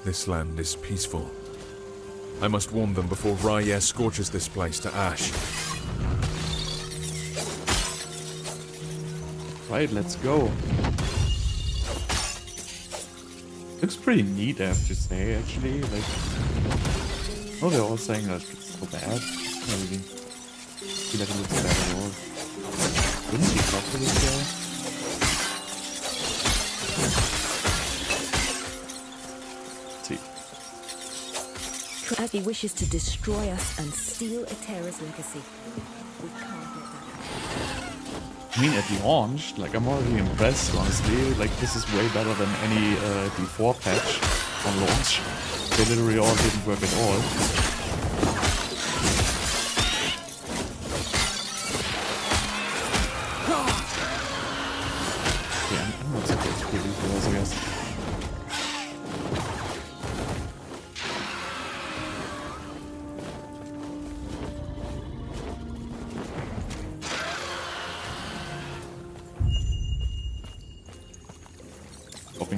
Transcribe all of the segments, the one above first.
This land is peaceful. I must warn them before Raya scorches this place to ash. Right, let's go. Looks pretty neat, I have to say, actually. Like, oh, they're all saying that it's so bad. I don't really feel like it looks bad at all. Wouldn't you talk to this guy? Let's see. He wishes to destroy us and steal Atera's legacy. We can't let that happen. I mean, at launch, like, I'm already impressed, honestly. Like, this is way better than any D4 patch on launch. They literally all didn't work at all. Yeah, I'm not supposed to kill these guys, I guess.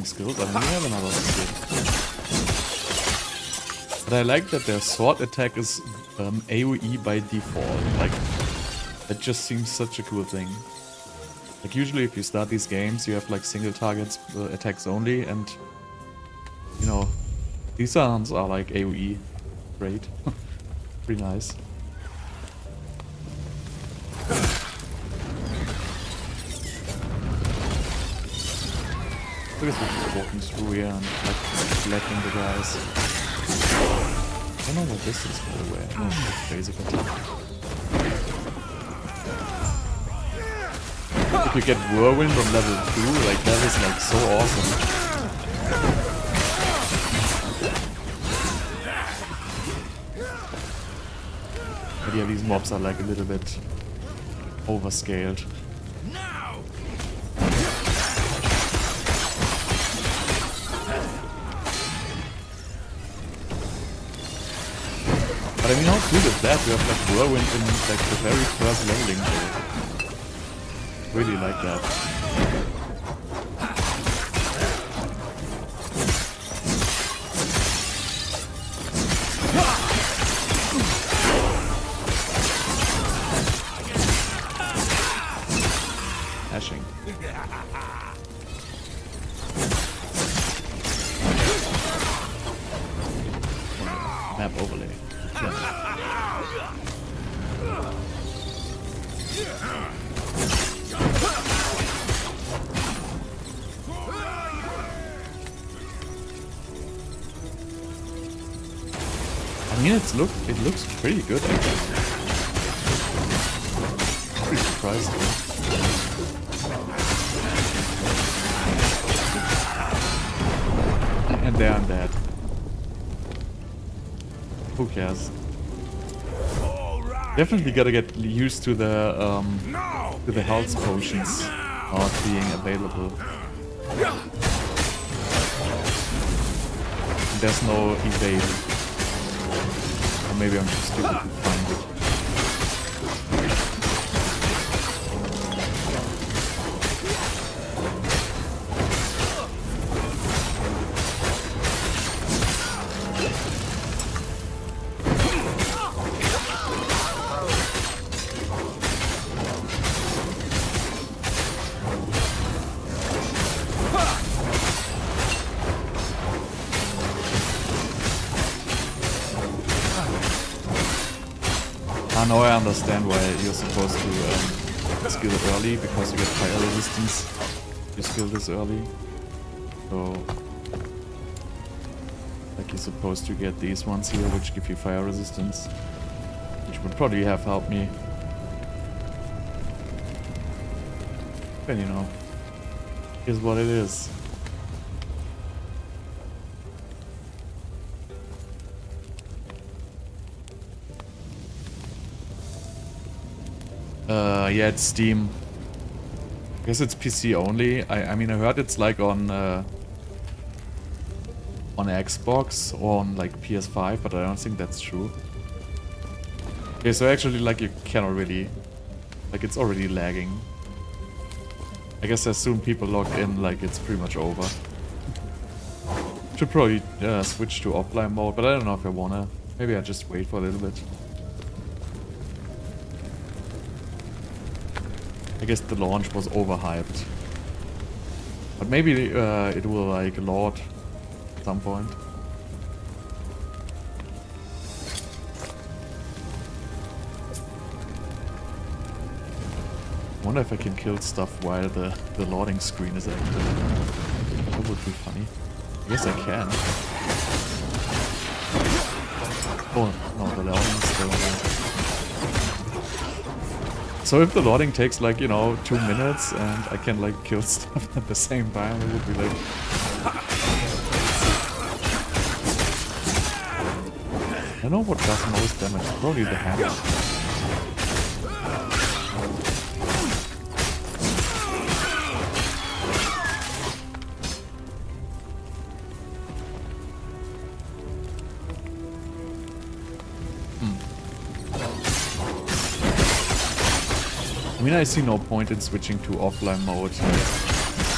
Skills. I don't have another skill. But I like that their sword attack is AoE by default. Like, that just seems such a cool thing. Like, usually if you start these games, you have like single targets attacks only, and you know, these ones are like AoE. Great. Pretty nice. Look at this walking through here and like letting the guys. I don't know what this is, by the way. Oh, that's basic attack. If you get Whirlwind on level 2, like that is like so awesome. But yeah, these mobs are like a little bit overscaled. But I mean, how cool is that? You have like Whirlwind in like the very first leveling mode. Really like that. Ashing. Oh, map overlay. I mean, it looks pretty good actually. Pretty surprised though. And there I'm dead. Who cares? Definitely gotta get used to the health potions not being available. There's no evade. Or maybe I'm too stupid to find it. Now I understand why you're supposed to skill it early, because you get fire resistance if you skill this early. So, like, you're supposed to get these ones here, which give you fire resistance, which would probably have helped me. But you know, here's what it is. Yeah, it's Steam. I guess it's PC only. I mean, I heard it's like on Xbox or on like PS5, but I don't think that's true. Okay, so actually, like, you cannot really, like, it's already lagging. I guess as soon people log in, like, it's pretty much over. Should probably switch to offline mode, but I don't know if I wanna. Maybe I just wait for a little bit. I guess the launch was overhyped. But maybe it will like load at some point. I wonder if I can kill stuff while the loading screen is active. That would be funny. I guess I can. Oh, no, the loading is still there. So if the loading takes like, you know, 2 minutes and I can like kill stuff at the same time, it would be like... I don't know what does most damage. Probably the hammer. I mean, I see no point in switching to offline mode.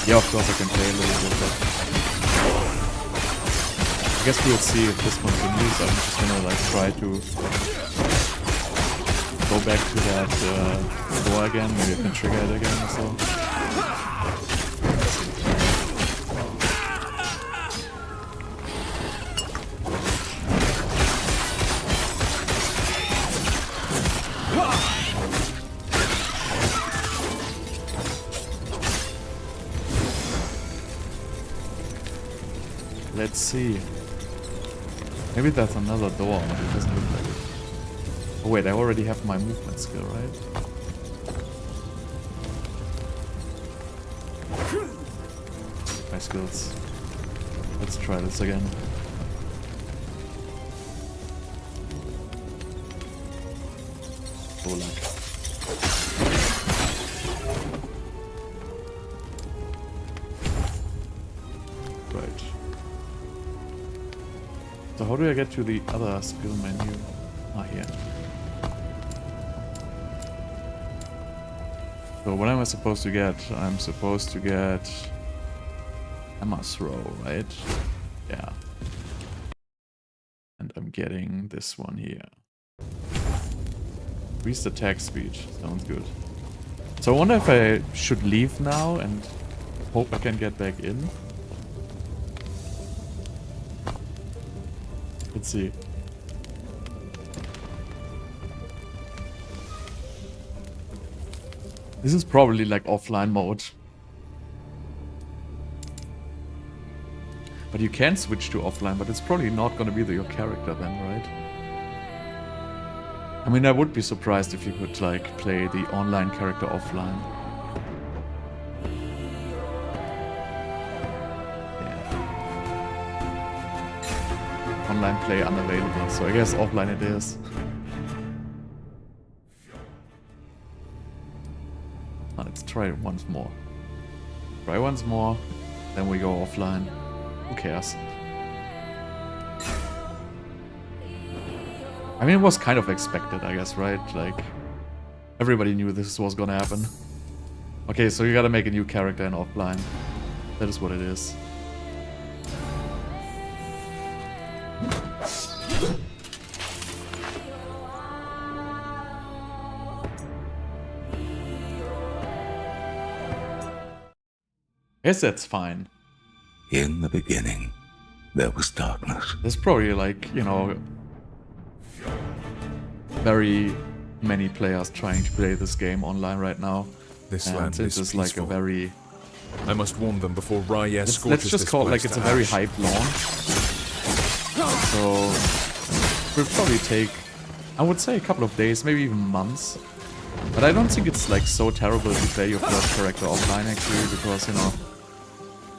Yeah, of course I can play a little bit, but... I guess we'll see if this continues. I'm just gonna like try to go back to that door again. Maybe I can trigger it again or so. Let's see. Maybe that's another door, but it doesn't look like it. Oh wait, I already have my movement skill, right? My skills. Let's try this again. Oh luck. Right. So how do I get to the other skill menu? Ah, here. So what am I supposed to get? I'm supposed to get hammer throw, right? Yeah. And I'm getting this one here. Increased attack speed. Sounds good. So I wonder if I should leave now and hope I can get back in. Let's see. This is probably like offline mode. But you can switch to offline, but it's probably not gonna be your character then, right? I mean, I would be surprised if you could like play the online character offline. Online play unavailable, so I guess offline it is. Let's try it once more. Try once more, then we go offline. Who cares? I mean, it was kind of expected, I guess, right? Like, everybody knew this was gonna happen. Okay, so you gotta make a new character in offline. That is what it is. Yes, that's fine. In the beginning, there was darkness. There's probably like, you know, very many players trying to play this game online right now. This and land this is is like a peaceful. very... I must warn them before Raya scorches Let's just this call it like place it's a to very ash. hype launch. So it will probably take, I would say, a couple of days, maybe even months. But I don't think it's like so terrible to play your first character offline actually, because, you know,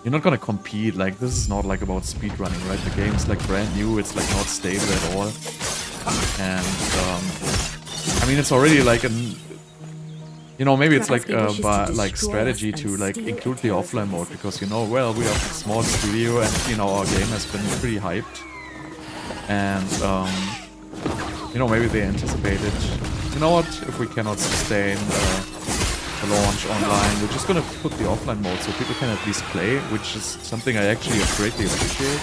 you're not gonna compete. Like, this is not like about speedrunning, right? The game is like brand new, it's like not stable at all. And I mean, it's already like an, you know, maybe it's like strategy to like include the offline mode, because, you know, well, we are a small studio and, you know, our game has been pretty hyped. And you know, maybe they anticipated, you know what, if we cannot sustain the launch online. We're just gonna put the offline mode so people can at least play, which is something I actually greatly appreciate.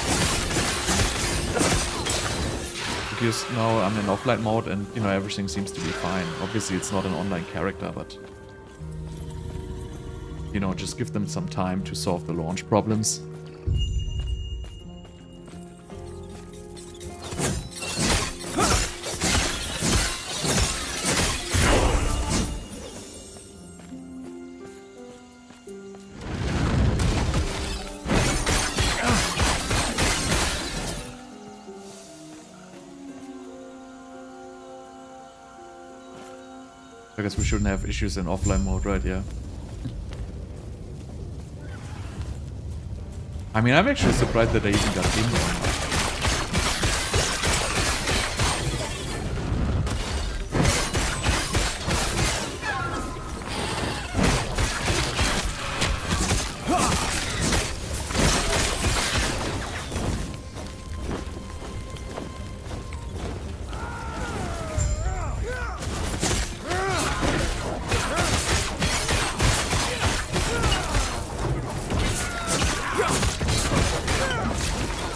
Because now I'm in offline mode and, you know, everything seems to be fine. Obviously it's not an online character, but... you know, just give them some time to solve the launch problems. I guess we shouldn't have issues in offline mode, right? Yeah. I mean, I'm actually surprised that I even got in there.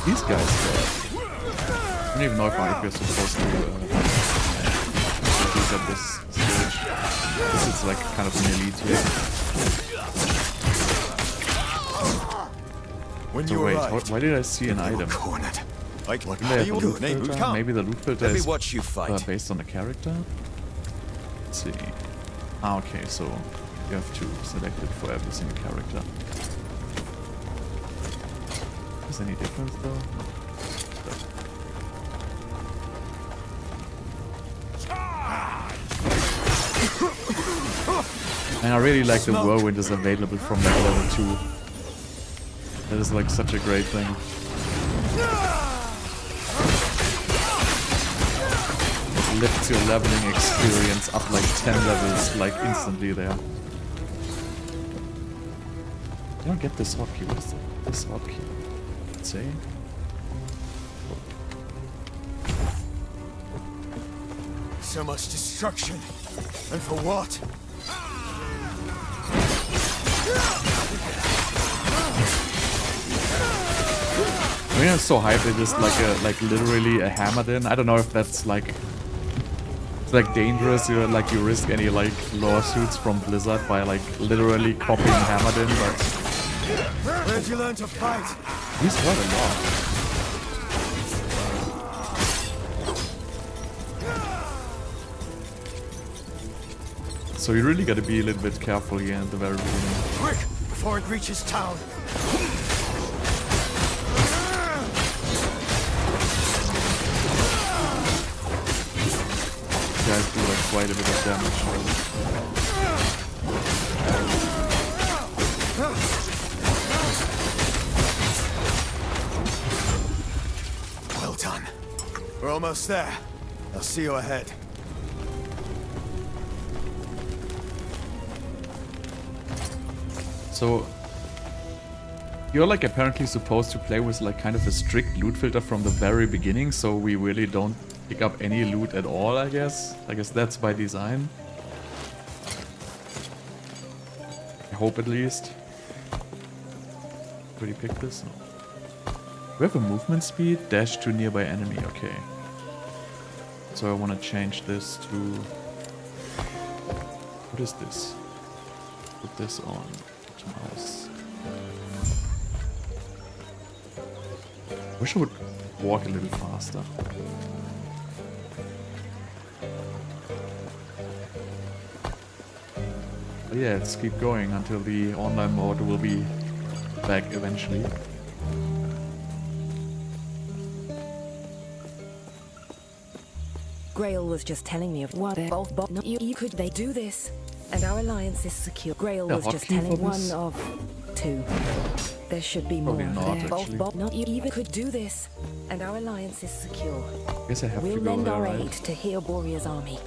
These guys, I don't even know if you're supposed to use at this stage. This is like kind of an elite here. When So you wait, arrived, why did I see an item? cornered. Like, what Didn't they have a you loot doing? filter? Come. Maybe the loot filter Let me is watch you fight. based on the character? Let's see. Ah, okay, so you have to select it for every single character. Is any difference though? And I really like the whirlwind is available from like level 2. That is like such a great thing. It lifts your leveling experience up like 10 levels like instantly there. I don't get this hotkey. What is this hotkey? Say? So much destruction. And for what? I mean, I'm so hyped it is like literally a Hammerdin. I don't know if that's like it's like dangerous. You risk any like lawsuits from Blizzard by like literally copying Hammerdin, but Where'd you learn to fight? he's quite a lot. So you really gotta be a little bit careful here at the very beginning. Quick, before it reaches town. You guys do like quite a bit of damage. Well done. We're almost there. I'll see you ahead. So you're like apparently supposed to play with like kind of a strict loot filter from the very beginning, so we really don't pick up any loot at all, I guess. I guess that's by design. I hope at least. Did we pick this? No. We have a movement speed, dash to nearby enemy, okay. So I want to change this to... What is this? Put this on mouse. Wish I would walk a little faster. But yeah, let's keep going until the online mode will be back eventually. Grail was just telling me of what both not you could they do this, and our alliance is secure. Grail was just hotkey telling for one this? of two. There should be more. Probably not, There. actually. Both not you even could do this, and our alliance is secure. I guess I have We'll to go lend there, our right? aid to heal Borea's army.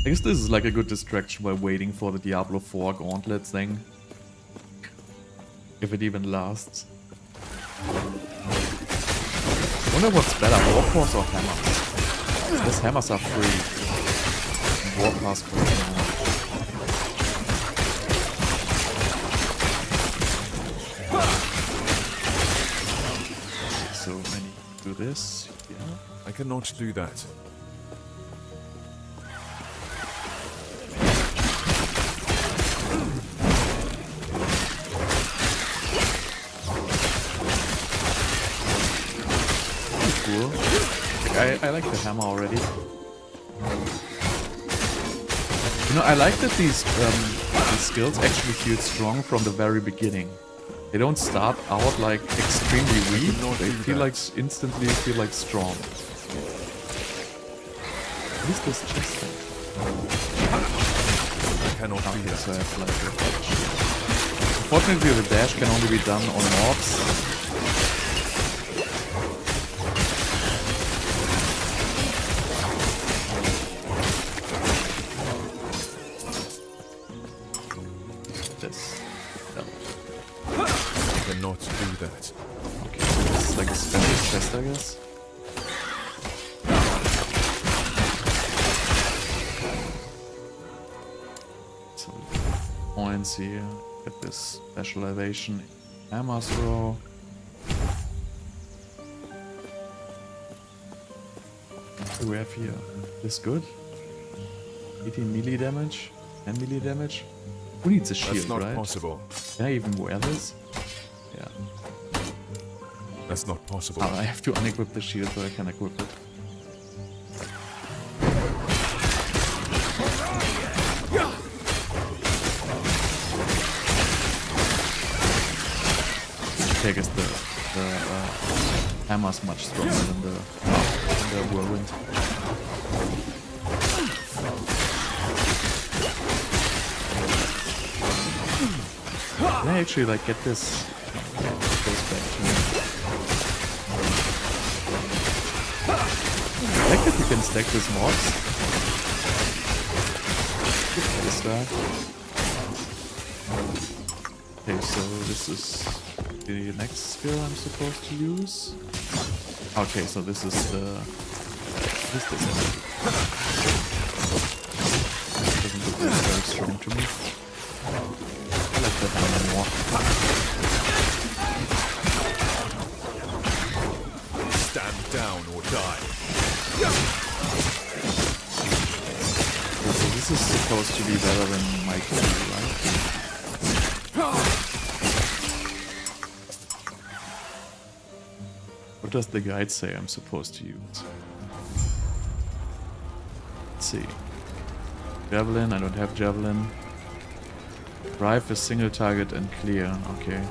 I guess this is like a good distraction while waiting for the Diablo 4 Gauntlet thing. If it even lasts. What wonder what's better, Warpaws or Hammers? These hammers are free. Warpaws cost more. So many do this. Yeah. I cannot do that. Cool. I like the hammer already. You know, I like that these skills actually feel strong from the very beginning. They don't start out like extremely weak. They feel like instantly feel like strong. At least this chest thing. I cannot do that. So I have like a dash. Unfortunately, the dash can only be done on mobs. Not do that. Okay, so this is like a special chest, I guess. So points here. Get this special elevation in hammer throw. What do we have here? This good? 18 melee damage, 10 melee damage. Who needs a shield, That's not right? possible. Can I even wear this? Yeah. That's not possible. I have to unequip the shield so I can equip it. Okay, I guess the hammer's much stronger than the whirlwind. Can I actually like get this? Yeah, it goes back to me. I like that you can stack these mobs. What is that? Okay, so this is the next skill I'm supposed to use. Okay, so this is the... What is this? Doesn't look very strong to me. I like the hammer more. Stand down or die. So this is supposed to be better than my kill, right? What does the guide say I'm supposed to use? Let's see. Javelin, I don't have javelin. Drive a single target and clear. Okay.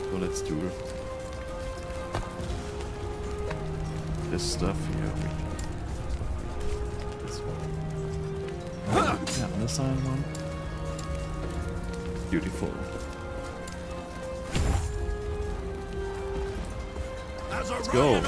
So let's do this stuff here. This one. Yeah, this iron one. Beautiful. Let's go.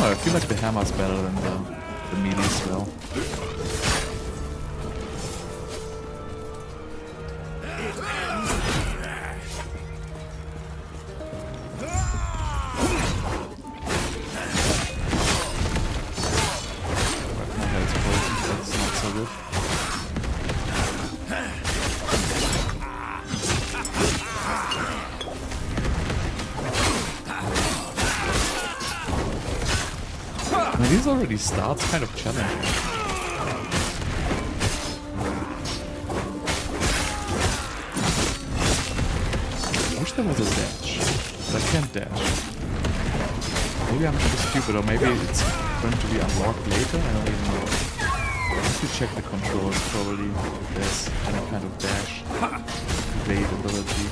I feel like the hammer's better than the melee spell. My health's poison, that's not so good. This already starts kind of challenging. I wish there was a dash, but I can't dash. Maybe I'm just stupid, or maybe it's going to be unlocked later, I don't even know. I have to check the controls, probably, if there's any kind of dash evade ability.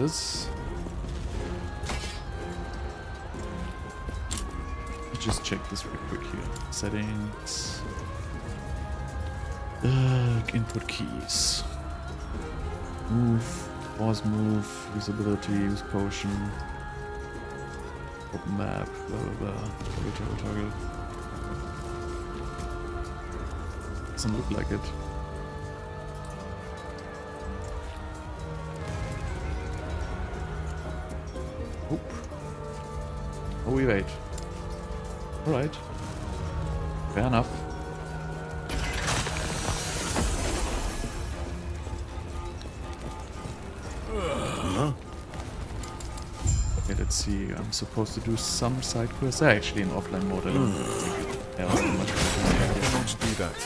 this. Just check this real quick here. Settings. Input keys. Move. Pause move. Usability. Use potion. Open map. Blah blah blah. Toggle. Doesn't look like it. Oop. Oh, we wait. Alright. Fair enough. Okay, let's see. I'm supposed to do some side quests. Actually, in offline mode, I don't think there was much I cannot do that.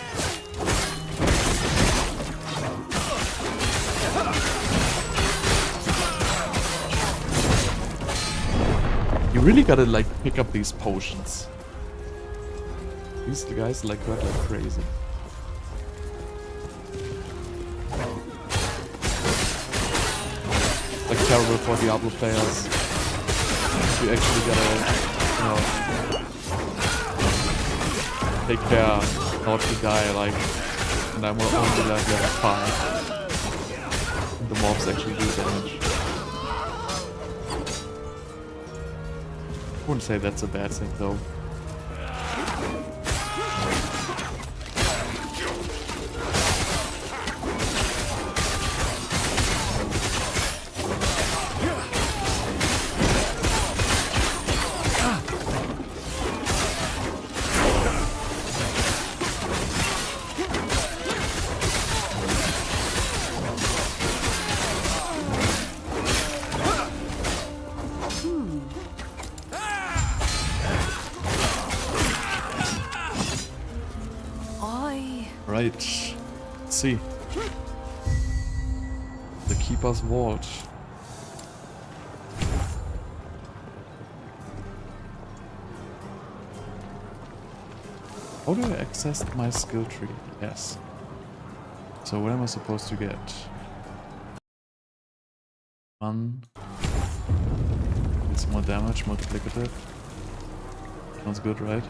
You really gotta like pick up these potions. These guys like hurt like crazy. Like terrible for Diablo players. You actually gotta, you know, take care not to die. Like, and I'm only like level 5. The mobs actually do damage. I wouldn't say that's a bad thing though. Right. Let's see. The Keeper's Vault. How do I access my skill tree? Yes. So what am I supposed to get? 1. It's more damage, multiplicative. Sounds good, right?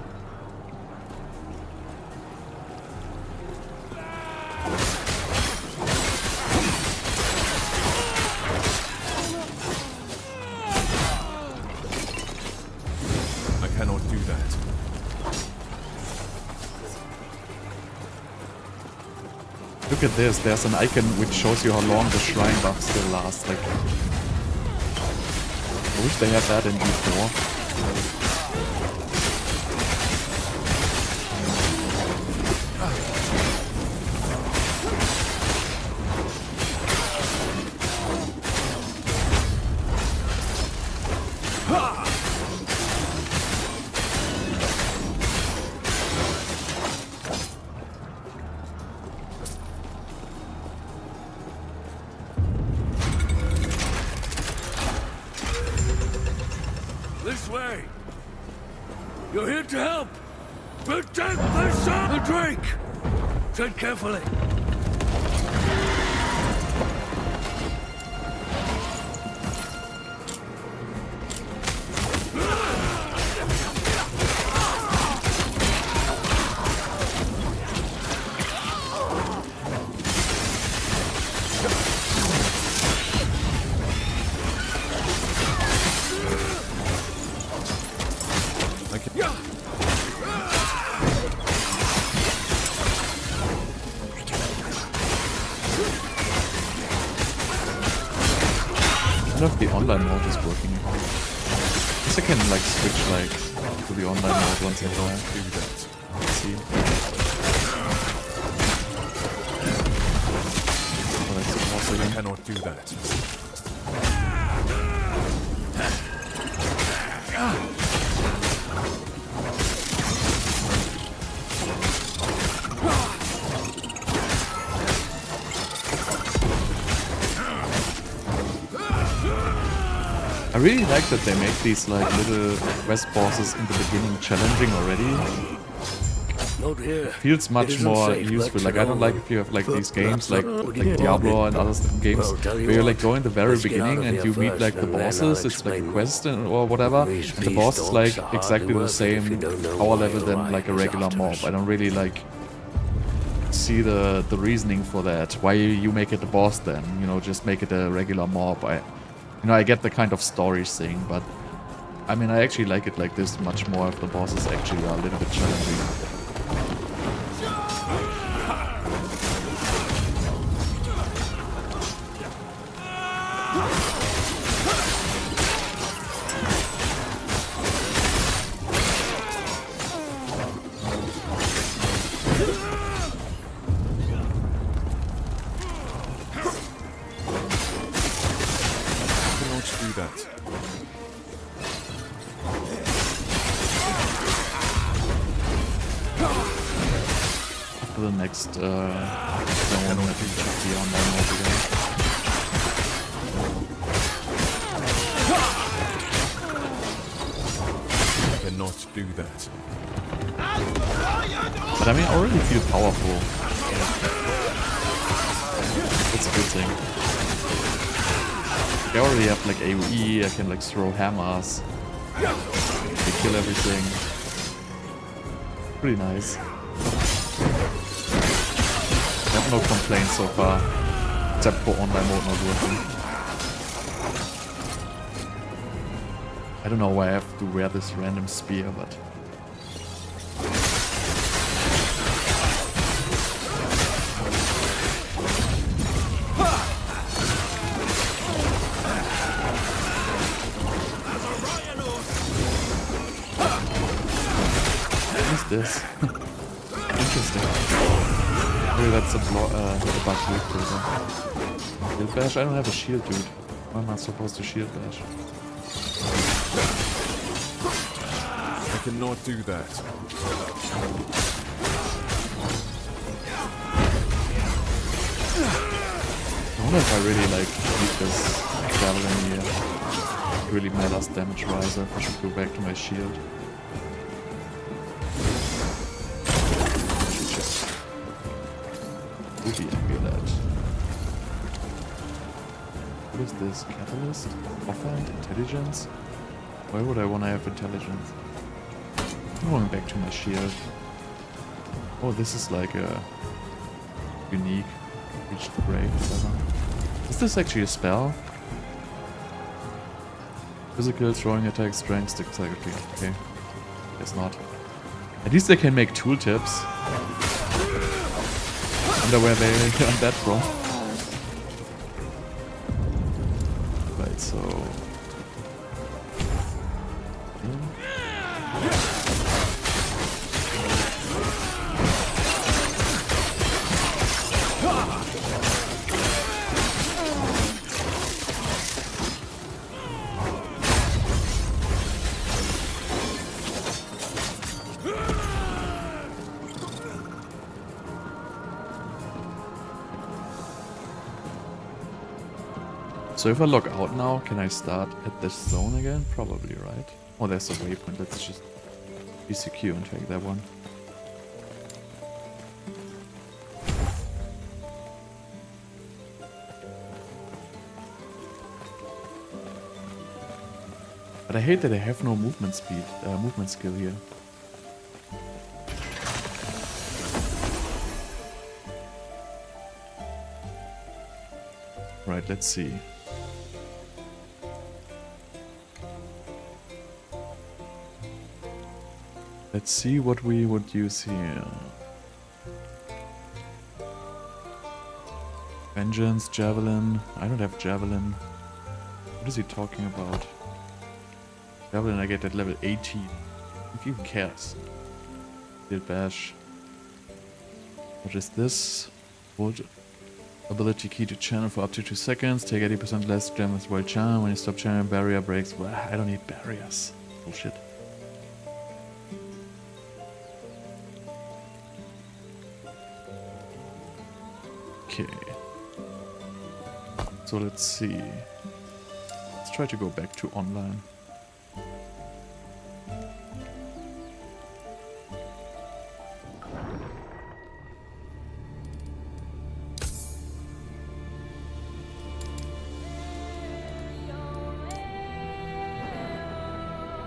Look at this, there's an icon which shows you how long the shrine buff still lasts. Like, I wish they had that in D4. This way! You're here to help! Protect the son! The drink! Tread carefully! I don't know if the online mode is working. I guess I can like switch like to the online mode once in a while. Do that. Let's see. Oh, that's impossible. I cannot do that. I really like that they make these like little quest bosses in the beginning challenging already. Not here. Feels It much isn't more safe. useful. Let's Like, I don't like if you have like But these games like what do you Diablo want? and other games Well, tell you where you like what, go in the very let's get out beginning of and here you meet first, like the and then I'll bosses. It's like a explain. quest or whatever, These and the boss is dogs like are hardly exactly the worth it if you same don't know power why level than Orion like a is regular after mob. us. I don't really like see the reasoning for that. Why you make it the boss then? You know, just make it a regular mob. I get the kind of story thing, but I mean, I actually like it like this much more if the bosses actually are a little bit challenging. Do that. For the next zone, I think it should be on that mode again. I cannot do that. But I mean, I already feel powerful. That's a good thing. I already have like AoE, I can like throw hammers. They kill everything. Pretty nice. I have no complaints so far. Except for online mode not working. I don't know why I have to wear this random spear, but... This. Interesting. Maybe that's a bug with Shield bash? I don't have a shield, dude. Why am I supposed to shield bash? I cannot do that. I wonder if I really like need this Javelin here. It really matters damage riser if I should go back to my shield. What is this? Catalyst? Offhand? Intelligence? Why would I want to have intelligence? I'm going back to my shield. Oh, this is like a unique. Reach the grave, whatever. Is this actually a spell? Physical, throwing attack, strength, stick psychic. Okay. Guess not. At least they can make tooltips. I wonder where they learned that from. Right, so... So if I log out now, can I start at this zone again? Probably, right? Oh, there's a waypoint. Let's just be secure and take that one. But I hate that I have no movement speed, movement skill here. Right, let's see. Let's see what we would use here. Vengeance, Javelin. I don't have Javelin. What is he talking about? Javelin I get at level 18. Who even cares? Shield Bash. What is this? Hold ability key to channel for up to 2 seconds. Take 80% less damage while channel. When you stop channeling, barrier breaks. Well, I don't need barriers. Bullshit. Okay. So let's see. Let's try to go back to online.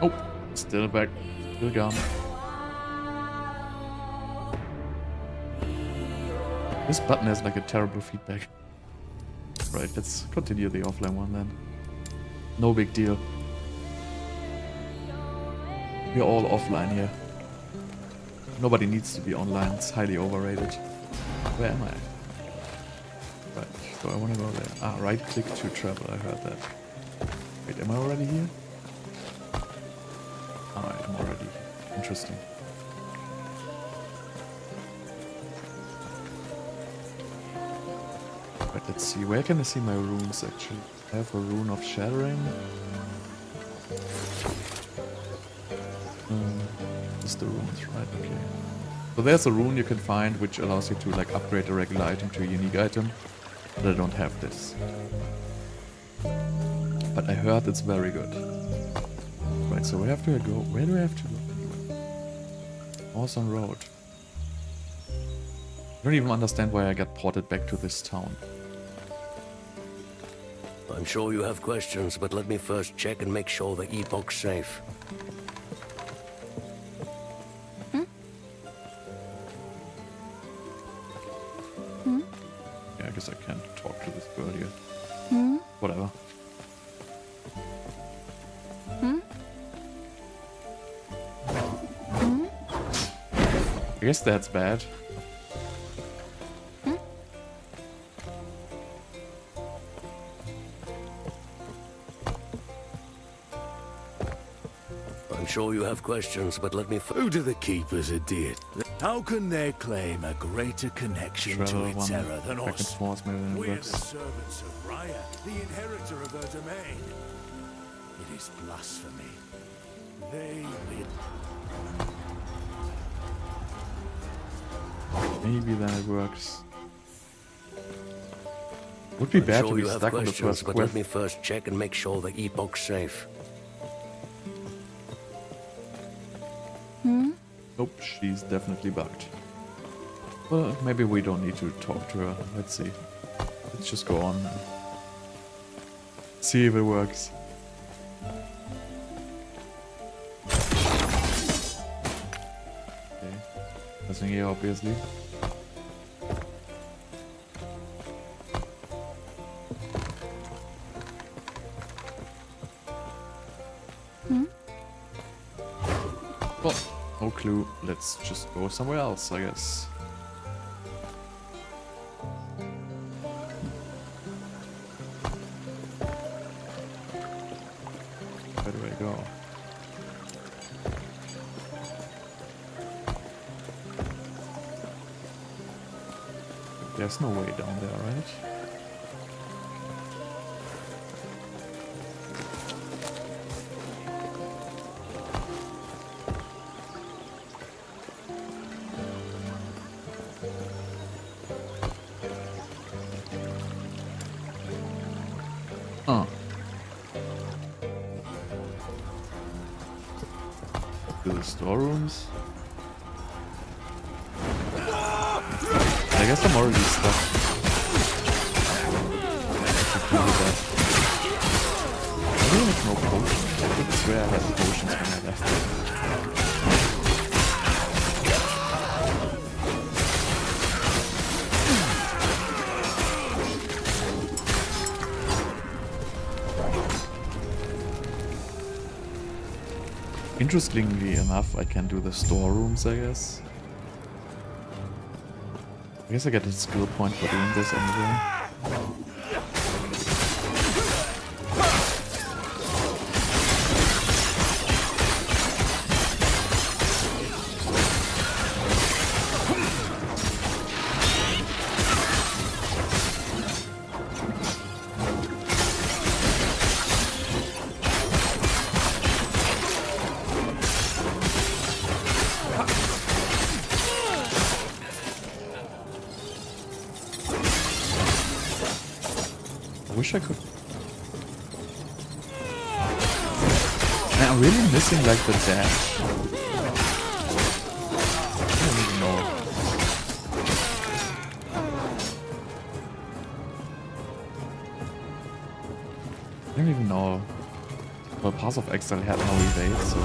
Oh, still back. Still gone. This button has like a terrible feedback. Right, let's continue the offline one then. No big deal. We're all offline here. Nobody needs to be online, it's highly overrated. Where am I? Right, so I wanna go there. Ah, right click to travel, I heard that. Wait, am I already here? Ah, I'm already here. Interesting. Right, let's see, where can I see my runes actually? I have a rune of shattering. This is the runes, right, okay. So there's a rune you can find which allows you to like upgrade a regular item to a unique item. But I don't have this. But I heard it's very good. Right, so where have to I go? Where do I have to go anyway? Awesome road. I don't even understand why I got ported back to this town. I'm sure you have questions, but let me first check and make sure the Epoch's safe. Yeah, I guess I can't talk to this girl here. Whatever. I guess that's bad. I'm sure you have questions, but let me Who do the Keepers adhere? How can they claim a greater connection to Travel its one error than back and us? forth, maybe then it We're the works. servants of Raya, the inheritor of her domain. It is blasphemy. They will. Maybe then it works. Would be I'm bad sure to be you have stuck on the questions, first but quest. let me first check and make sure the Epoch's safe. Nope, she's definitely bugged. Well, maybe we don't need to talk to her. Let's see. Let's just go on and see if it works. Okay. Nothing here, obviously. Well, no clue. Let's just go somewhere else, I guess. Where do I go? There's no way down there, right? To the storerooms. I guess I'm already stuck. I really have no potions. I could swear I had potions when I left. Interestingly enough, I can do the storerooms, I guess. I guess I get a skill point for doing this anyway. I wish I could. Man, I'm really missing like the dash. I don't even know. I don't even know. Well, Pass of Exile had no evade, so...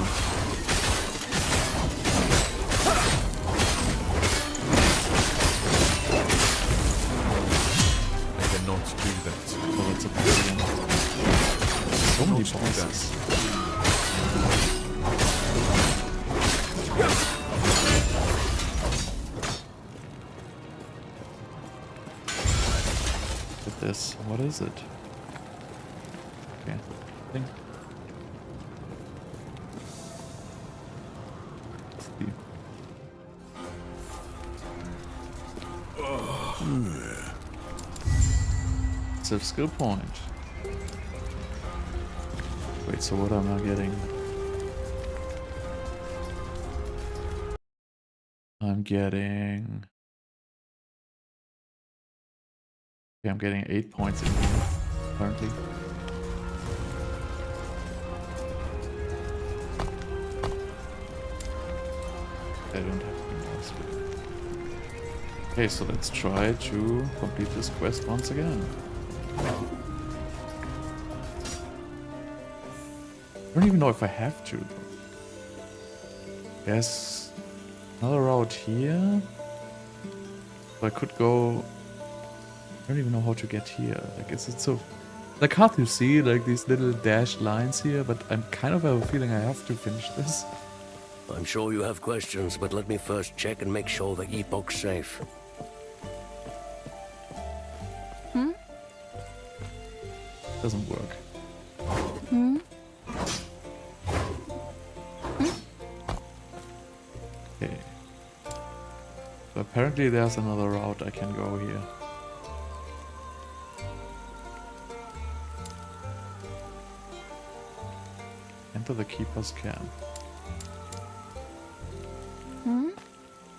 I cannot do that. Oh, that's a problem. So many bosses. Look at this. What is it? Okay. Thing. Let's see. It's a skill point. Wait, so what am I getting? I'm getting... Okay, I'm getting 8 points in here, currently. I don't have any more skill. Okay, so let's try to complete this quest once again. I don't even know if I have to. Yes, another route here. So I could go. I don't even know how to get here. Like, it's so like hard to see like these little dashed lines here, but I'm kind of have a feeling I have to finish this. I'm sure you have questions, but let me first check and make sure the Epoch's safe. Doesn't work. Okay. So apparently there's another route I can go here. Enter the Keeper's camp.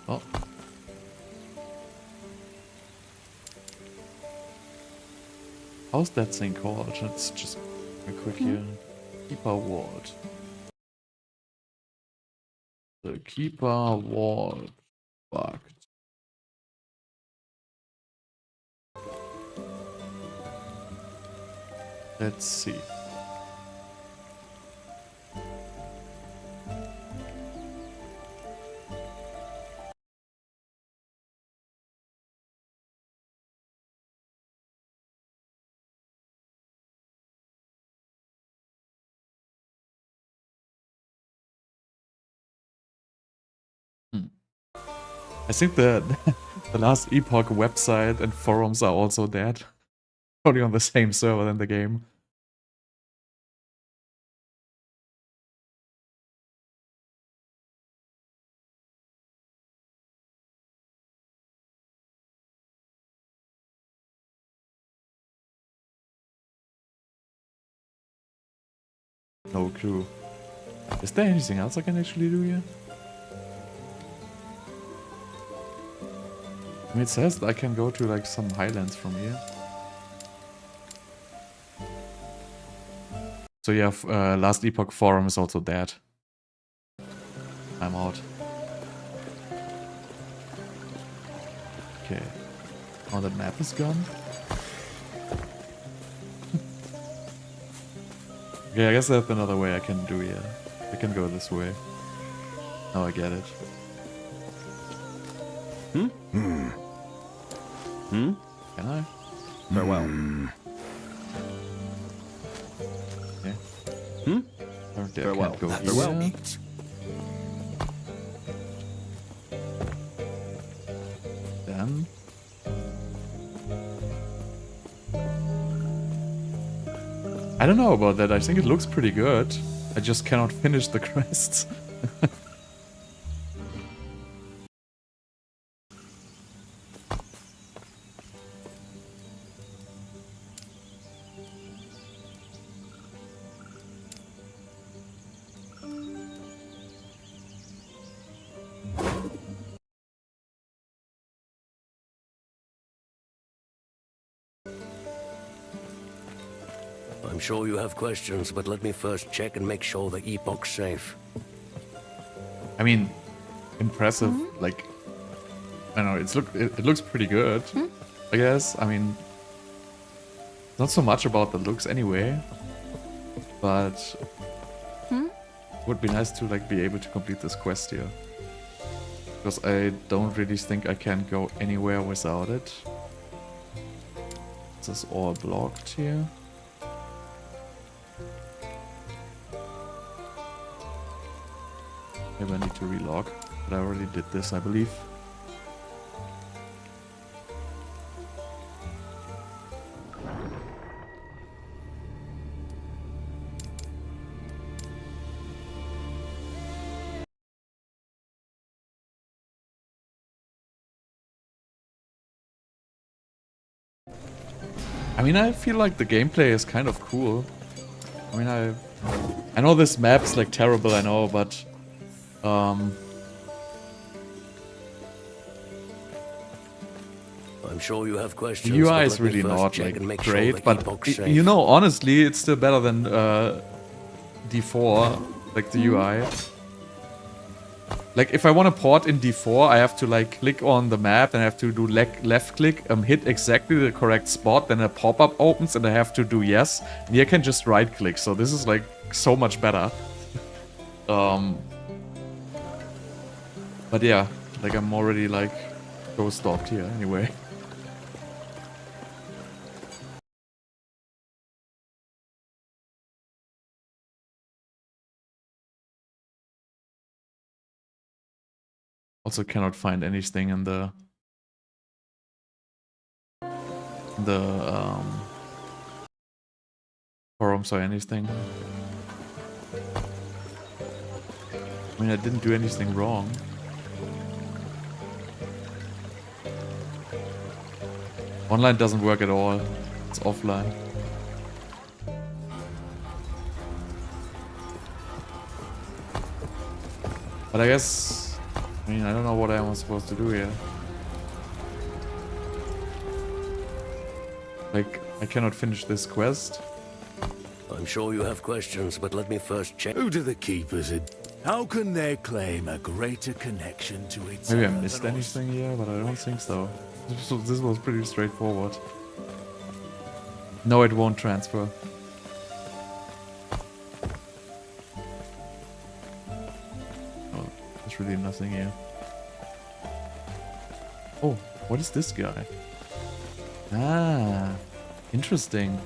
Oh. How's that thing called? Let's just a quick here. Keeper Ward. The Keeper Ward bugged. Let's see. I think the Last Epoch website and forums are also dead. Probably on the same server than the game. No clue. Is there anything else I can actually do here? I mean, it says that I can go to like some highlands from here. So yeah, Last Epoch forum is also dead. I'm out. Okay. Oh, that map is gone. Okay, I guess there's another way I can do here. I can go this way. Oh, I get it. Can I? Farewell. Okay. Apparently I Farewell. can't go Farewell. here. Then... I don't know about that. I think it looks pretty good. I just cannot finish the quests. I'm sure you have questions, but let me first check and make sure the Epoch's safe. I mean, impressive. Like, I don't know. It looks pretty good. I guess. I mean, not so much about the looks anyway, but Would be nice to like be able to complete this quest here. Because I don't really think I can go anywhere without it. This is all blocked here. Maybe I need to relog, but I already did this, I believe. I mean, I feel like the gameplay is kind of cool. I mean, I know this map's like terrible, I know, but I'm sure you have questions. the UI but is let me really first not check like and make sure great, the but Epoch's safe. you know, honestly, it's still better than D4, like the UI. Like if I want to port in D4, I have to like click on the map and I have to do left click, hit exactly the correct spot, then a pop-up opens and I have to do yes. And here I can just right click, so this is like so much better. But yeah, like I'm already like go stopped here anyway. Also cannot find anything in the forums or anything. I mean, I didn't do anything wrong. Online doesn't work at all. It's offline. But I guess, I mean, I don't know what I am supposed to do here. Like, I cannot finish this quest. I'm sure you have questions, but let me first check. Who do the keepers? How can they claim a greater connection to its Maybe I earth missed than anything here, but I don't think so. This was pretty straightforward. No, it won't transfer. Oh, there's really nothing here. Oh, what is this guy? Ah, interesting.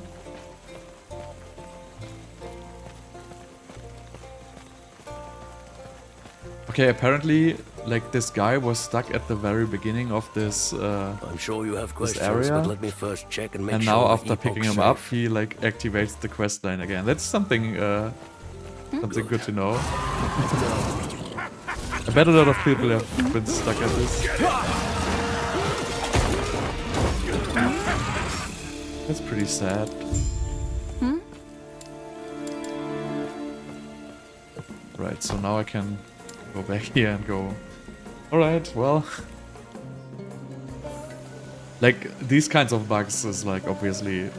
Okay, apparently, like this guy was stuck at the very beginning of this. I'm sure you have questions, area. but let me first check and make And sure now the after Epoch's picking him safe. up, he like activates the quest line again. That's something something good to know. I bet a lot of people have been stuck at this. That's pretty sad. Right, so now I can go back here and go. Alright, well. Like, these kinds of bugs is like obviously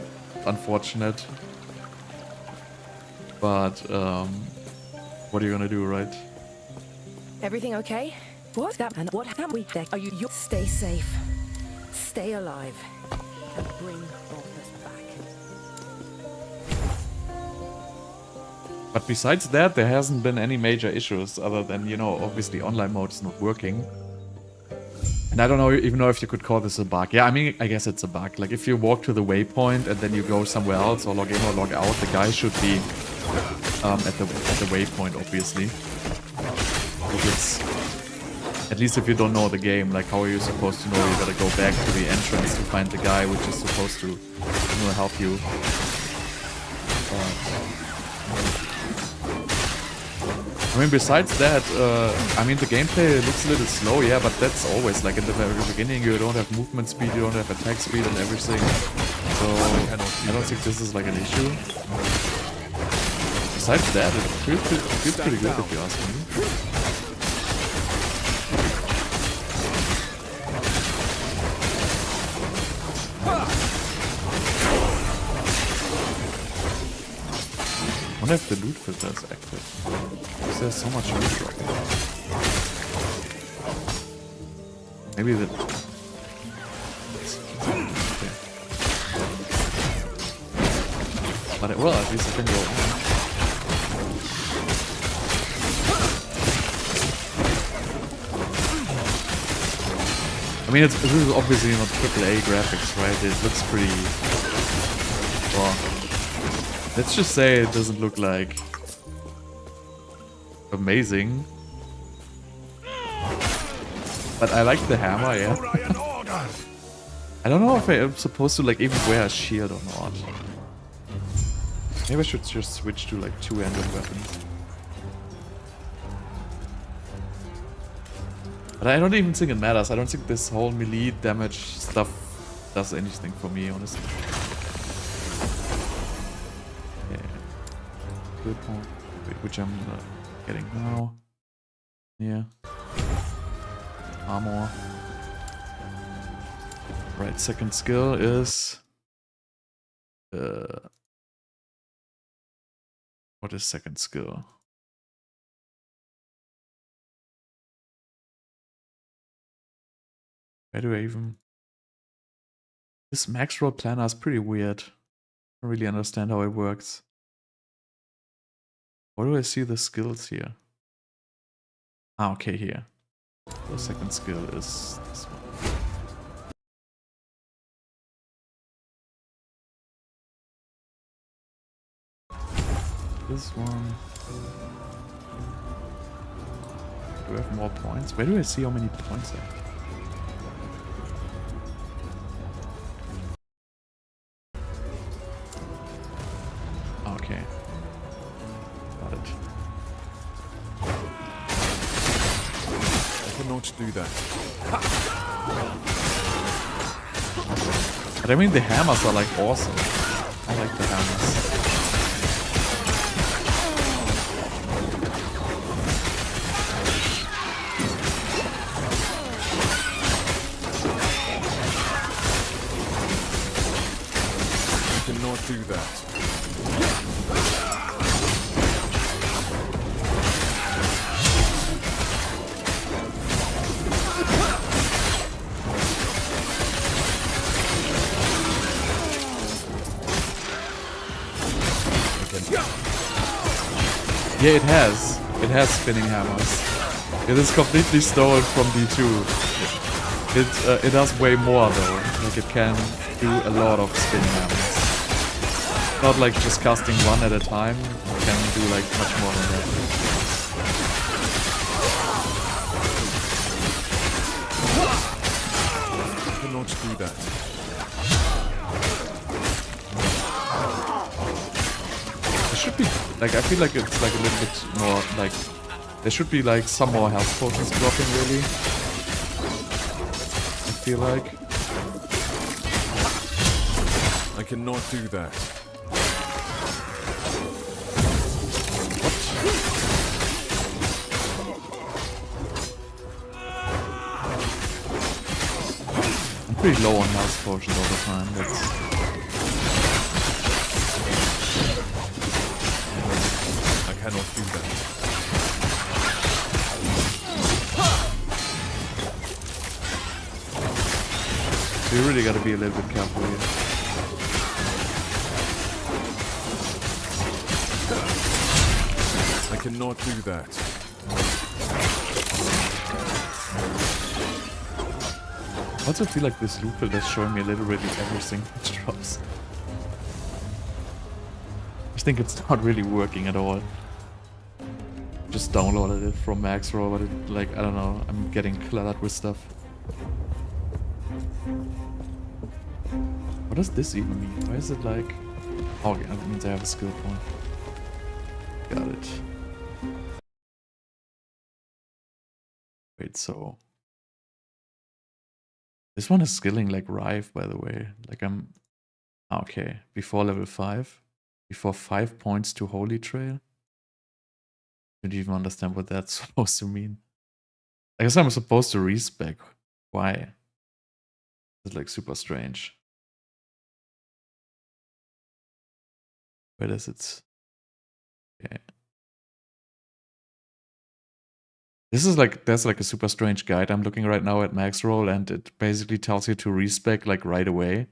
unfortunate. But what are you gonna do, right? Everything okay? What? And what have we there? Are you? Stay safe. Stay alive. And bring Balthus back. But besides that, there hasn't been any major issues other than, you know, obviously online mode is not working. And I don't know even know if you could call this a bug. Yeah, I mean, I guess it's a bug. Like if you walk to the waypoint and then you go somewhere else or log in or log out, the guy should be at the waypoint, obviously. If it's, at least if you don't know the game, like how are you supposed to know you gotta go back to the entrance to find the guy which is supposed to, you know, help you. I mean, besides that, I mean, the gameplay looks a little slow, yeah, but that's always, like, in the very beginning, you don't have movement speed, you don't have attack speed and everything, so I don't think this is, like, an issue. Besides that, it feels pretty good, if you ask me. I wonder if the loot filter is active. Because there's so much loot right now. Maybe the... Okay. But well, at least I can go. I mean, this is obviously not AAA graphics, right? It looks pretty... Well, let's just say it doesn't look like... amazing. But I like the hammer, yeah. I don't know if I'm supposed to like even wear a shield or not. Maybe I should just switch to like two-handed weapons. But I don't even think it matters. I don't think this whole melee damage stuff does anything for me, honestly. Yeah. Good point. Wait, which I'm getting now. Yeah. Armor. Right, second skill is... what is second skill? Where do I even... This max roll planner is pretty weird. I don't really understand how it works. Where do I see the skills here? Ah, okay, here. The second skill is this one. This one. Do I have more points? Where do I see how many points I have? Okay. Got it. I cannot do that. But I mean, the hammers are like awesome. I like the hammers. Cannot do that. Yeah, it has. It has spinning hammers. It is completely stolen from D2. It does way more though. Like it can do a lot of spinning hammers. Not like just casting one at a time. It can do like much more than that. I cannot do that. It should be like, I feel like it's like a little bit more like, there should be like some more health potions dropping really. I feel like. I cannot do that. I'm pretty low on health potions all the time. That's... I cannot do that. So you really gotta be a little bit careful here. I cannot do that. I also feel like this loot build is showing me literally everything which drops. I think it's not really working at all. Just downloaded it from Maxroll, but it, like, I don't know, I'm getting cluttered with stuff. What does this even mean? Why is it like... Oh, yeah, that means I have a skill point. Got it. Wait, so... This one is skilling like Rive, by the way. Like I'm... Okay, before level 5. Before 5 points to Holy Trail. Don't even understand what that's supposed to mean. I guess I'm supposed to respec. Why? It's like super strange. Where does it? Okay. This is like, there's like a super strange guide. I'm looking right now at Maxroll and it basically tells you to respec like right away.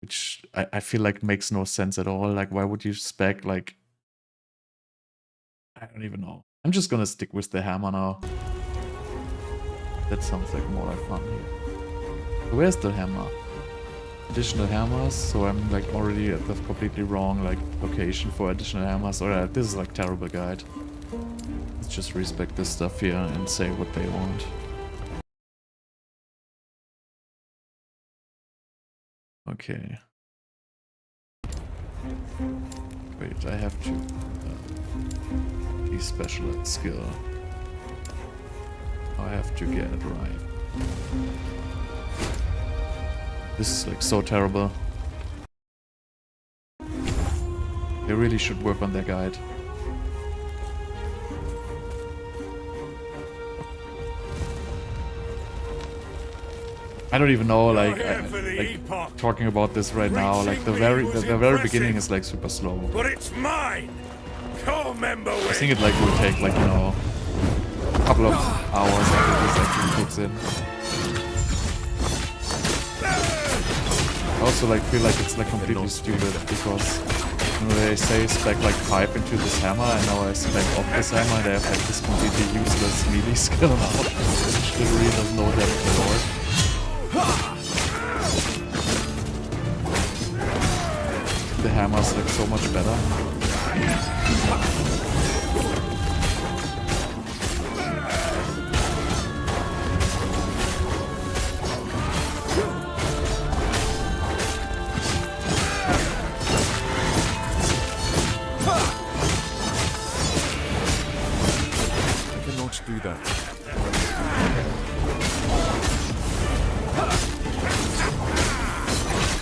Which I feel like makes no sense at all. Like why would you spec like... I don't even know. I'm just gonna stick with the hammer now. That sounds like more like fun here. Where's the hammer? Additional hammers, so I'm like already at the completely wrong like location for additional hammers. Alright, this is like terrible guide. Let's just respect this stuff here and say what they want. Okay. Wait, I have to be special at skill. I have to get it right. This is like so terrible. They really should work on their guide. I don't even know, like, talking about this right now. Like the very beginning is like super slow. But it's mine. Remember I think it like will take like, you know, a couple of hours after this actually kicks in. I also like feel like it's like completely stupid because you know, they say spec like pipe into this hammer and now I spec off this hammer and they have like this completely useless melee skill now. Which literally does no damage at all. The hammer's like so much better. Do that.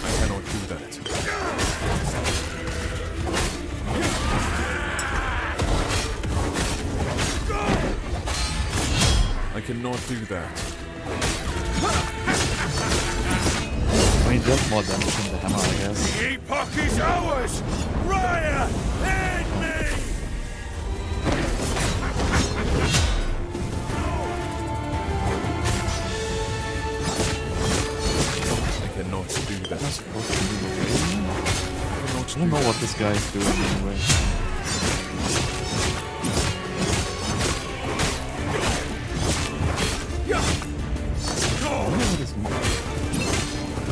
I cannot do that. I cannot do that. I mean, just more damage than the hammer, I guess. The epoch is ours! Raya! Aid me! I don't know what this guy is doing anyway.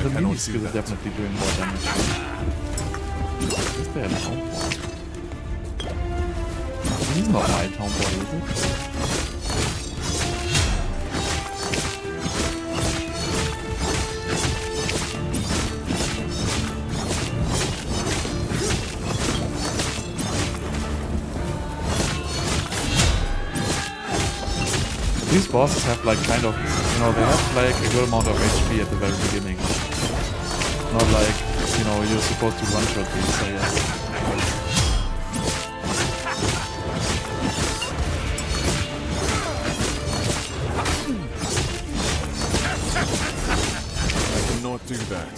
The mini skill is definitely doing more damage. Is there a town board? He's not my town board, is it? These bosses have like kind of, you know, they have like a good amount of HP at the very beginning. Not like, you know, you're supposed to one-shot these, I guess. I cannot do that.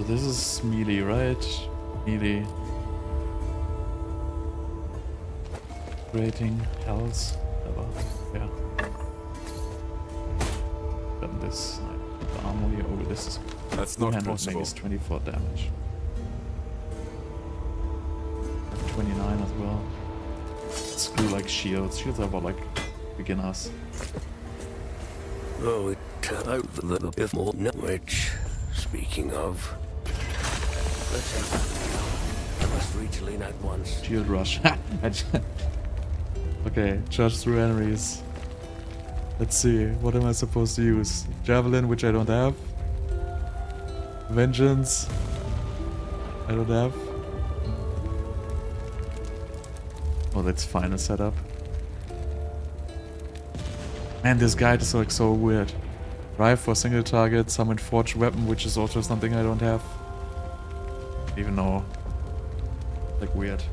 This is melee, right? Melee. Rating, health, whatever. Yeah. Then this, like, the armor here. Oh, this is. That's not possible. Is 24 damage. 29 as well. Let's do like shields. Shields are about like beginners. Oh, it turned out that the bit more which, speaking of. Let's see. I must reach Lynn at once. Shield rush. Okay, charge through enemies. Let's see, what am I supposed to use? Javelin, which I don't have. Vengeance. I don't have. Oh, that's final setup. Man, this guide is like so weird. Drive for single target, summon forged weapon, which is also something I don't have. Even though, like, weird.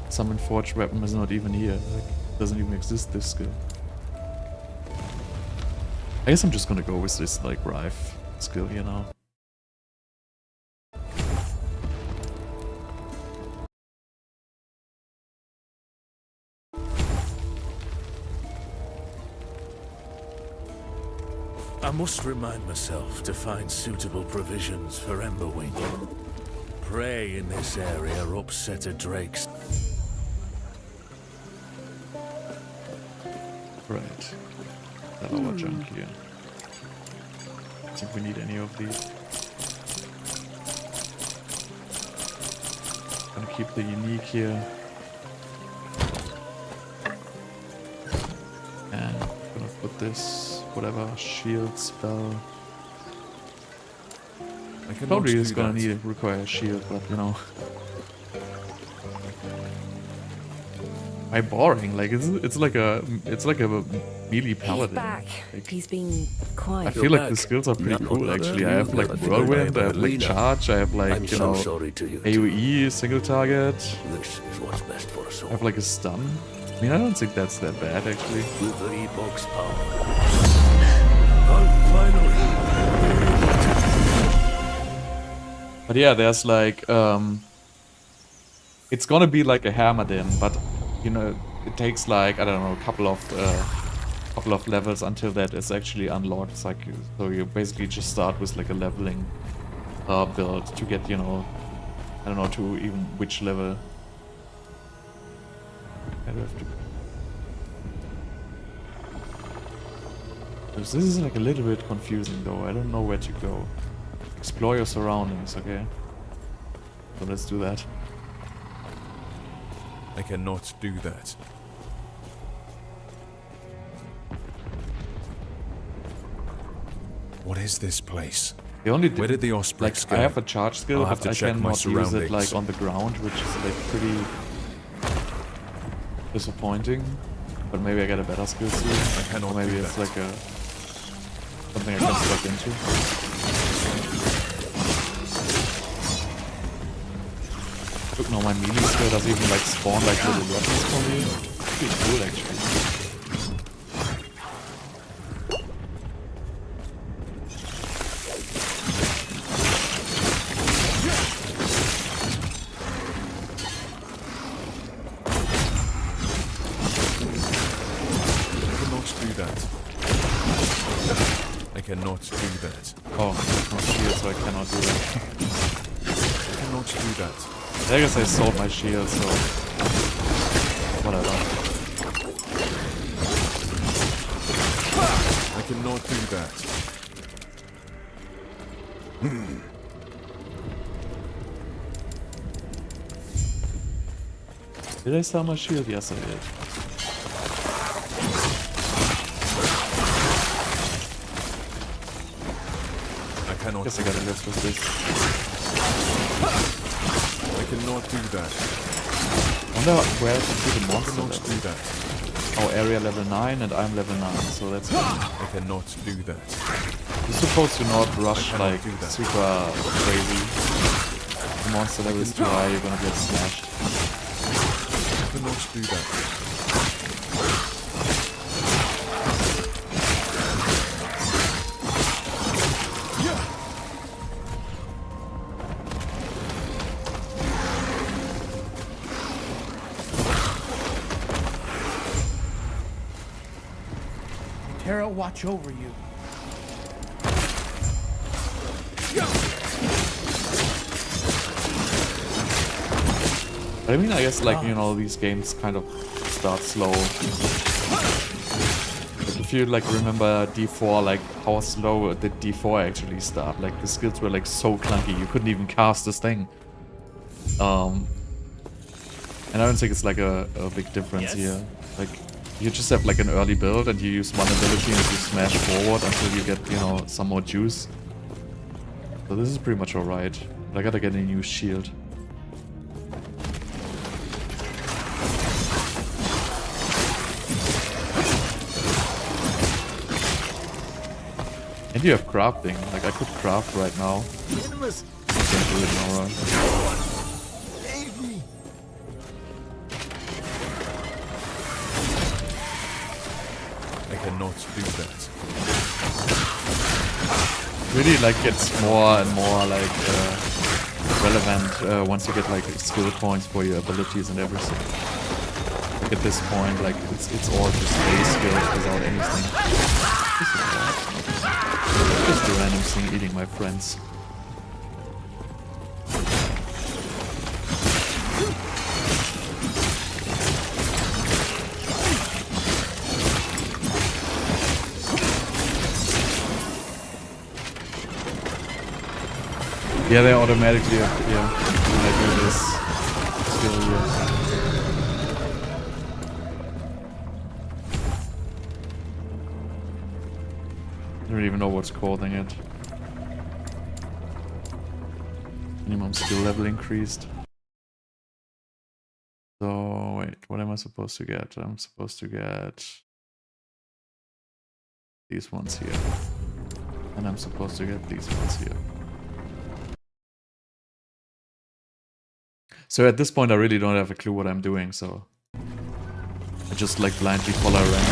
Summon forged weapon is not even here. Like, doesn't even exist, this skill. I guess I'm just gonna go with this, like, Rife skill here now. I must remind myself to find suitable provisions for Emberwing. Prey in this area upset a drake's. Right. That our junk here. I think we need any of these. Gonna keep the unique here. And gonna put this, whatever, shield spell. I cannot Probably do is gonna that. require a shield, but you know. Why boring? Like it's like a melee He's paladin. back. Like, He's been I quiet. feel like the skills are pretty cool actually. I have like whirlwind, I have like charge, I have I'm like, you so know, sorry to you. AoE, single target. This is what's best for us I all. have like a stun. I mean, I don't think that's that bad actually. With the Epoch's power. But yeah, there's like, it's gonna be like a Hammerdin, but you know, it takes like, I don't know, a couple of levels until that is actually unlocked. It's like, so you basically just start with like a leveling build to get, you know, I don't know, to even which level. I do have to. This is like a little bit confusing though. I don't know where to go. Explore your surroundings, okay? So let's do that. I cannot do that. What is this place? The only Where did the like Ospreys go? I have a charge skill, I'll have but to I check my cannot use it like surroundings. on the ground, which is like pretty disappointing. But maybe I get a better skill soon. I cannot Or maybe do it's that. like a something I can plug into. Look, now my melee skill does even like spawn like little weapons for me. Pretty cool actually. I cannot do that. Oh, it's not shield, so I cannot do that. I cannot do that. I guess I sold my shield, so whatever. I cannot do that. Did I sell my shield? Yes, I did. I cannot Guess do I gotta that. live with this. I cannot do that. Wonder where I can see the I monster cannot level. do that. Oh, area level 9 and I'm level 9, so that's good. I cannot do that. You're supposed to not rush cannot like do that. super crazy. If the monster level is too high, you're gonna get smashed. I cannot do that. Terra watch over you. But I mean, I guess like, you know, these games kind of start slow. Like if you like remember D4, like how slow did D4 actually start? Like the skills were like so clunky, you couldn't even cast this thing. And I don't think it's like a big difference here. Like you just have like an early build and you use one ability and you smash forward until you get, you know, some more juice. So this is pretty much alright. But I gotta get a new shield. And you have crafting. Like I could craft right now. I can't do it now, right? I cannot do that. Really like gets more and more like relevant once you get like skill points for your abilities and everything. Like at this point, like it's all just base skills without anything. This is bad. Just a random thing eating my friends. Yeah, they automatically appear when I do this skill here. I don't even know what's causing it. Minimum skill level increased. So, wait, what am I supposed to get? I'm supposed to get these ones here. And I'm supposed to get these ones here. So at this point I really don't have a clue what I'm doing, so I just like blindly follow around.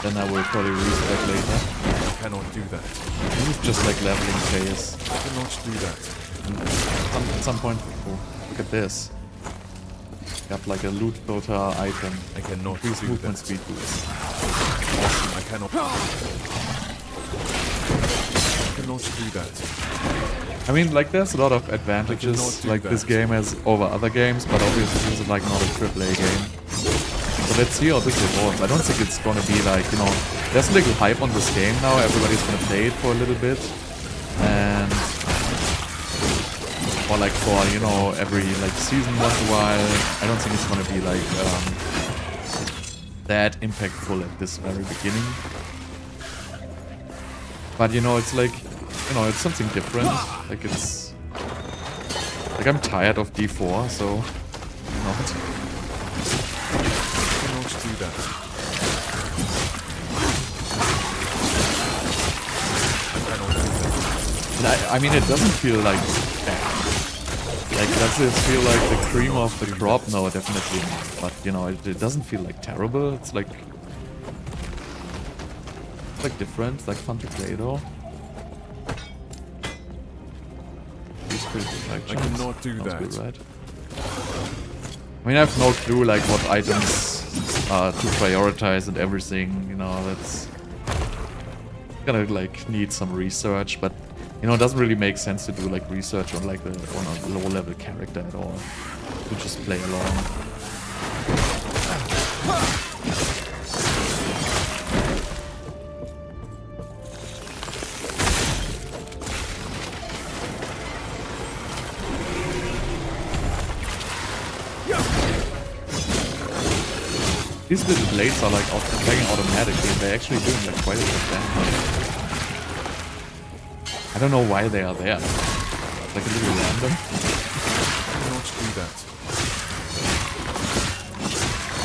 Then I will probably restart later. I cannot do that. This is just like leveling phase. I cannot do that. At some point, oh, look at this. You have like a loot filter item. I cannot Increase do movement that. speed boost. I cannot. I cannot do that. I mean, like, there's a lot of advantages like this game has over other games, but obviously this is like not a AAA game. So let's see how this evolves. I don't think it's gonna be like, you know, there's a little hype on this game now. Everybody's gonna play it for a little bit, and or like for, you know, every like season once in a while. I don't think it's gonna be like that impactful at this very beginning. But you know, it's like, you know, it's something different. Like it's like I'm tired of D4, so you know. I cannot do that. I cannot do that. And I mean, it doesn't feel like bad. Like, does it feel like the cream of the crop? No, definitely not. But you know, it doesn't feel like terrible. It's like different. It's like fun to play though. I cannot do that. Good, right? I mean, I have no clue like what items to prioritize and everything. You know, that's gonna like need some research, but you know, it doesn't really make sense to do like research on like on a low-level character at all. To just play along. These little blades are like attacking automatically, and they're actually doing like quite a bit of damage. I don't know why they are there. Like a little random. I cannot do that.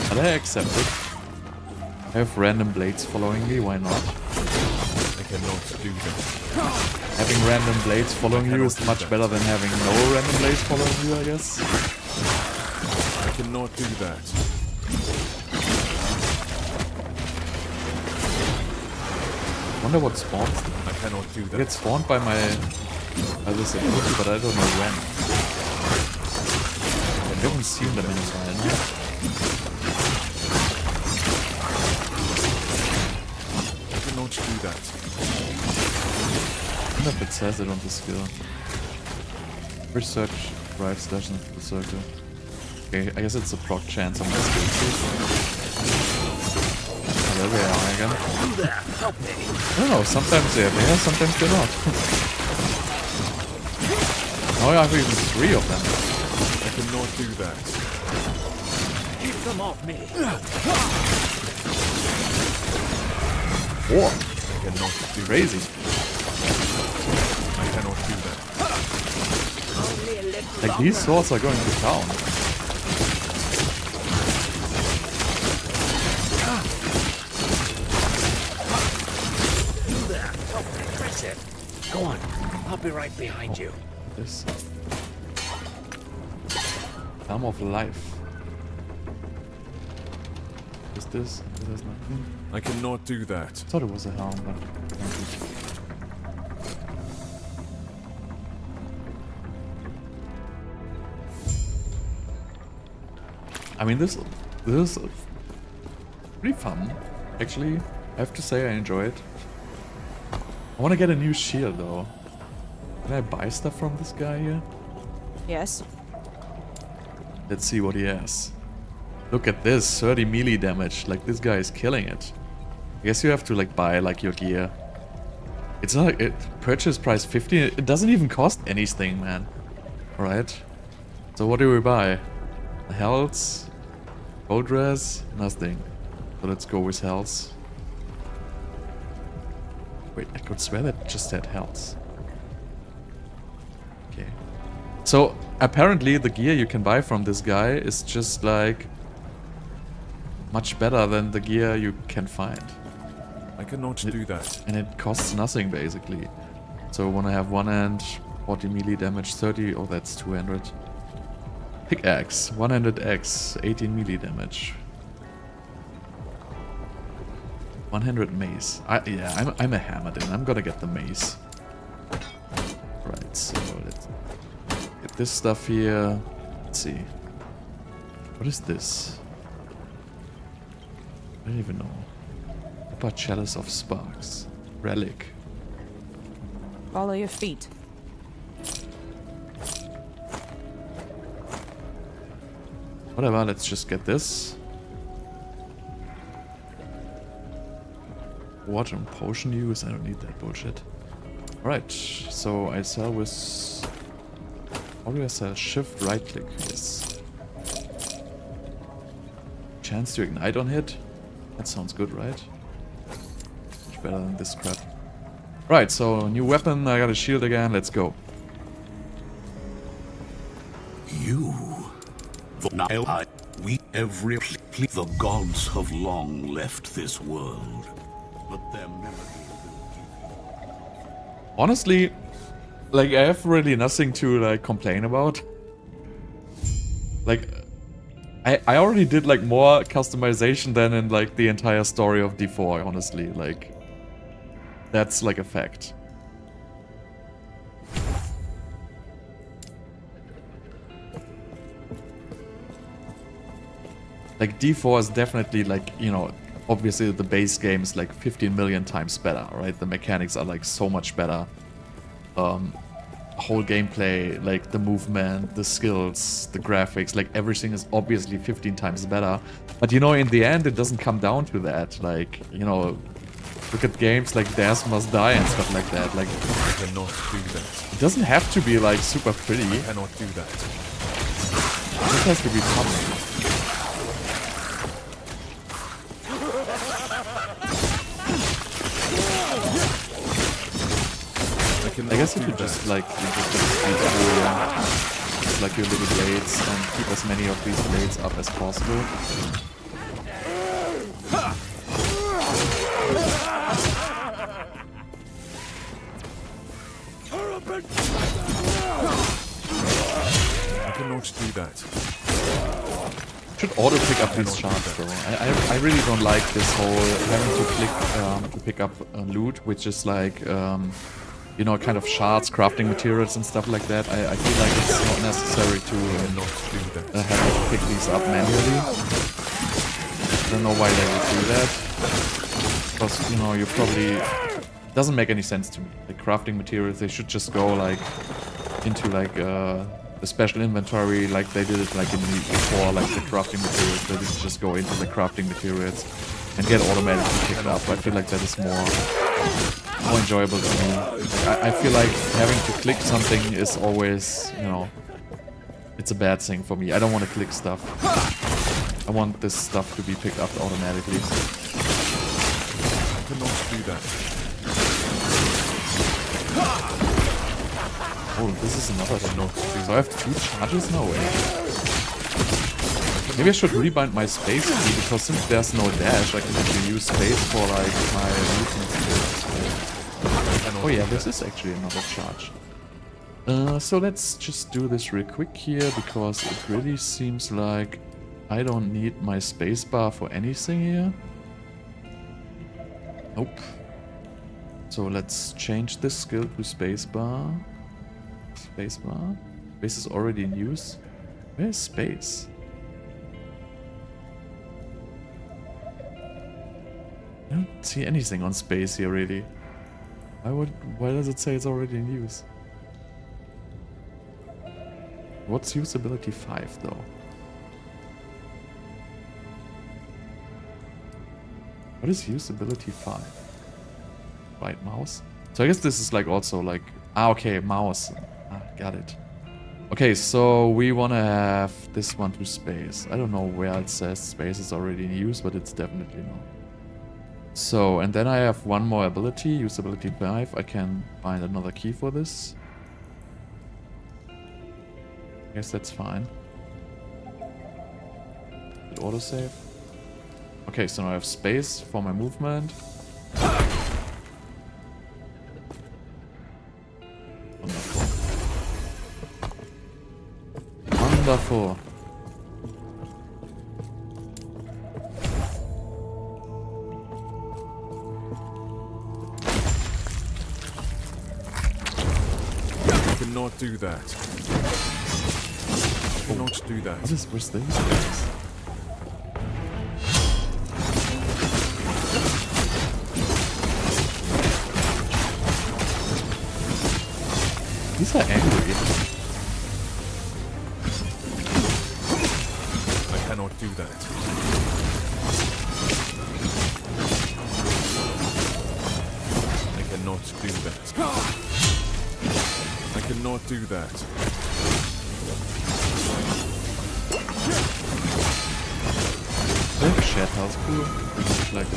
Are they accepted? I have random blades following me, why not? I cannot do that. Having random blades following you is much better than having no random blades following you, I guess. I cannot do that. Wonder what spawns them. I cannot do I that. get spawned by this ability, but I don't know when. I haven't seen them in a while now. I cannot do that. I wonder if it says it on the skill. Research drives station to the circle. Okay, I guess it's a proc chance on my skill too. There they are again. I don't know, sometimes they're there, sometimes they're not. Now I have even 3 of them. I cannot do that. Keep them off me. 4. I cannot do Crazy. I cannot do that. Like, these swords are going to town. Go on. I'll be right behind you. This. Helm of Life. Is this? It has nothing. I cannot do that. I thought it was a helm, but I mean, this is pretty fun, actually. I have to say I enjoy it. I want to get a new shield though. Can I buy stuff from this guy here? Yes. Let's see what he has. Look at this, 30 melee damage. Like, this guy is killing it. I guess you have to like buy like your gear. It's not like purchase price 50. It doesn't even cost anything, man. Alright. So what do we buy? Health, gold dress, nothing. So let's go with health. Wait, I could swear that just said health. Okay. So apparently the gear you can buy from this guy is just like much better than the gear you can find. I cannot do that. And it costs nothing basically. So when I have one hand, 40 melee damage, 30, oh that's 200. Pickaxe, 100x, 18 melee damage. 100 mace. Yeah, I'm a Hammerdin. I'm gonna get the mace. Right, so let's get this stuff here. Let's see. What is this? I don't even know. Upper Chalice of Sparks. Relic. Follow your feet. Whatever, let's just get this. Water and potion use, I don't need that bullshit. Alright, so I sell with... How do I sell? Shift, right click, yes. Chance to ignite on hit? That sounds good, right? Much better than this crap. Right, so new weapon, I got a shield again, let's go. You... Now the gods have long left this world, but their memory will Honestly, like I have really nothing to like complain about. Like I already did like more customization than in like the entire story of D4, honestly. Like that's like a fact. Like D4 is definitely like, you know, obviously the base game is like 15 million times better, right? The mechanics are like so much better. Whole gameplay, like the movement, the skills, the graphics, like everything is obviously 15 times better. But you know, in the end, it doesn't come down to that. Like, you know, look at games like Death Must Die and stuff like that. Like, I cannot do that. it doesn't have to be like super pretty. I cannot do that. It just has to be fun. I guess you could just like like your little blades and keep as many of these blades up as possible. I cannot do that. Should auto pick up these shards though. I really don't like this whole having to click to pick up loot, which is like you know, kind of shards, crafting materials and stuff like that. I feel like it's not necessary to have to pick these up manually. I don't know why they would do that. Because, you know, you probably... It doesn't make any sense to me. Like, crafting materials, they should just go, like, into, like, the special inventory, like they did it, like, in before, like, the crafting materials. They did just go into the crafting materials and get automatically picked up. I feel like that is more enjoyable to me. Like, I feel like having to click something is always, you know, it's a bad thing for me. I don't want to click stuff. I want this stuff to be picked up automatically. I cannot do that. Oh, this is another thing. So I have 2 charges now, wait. Maybe I should rebind my space key, because since there's no dash, I can actually use space for like my movement skills. Oh yeah, this is actually another charge. So let's just do this real quick here, because it really seems like I don't need my spacebar for anything here. Nope. So let's change this skill to spacebar. Spacebar. Space is already in use. Where's space? I don't see anything on space here, really. Why does it say it's already in use? What's usability 5, though? What is usability 5? Right mouse? So I guess this is like also like... Ah, okay, mouse. Ah, got it. Okay, so we want to have this one to space. I don't know where it says space is already in use, but it's definitely not. So, and then I have one more ability, usability 5. I can find another key for this. I guess that's fine. Did autosave? Okay, so now I have space for my movement. Wonderful. Wonderful. You cannot do that. You cannot do that. Where's the use space? These are angry. I cannot do that. I cannot do that. I cannot do that. They have shared house cool. Like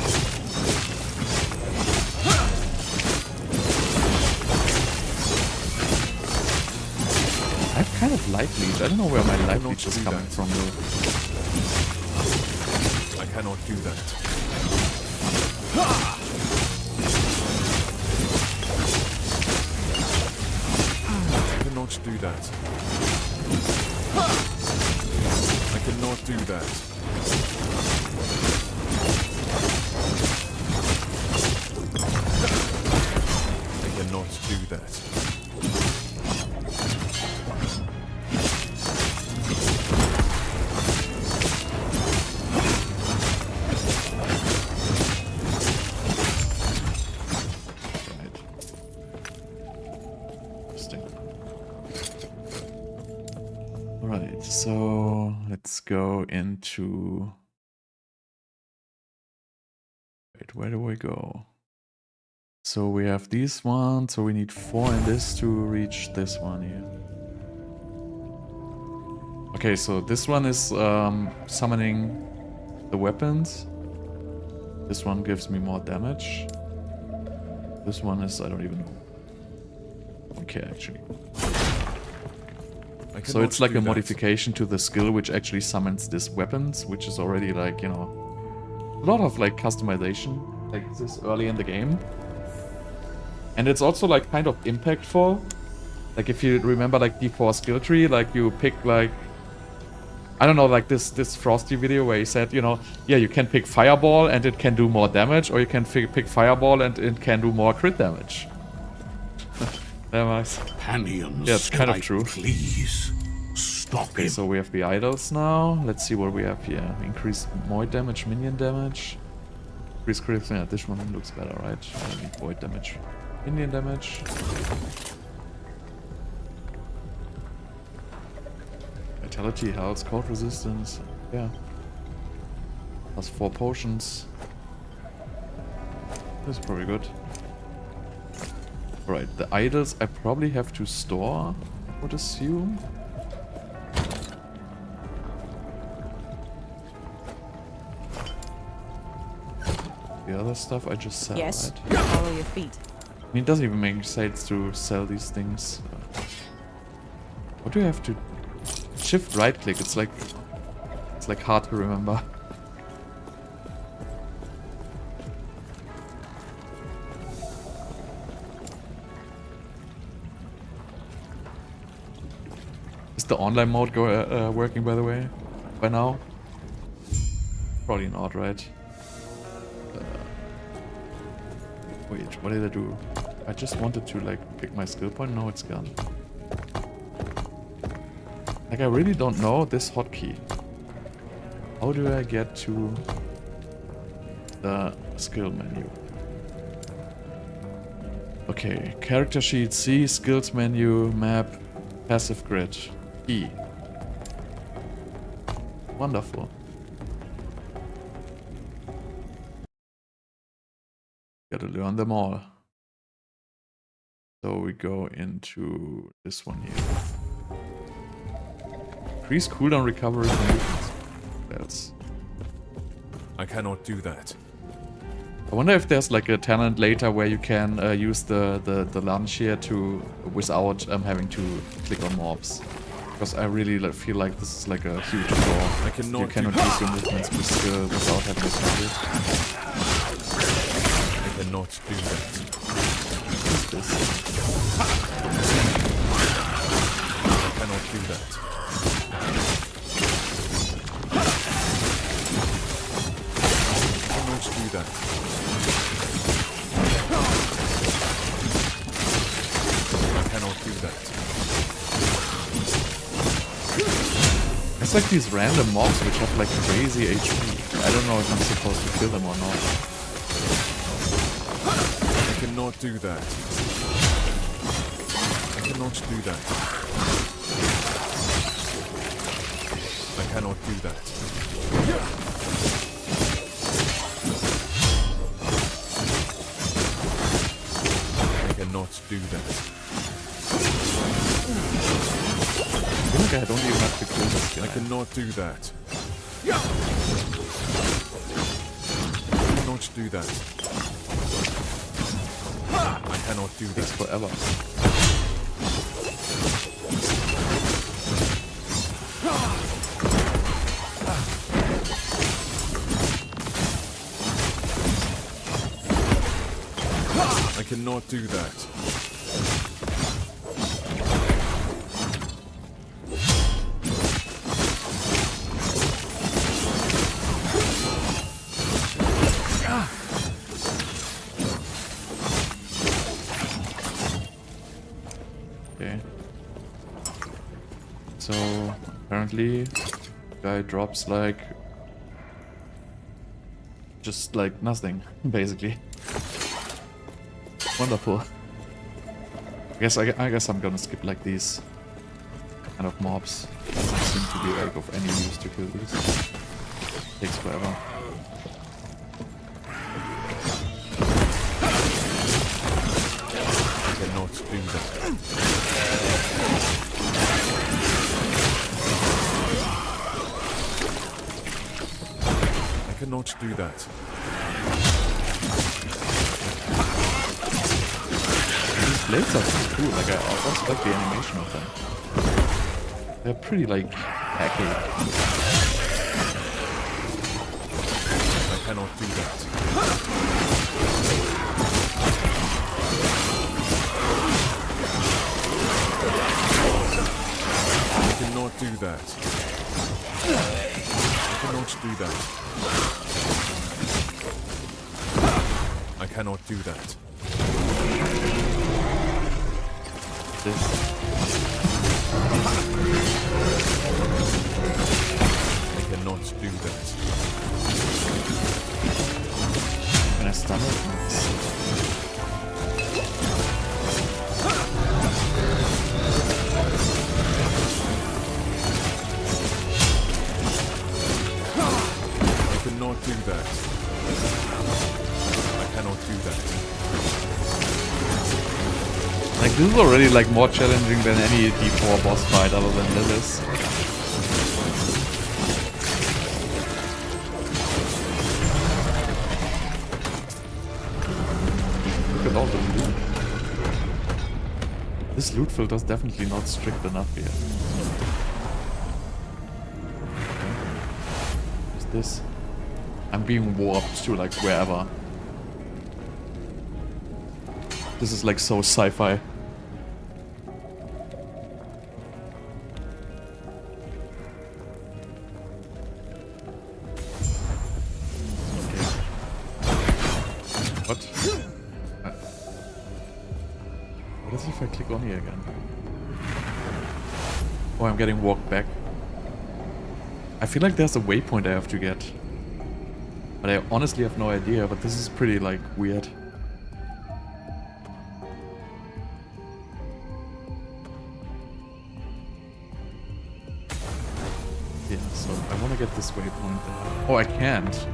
I have kind of life leech. I don't know where my life leech is coming from though. I cannot do that. I cannot do that. I cannot do that. I cannot do that. Right, so let's go into... Wait, where do we go? So we have these ones, so we need 4 in this to reach this one here. Okay, so this one is summoning the weapons. This one gives me more damage. This one is, I don't even know. Okay, actually. So it's like a modification to the skill which actually summons these weapons, which is already like, you know, a lot of like customization like this early in the game. And it's also like kind of impactful. Like if you remember like D4 skill tree, like you pick like, I don't know, like this Frosty video where he said, you know, yeah, you can pick Fireball and it can do more damage, or you can pick Fireball and it can do more crit damage. Yeah, it's kind of true. Please stop Okay, him. so we have the idols now. Let's see what we have here. Increase more damage, minion damage. Increase critical. Yeah, this one looks better, right? I need void damage. Minion damage. Vitality, health, cold resistance. Yeah. Plus 4 potions. That's probably good. Right, the idols I probably have to store, I would assume. The other stuff I just sell, Yes. right? Follow your feet. I mean, it doesn't even make sense to sell these things. What do you have to... Shift right click, it's like hard to remember. Is the online mode working, by the way, by now? Probably not, right? Wait, what did I do? I just wanted to, like, pick my skill point. No, it's gone. Like, I really don't know this hotkey. How do I get to... the skill menu. Okay, character sheet C, skills menu, map, passive grid, E. Wonderful. Gotta learn them all. So we go into this one here. Increase cooldown recovery from movement spells. I cannot do that. I wonder if there's like a talent later where you can use the lunge here to without having to click on mobs. Because I really feel like this is like a huge flaw. I cannot You cannot use your movements with skill without having to use it. I cannot do that. What is this? I cannot do that. I cannot do that. I cannot do that. It's like these random mobs which have like crazy HP. I don't know if I'm supposed to kill them or not. I cannot do that. I cannot do that. I cannot do that. I cannot do that. I feel like I don't even have to kill this guy. I cannot do that. I cannot do that. I cannot do Takes that. forever. I cannot do that. Okay. So apparently guy drops like just like nothing, basically. Wonderful. I guess I'm gonna skip like these kind of mobs. Doesn't seem to be like of any use to kill these. Takes forever. I cannot do that. I cannot do that. These blades are so cool, like I also like the animation of them. They're pretty like hacky. I cannot do that. I cannot do that. I cannot do that. I cannot do that. This. I cannot do that. Can I stun it? I cannot do that. I cannot do that. Like this is already like more challenging than any D4 boss fight other than Lilith. Look at all the loot. This loot filter is definitely not strict enough here. What's this? I'm being warped to like wherever. This is like so sci-fi. What? What is if I click on here again? Oh, I'm getting walked back. I feel like there's a waypoint I have to get. But I honestly have no idea, but this is pretty, like, weird. Yeah, so I want to get this waypoint there. Oh, I can't.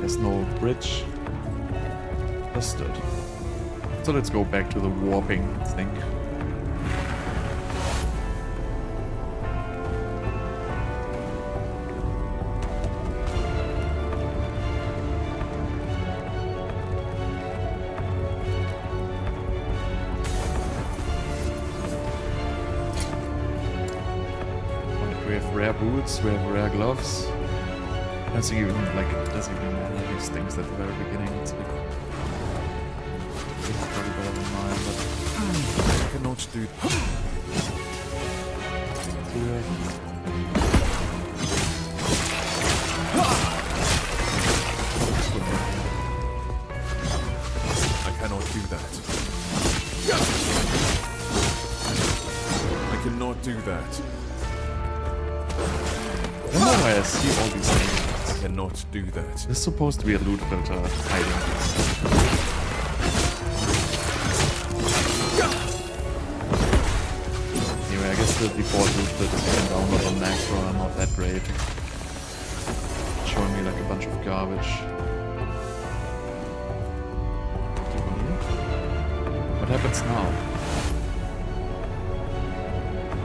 There's no bridge. Understood. So let's go back to the warping thing. We have rare boots, we have rare gloves. I don't think even, like, it doesn't even matter these things at the very beginning. It's like, it's probably better than mine, but I cannot do. I cannot do that. I cannot do that. I don't know why I see all these things. I cannot do that. There's supposed to be a loot filter hiding this. Anyway, I guess the default loot filters you can download on Descr are not that great. Showing me like a bunch of garbage. What happens now?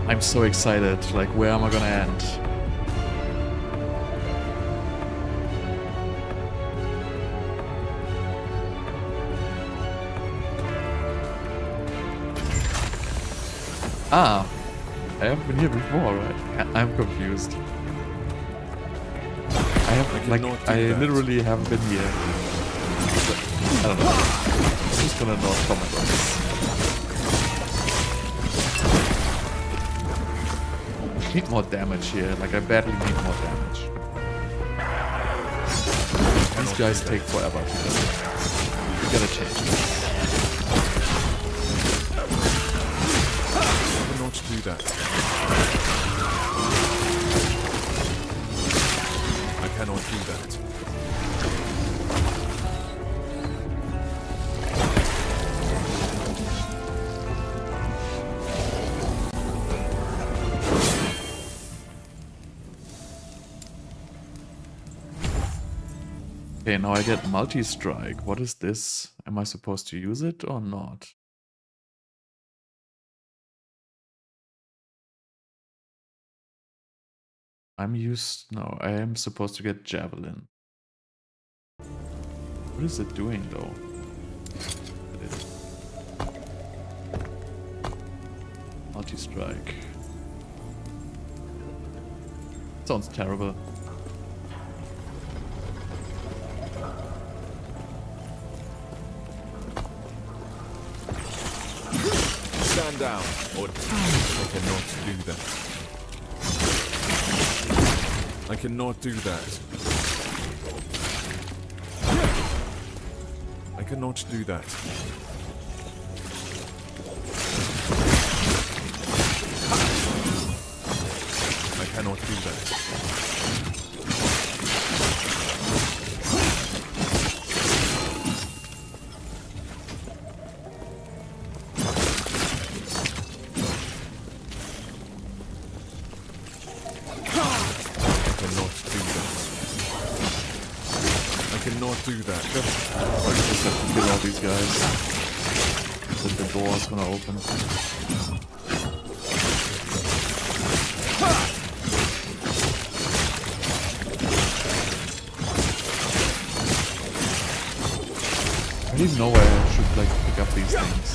I'm so excited. Like, where am I gonna end? Ah, I haven't been here before, right? I'm confused. I have, like, I literally haven't been here. I don't know. I'm just gonna not comment on this. I need more damage here. Like, I badly need more damage. These guys take forever to do. We gotta change this. Do that. I cannot do that. Okay, now I get multi-strike. What is this? Am I supposed to use it or not? No, I am supposed to get javelin. What is it doing though? Multi-strike. Sounds terrible. Stand down, or I cannot do that. I cannot do that. I cannot do that. I cannot do that. Do that. I just have to kill all these guys. So the door is gonna open. I don't even know where I should like pick up these things.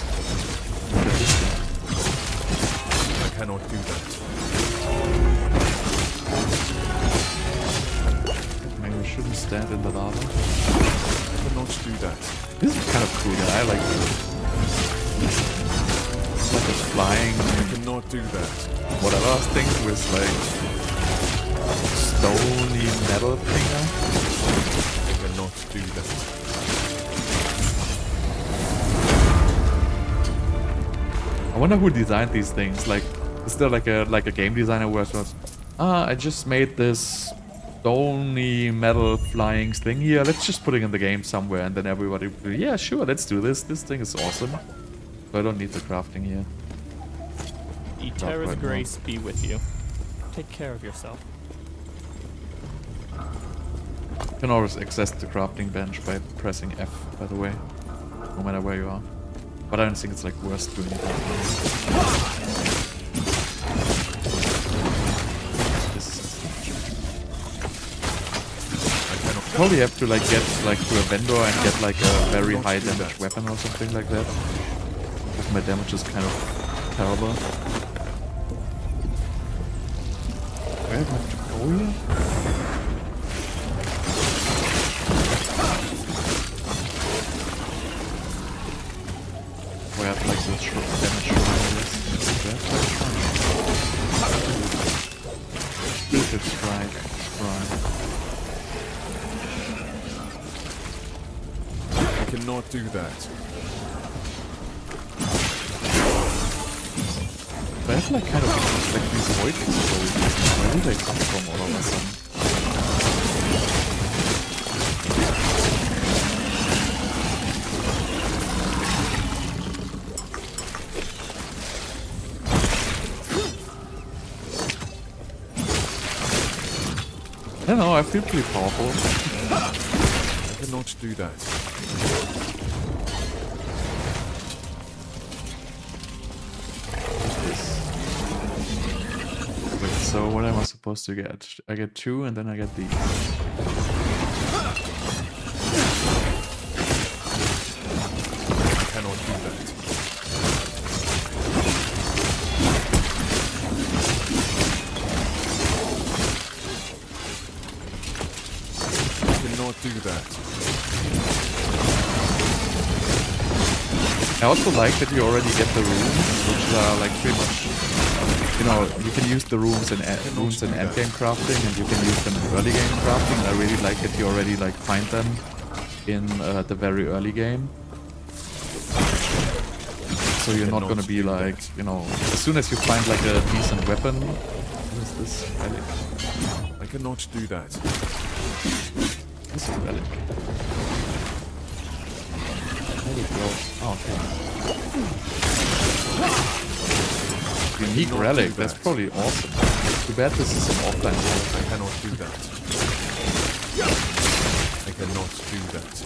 I cannot do that. Maybe we shouldn't stand in the lava. I cannot do that. This is kind of cool, yeah. I like this. It's like a flying, I cannot do that. whatever thing with like stony metal thing. I cannot do that. I wonder who designed these things. Like, is there like a game designer who was, I just made this stony metal flying thing here. Let's just put it in the game somewhere, and then everybody will be, yeah, sure, let's do this. This thing is awesome. So I don't need the crafting here. Eterra's right grace be with you. Take care of yourself. You can always access the crafting bench by pressing F, by the way. No matter where you are. But I don't think it's like worth doing it. Probably have to like get like to a vendor and get like a very high damage weapon or something like that. Because my damage is kind of terrible. Where do I have to go here? We have like this damage Stupid strike. Right. I cannot do that. But I have like kind of like these void explosions. Where do they come from all of a sudden? I don't know, I feel pretty powerful. I cannot do that. Wait, so what am I supposed to get? I get 2 and then I get these. I cannot do that. I cannot do that. I also like that you already get the rooms, which are like pretty much, you know, you can use the rooms in endgame crafting and you can use them in early game crafting. I really like that you already like find them in the very early game. So you're not gonna be like, you know, as soon as you find like a decent weapon. What is this relic? I cannot do that. This is a relic. Oh, okay. Unique relic, that's probably awesome. Too bad this is an offline world. I cannot do that. I cannot do that.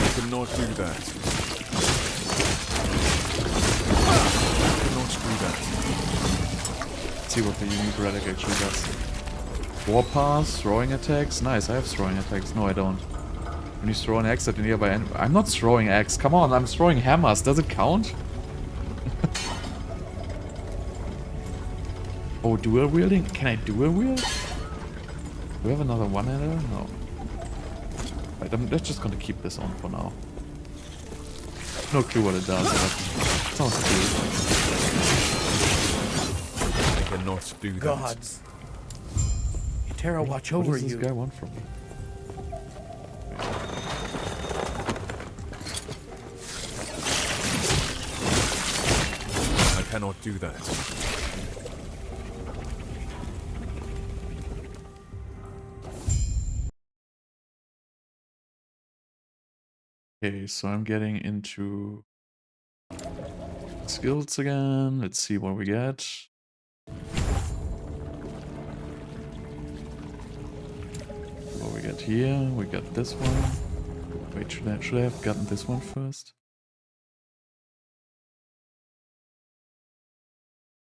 I cannot do that. I cannot do that. Let's see what the unique relic actually does. Warpath, throwing attacks. Nice, I have throwing attacks. No, I don't. When you throw an axe at a nearby enemy. I'm not throwing axe. Come on, I'm throwing hammers. Does it count? Oh, dual wielding? Can I dual wield? Do we have another one-hander? No. Right, I'm just gonna keep this on for now. No clue what it does, but it sounds cool. I cannot do that. Gods. Terra, watch What over does this you. guy want from me? I cannot do that. Okay, so I'm getting into skills again. Let's see what we get. What we get here? We got this one. Wait, should I have gotten this one first?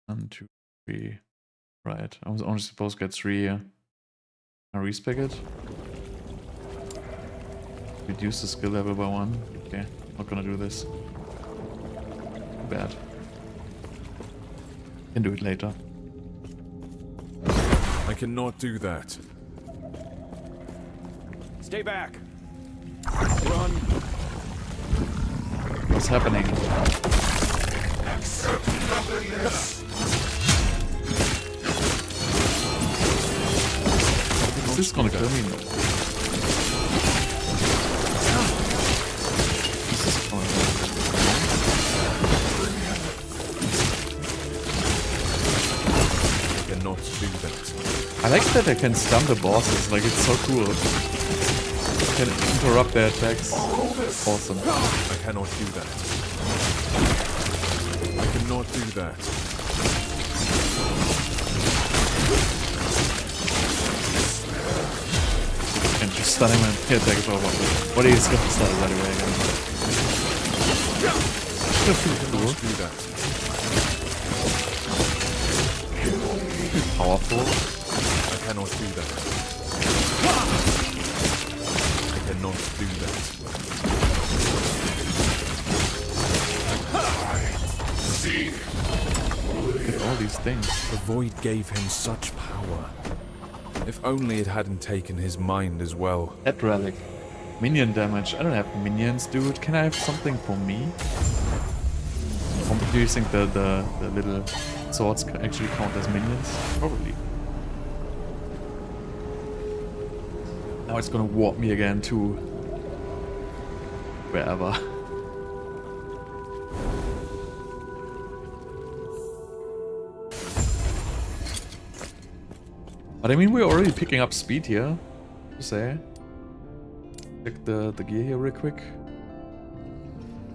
1, 2, 3. Right, I was only supposed to get 3 here. I respec it. Reduce the skill level by 1. Okay, not gonna do this. Too bad. Can do it later. I cannot do that. Stay back. Run. What's happening? Is this gonna kill me? No. This is fine. I cannot do that. I like that I can stun the bosses, like it's so cool. I can interrupt their attacks. Awesome. I cannot do that. I cannot do that. And just stun him and hit attack is over. What are you going to start right away again? Cool. Do that. Powerful. I cannot do that. I cannot do that. Look at all these things. The void gave him such power. If only it hadn't taken his mind as well. That relic. Minion damage. I don't have minions, dude. Can I have something for me? Do you think the little swords actually count as minions? Probably. Now it's gonna warp me again to wherever. But I mean, we're already picking up speed here, to say. Check the gear here real quick.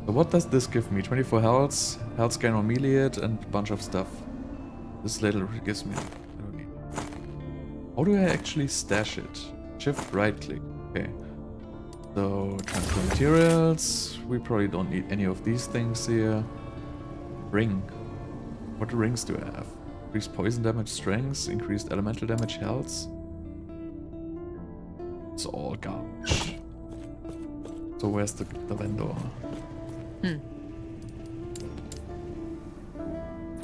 So what does this give me? 24 health, health scan on melee hit, and a bunch of stuff. This little gives me... I don't need. How do I actually stash it? Shift right click. Okay. So transfer materials. We probably don't need any of these things here. Ring. What rings do I have? Increased poison damage strength, increased elemental damage health. It's all garbage. So where's the vendor?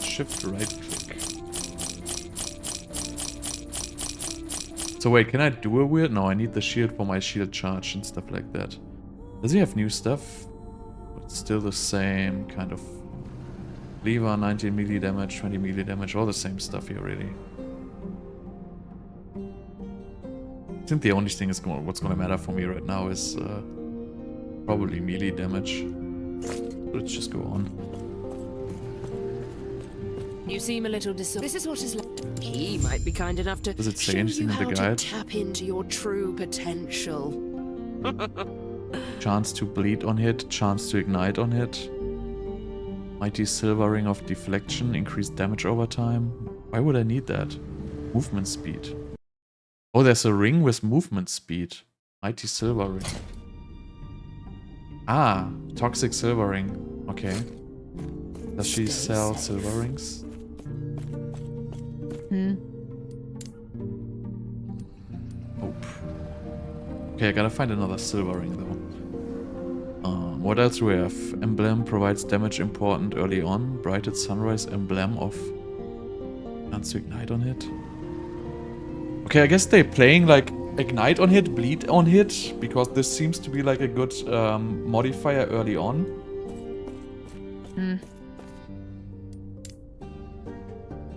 Shift right click. So wait, can I do a weird? No, I need the shield for my shield charge and stuff like that. Does he have new stuff? But still the same kind of... Lever, 19 melee damage, 20 melee damage, all the same stuff here really. I think the only thing is what's gonna matter for me right now is probably melee damage. Let's just go on. You seem a little This is what is left. He might be kind enough to Does it say show anything you in the how guide? to tap into your true potential. Chance to bleed on hit, chance to ignite on hit. Mighty Silver Ring of Deflection, increased damage over time. Why would I need that? Movement speed. Oh, there's a ring with movement speed. Mighty Silver Ring. Ah, Toxic Silver Ring. Okay. Does she sell silver rings? Nope. Okay, I gotta find another silver ring though. What else do we have? Emblem provides damage important early on. Brighted Sunrise Emblem of... Chance to ignite on hit. Okay, I guess they're playing like ignite on hit, bleed on hit, because this seems to be like a good modifier early on.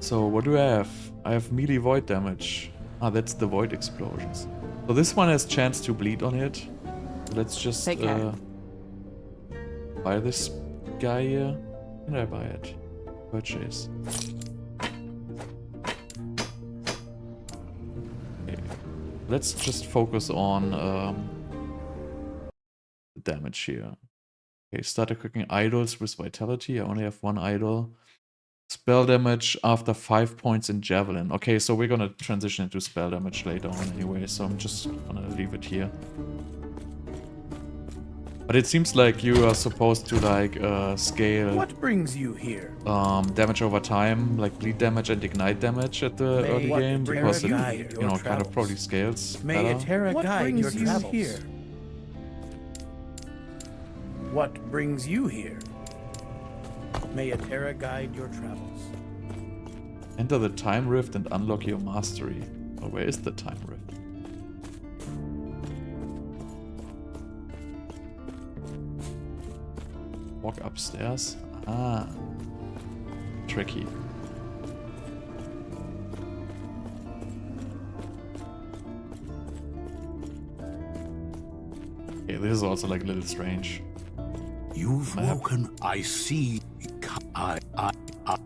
So what do I have? I have melee void damage. Ah, that's the void explosions. So this one has chance to bleed on hit. So let's just buy this guy here. Can I buy it? Purchase. Okay. Let's just focus on the damage here. Okay, start equipping idols with vitality. I only have one idol. Spell damage after 5 points in Javelin. Okay, so we're gonna transition into spell damage later on anyway, so I'm just gonna leave it here. But it seems like you are supposed to like scale... What brings you here? Damage over time, like bleed damage and ignite damage at the early game, because it, you know, kind of probably scales better. What brings you here? What brings you here? May Atera guide your travels. Enter the Time Rift and unlock your mastery. Oh, where is the Time Rift? Walk upstairs. Ah. Tricky. Okay, this is also like a little strange. You've woken, I see.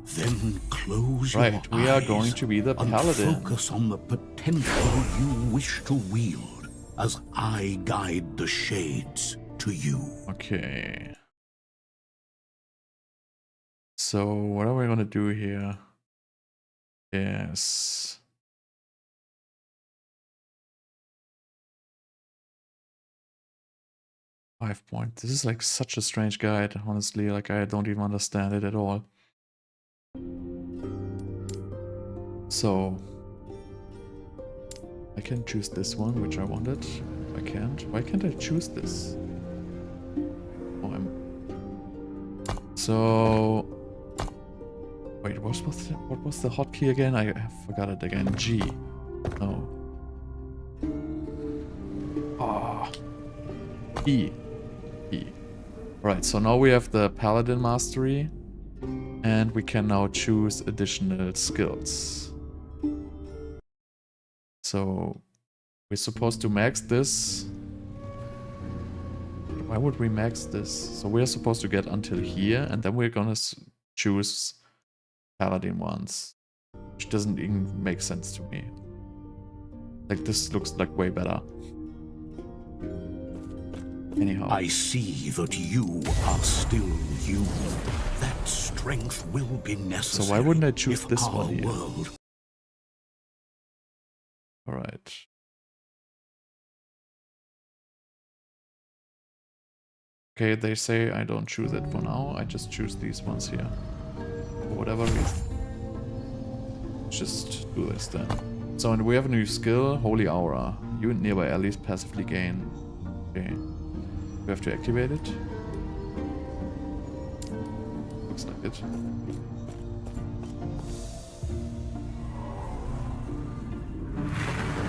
Then close Right, your we are eyes going to be the and Paladin. focus on the potential you wish to wield as I guide the shades to you. Okay. So what are we gonna do here? Yes. Five point. This is like such a strange guide, honestly. Like I don't even understand it at all. So I can choose this one, which I wanted. I can't. Why can't I choose this? Oh, So wait, what was the hotkey again? I forgot it again. G. No. Ah. E. E. Right, so now we have the Paladin Mastery, and we can now choose additional skills. So we're supposed to max this. Why would we max this? So we're supposed to get until here, and then we're gonna choose Paladin ones, which doesn't even make sense to me. Like this looks like way better. Anyhow. I see that you are still you. That strength will be necessary. So why wouldn't I choose if this our one here? world Alright. Okay, they say I don't choose it for now. I just choose these ones here. For whatever reason. Just do this then. So, and we have a new skill, Holy Aura. You and nearby allies passively gain. Okay. We have to activate it. Looks like it.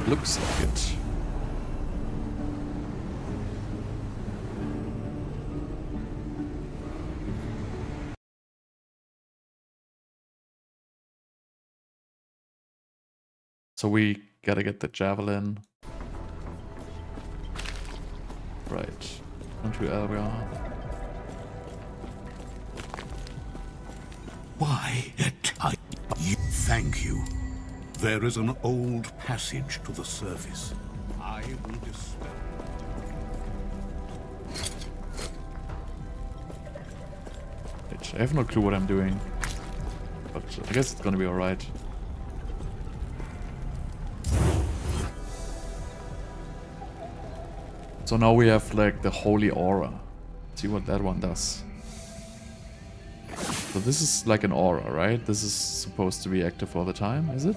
Looks like it. So we gotta get the javelin. Right. Onto Elga. Why, you thank you. There is an old passage to the surface. I will dispel. I have no clue what I'm doing, but I guess it's gonna be alright. So now we have like the Holy Aura. Let's see what that one does. So this is like an aura, right? This is supposed to be active all the time, is it?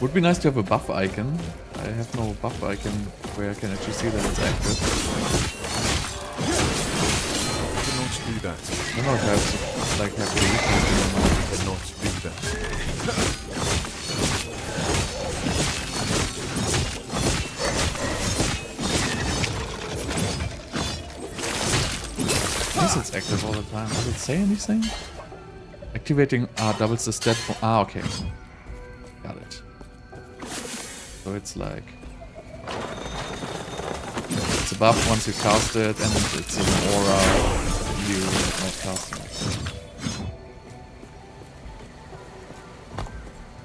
Would be nice to have a buff icon. I have no buff icon where I can actually see that it's active. You cannot do that. I don't know if I have to, like, have to You cannot do that. I guess it's active all the time. Does it say anything? Activating doubles the stat for okay. Got it. So it's like it's a buff once you cast it, and it's an aura you not casting it.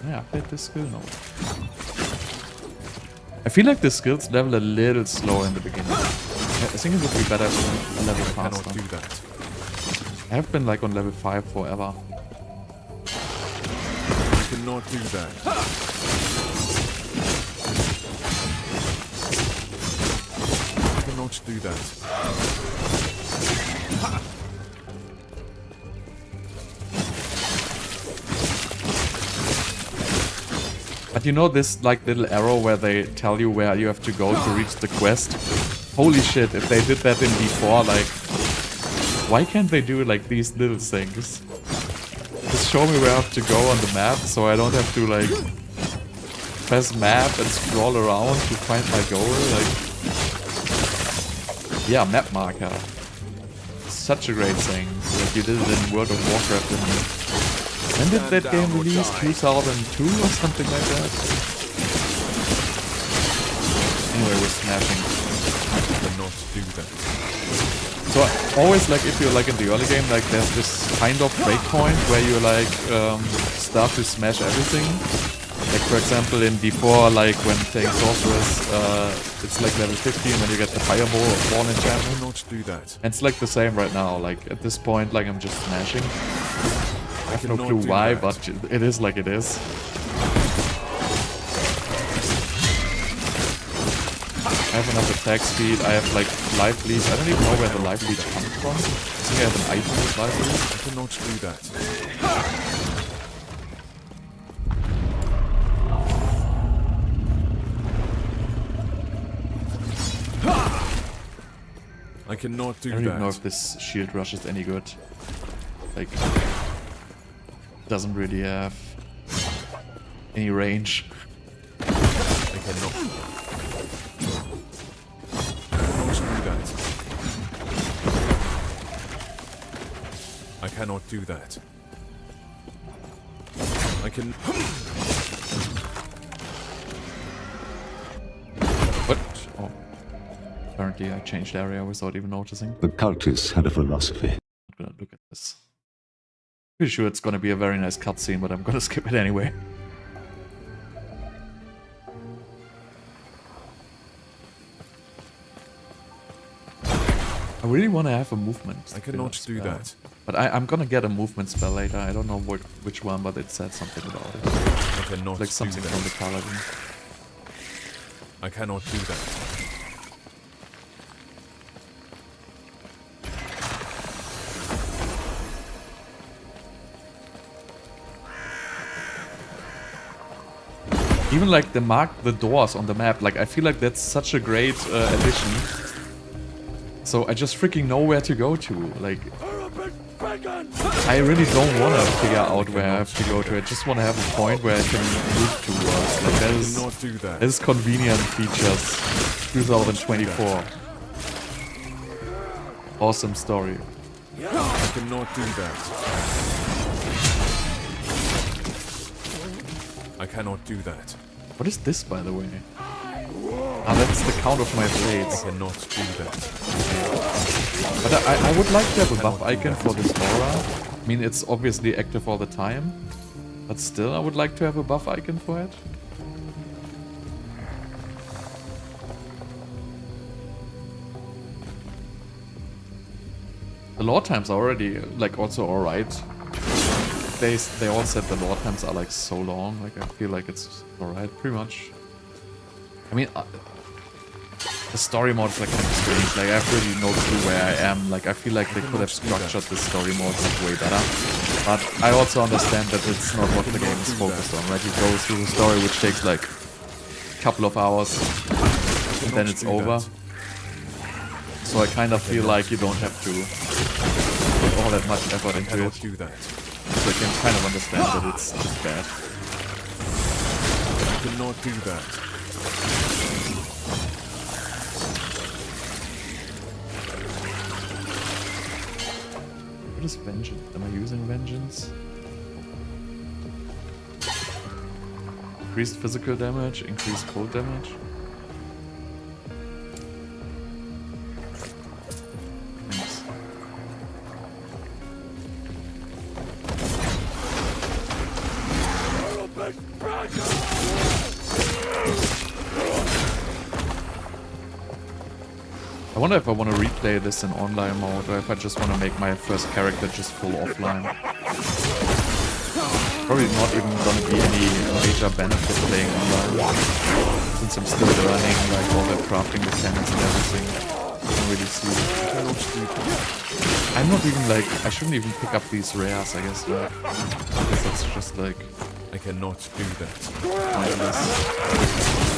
Yeah, update this skill now. I feel like the skills level a little slow in the beginning. I think it would be better if a level faster. Cannot do that. I have been like on level 5 forever. You cannot do that. You cannot do that. But you know this like little arrow where they tell you where you have to go to reach the quest? Holy shit, if they did that in D4, like... Why can't they do like these little things? Just show me where I have to go on the map so I don't have to like... press map and scroll around to find my goal, like... Yeah, map marker. Such a great thing. Like you did it in World of Warcraft and... When did that game release? 2002 or something like that? with smashing. I cannot do that. So always like if you're like in the early game, like there's this kind of breakpoint where you like start to smash everything. Like for example in D4, like when playing Sorceress, it's like level 15 when you get the Fireball or Ball enchantment. I cannot do that. And it's like the same right now. Like at this point, like I'm just smashing. I have no clue why, but it is like it is. I have enough attack speed, I have like life lead. I don't even know where the life lead comes from. I think I have an item with life lead. I cannot do that. I cannot do that. I don't even know if this shield rush is any good. Like, doesn't really have any range. I cannot. I cannot do that. I can. What? Oh. Apparently I changed area without even noticing. The cultists had a philosophy. I'm gonna look at this. Pretty sure it's gonna be a very nice cutscene, but I'm gonna skip it anyway. I really want to have a movement. I cannot do that. But I'm gonna get a movement spell later. I don't know which one, but it said something about it. I cannot like something do that. from the Paladin. I cannot do that. Even like the doors on the map, like I feel like that's such a great addition. So I just freaking know where to go to. Like, I really don't want to figure out where I have to go to. I just want to have a point where I can move towards. Like that is convenient features. 2024. Awesome story. I cannot do that. I cannot do that. What is this, by the way? Ah, that's the count of my blades. I cannot do that. But I would like to have a buff icon for this aura. I mean, it's obviously active all the time. But still, I would like to have a buff icon for it. The lore times are already, like, also alright. They all said the lore times are, like, so long. Like, I feel like it's alright, pretty much. I mean, the story mode is like kind of strange. Like I have really no clue where I am. Like I feel like they could have structured the story mode like way better. But I also understand that it's not what the game is focused on. Right, you go through the story, which takes like a couple of hours, and then it's over. So I kind of feel like you don't have to put all that much effort into it. So I can kind of understand that it's just bad. I cannot do that. What is Vengeance? Am I using Vengeance? Increased physical damage, increased cold damage. Thanks. I wonder if I want to replay this in online mode or if I just want to make my first character just full offline. Probably not even going to be any major benefit playing online. Since I'm still learning like all the crafting mechanics and everything. I don't really see it. I'm not even like, I shouldn't even pick up these rares, I guess. Right? Because that's just like... I cannot do that. Pointless.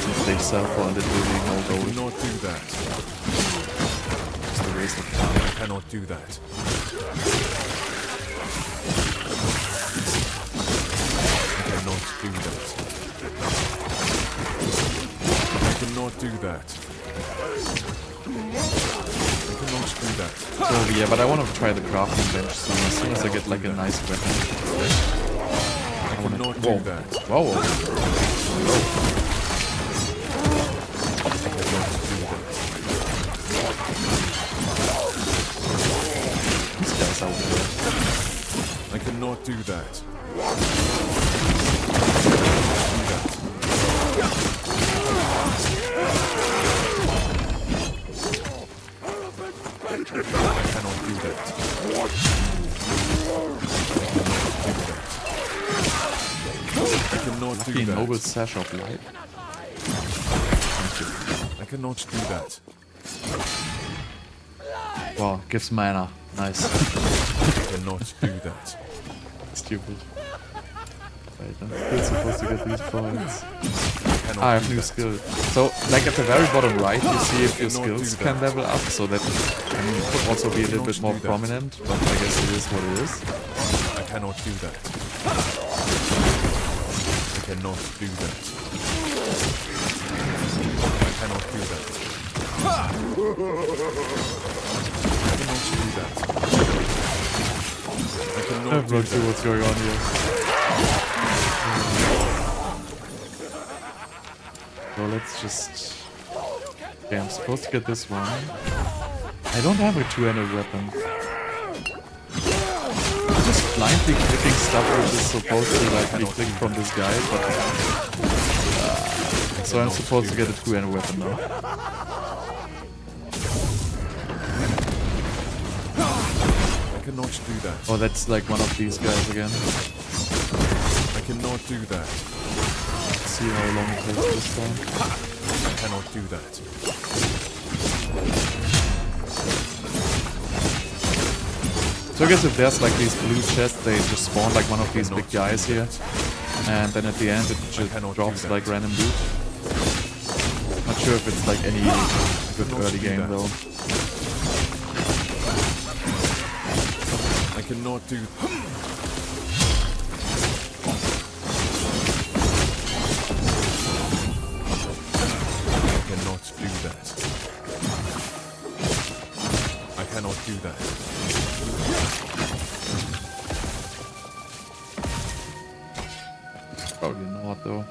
Since they sell for literally no gold. I cannot do that. Just a waste of time. I cannot do that. I cannot do that. I cannot do that. I cannot do that. So yeah, but I want to try the crafting bench soon. As soon as I get like a nice weapon. I cannot do that. Whoa. I cannot do that. noble sash of light. I cannot do that. Wow, gives mana. Nice. I cannot do that. Stupid. Right, I'm still supposed to get these points. Cannot I have do new that. skill. So, like at the very bottom right, you see if your Cannot do skills that. can level up. So that could also be a little bit Cannot more do that. prominent. But I guess it is what it is. I cannot do that. I cannot do that. I cannot do that. I cannot do that. I I cannot have do no clue that. what's going on here. So let's just... Okay, I'm supposed to get this one. I don't have a two-handed weapon. I'm just blindly clicking stuff which is supposed to like be clicked from this guy, but... so I'm supposed to get a two-handed weapon now. I cannot do that. Oh, that's like one of these guys again. I cannot do that. Let's see how long it takes this time. I cannot do that. So I guess if there's like these blue chests, they just spawn like one of these big guys here. And then at the end it just drops like random loot. Not sure if it's like any good early game though. I cannot do. I cannot do that. I cannot do that. Probably not though.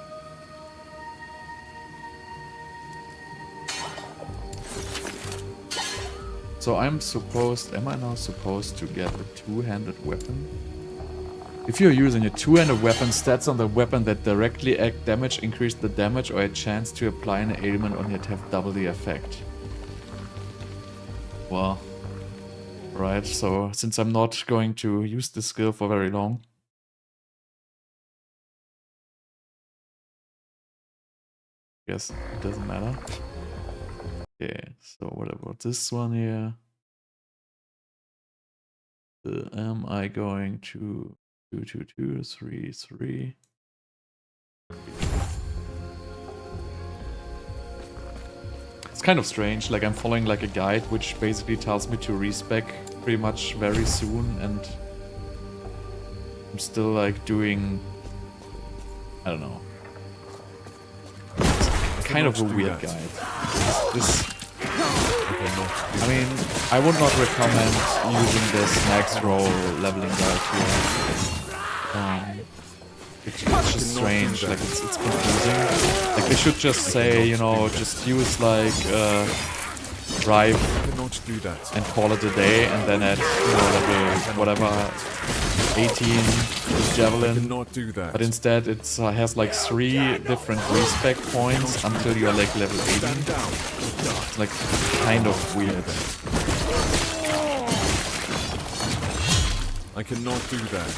So am I now supposed to get a two-handed weapon? If you're using a two-handed weapon, stats on the weapon that directly act damage increase the damage or a chance to apply an ailment on it have double the effect. Well, right, so since I'm not going to use this skill for very long, guess it doesn't matter. Okay, so what about this one here? Am I going to 2, 2, 2, 3, 3? It's kind of strange, like I'm following like a guide which basically tells me to respec pretty much very soon, and I'm still like doing, I don't know. It's kind of a weird guide. This, I mean, I would not recommend using this max roll leveling guide here. It's just strange, like it's confusing. Like they should just say, you know, just use like Rive and call it a day, and then at, you know, level whatever 18 Javelin. But instead it has like 3 different respec points until you're like level 80. It's like kind of weird. I cannot do that.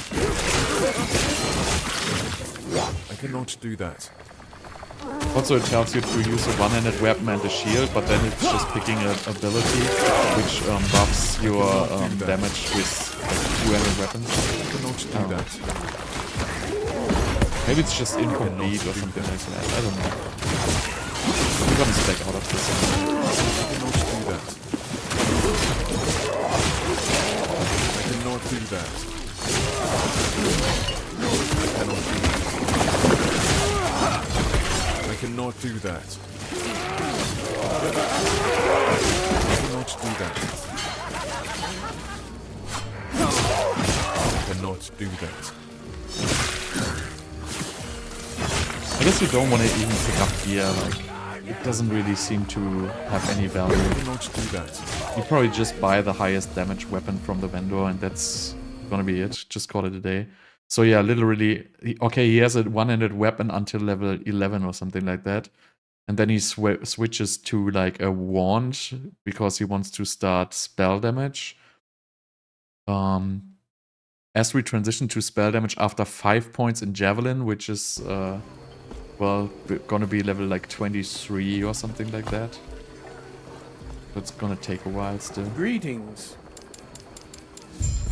I cannot do that. Also, it tells you to use a one-handed weapon and a shield, but then it's just picking an ability which buffs your damage with like, two-handed weapons. I cannot do that. Maybe it's just incomplete or something like that. I don't know. I'm gonna stack out of this. I cannot do that. I cannot do that. I cannot do that. I cannot do that. I cannot do that. I guess you don't want to even pick up gear, like, it doesn't really seem to have any value. I cannot do that. You probably just buy the highest damage weapon from the vendor, and that's gonna be it. Just call it a day. So yeah, literally, okay, he has a one-handed weapon until level 11 or something like that. And then he switches to like a wand because he wants to start spell damage. As we transition to spell damage after 5 points in Javelin, which is well, we're gonna be level like 23 or something like that. So it's gonna take a while still. Greetings.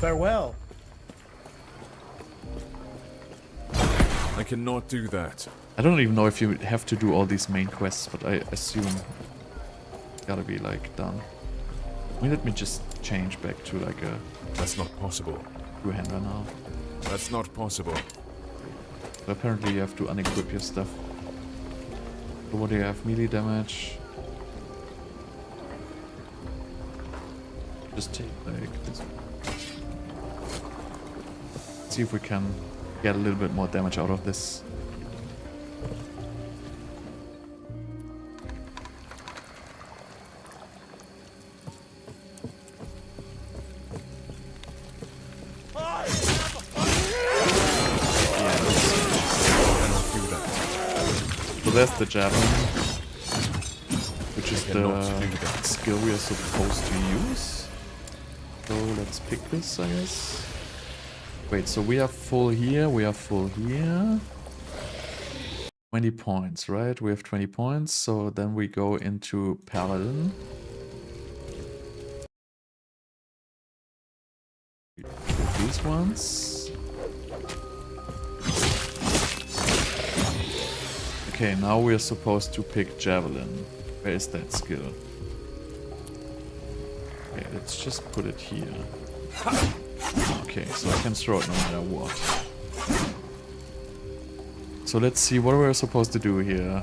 Farewell. I cannot do that. I don't even know if you have to do all these main quests, but I assume it's gotta be like done. I mean, let me just change back to like a That's not possible. two-hander now. That's not possible. So apparently you have to unequip your stuff. So what do you have? Melee damage. Just take like this. See if we can get a little bit more damage out of this. So there's the javelin, which is the skill we are supposed to use. So let's pick this, I guess. Wait, so we are full here, we are full here. 20 points, right? We have 20 points, so then we go into Paladin. These ones. Okay, now we are supposed to pick Javelin. Where is that skill? Okay, let's just put it here. Okay, so I can throw it no matter what. So let's see what we're supposed to do here.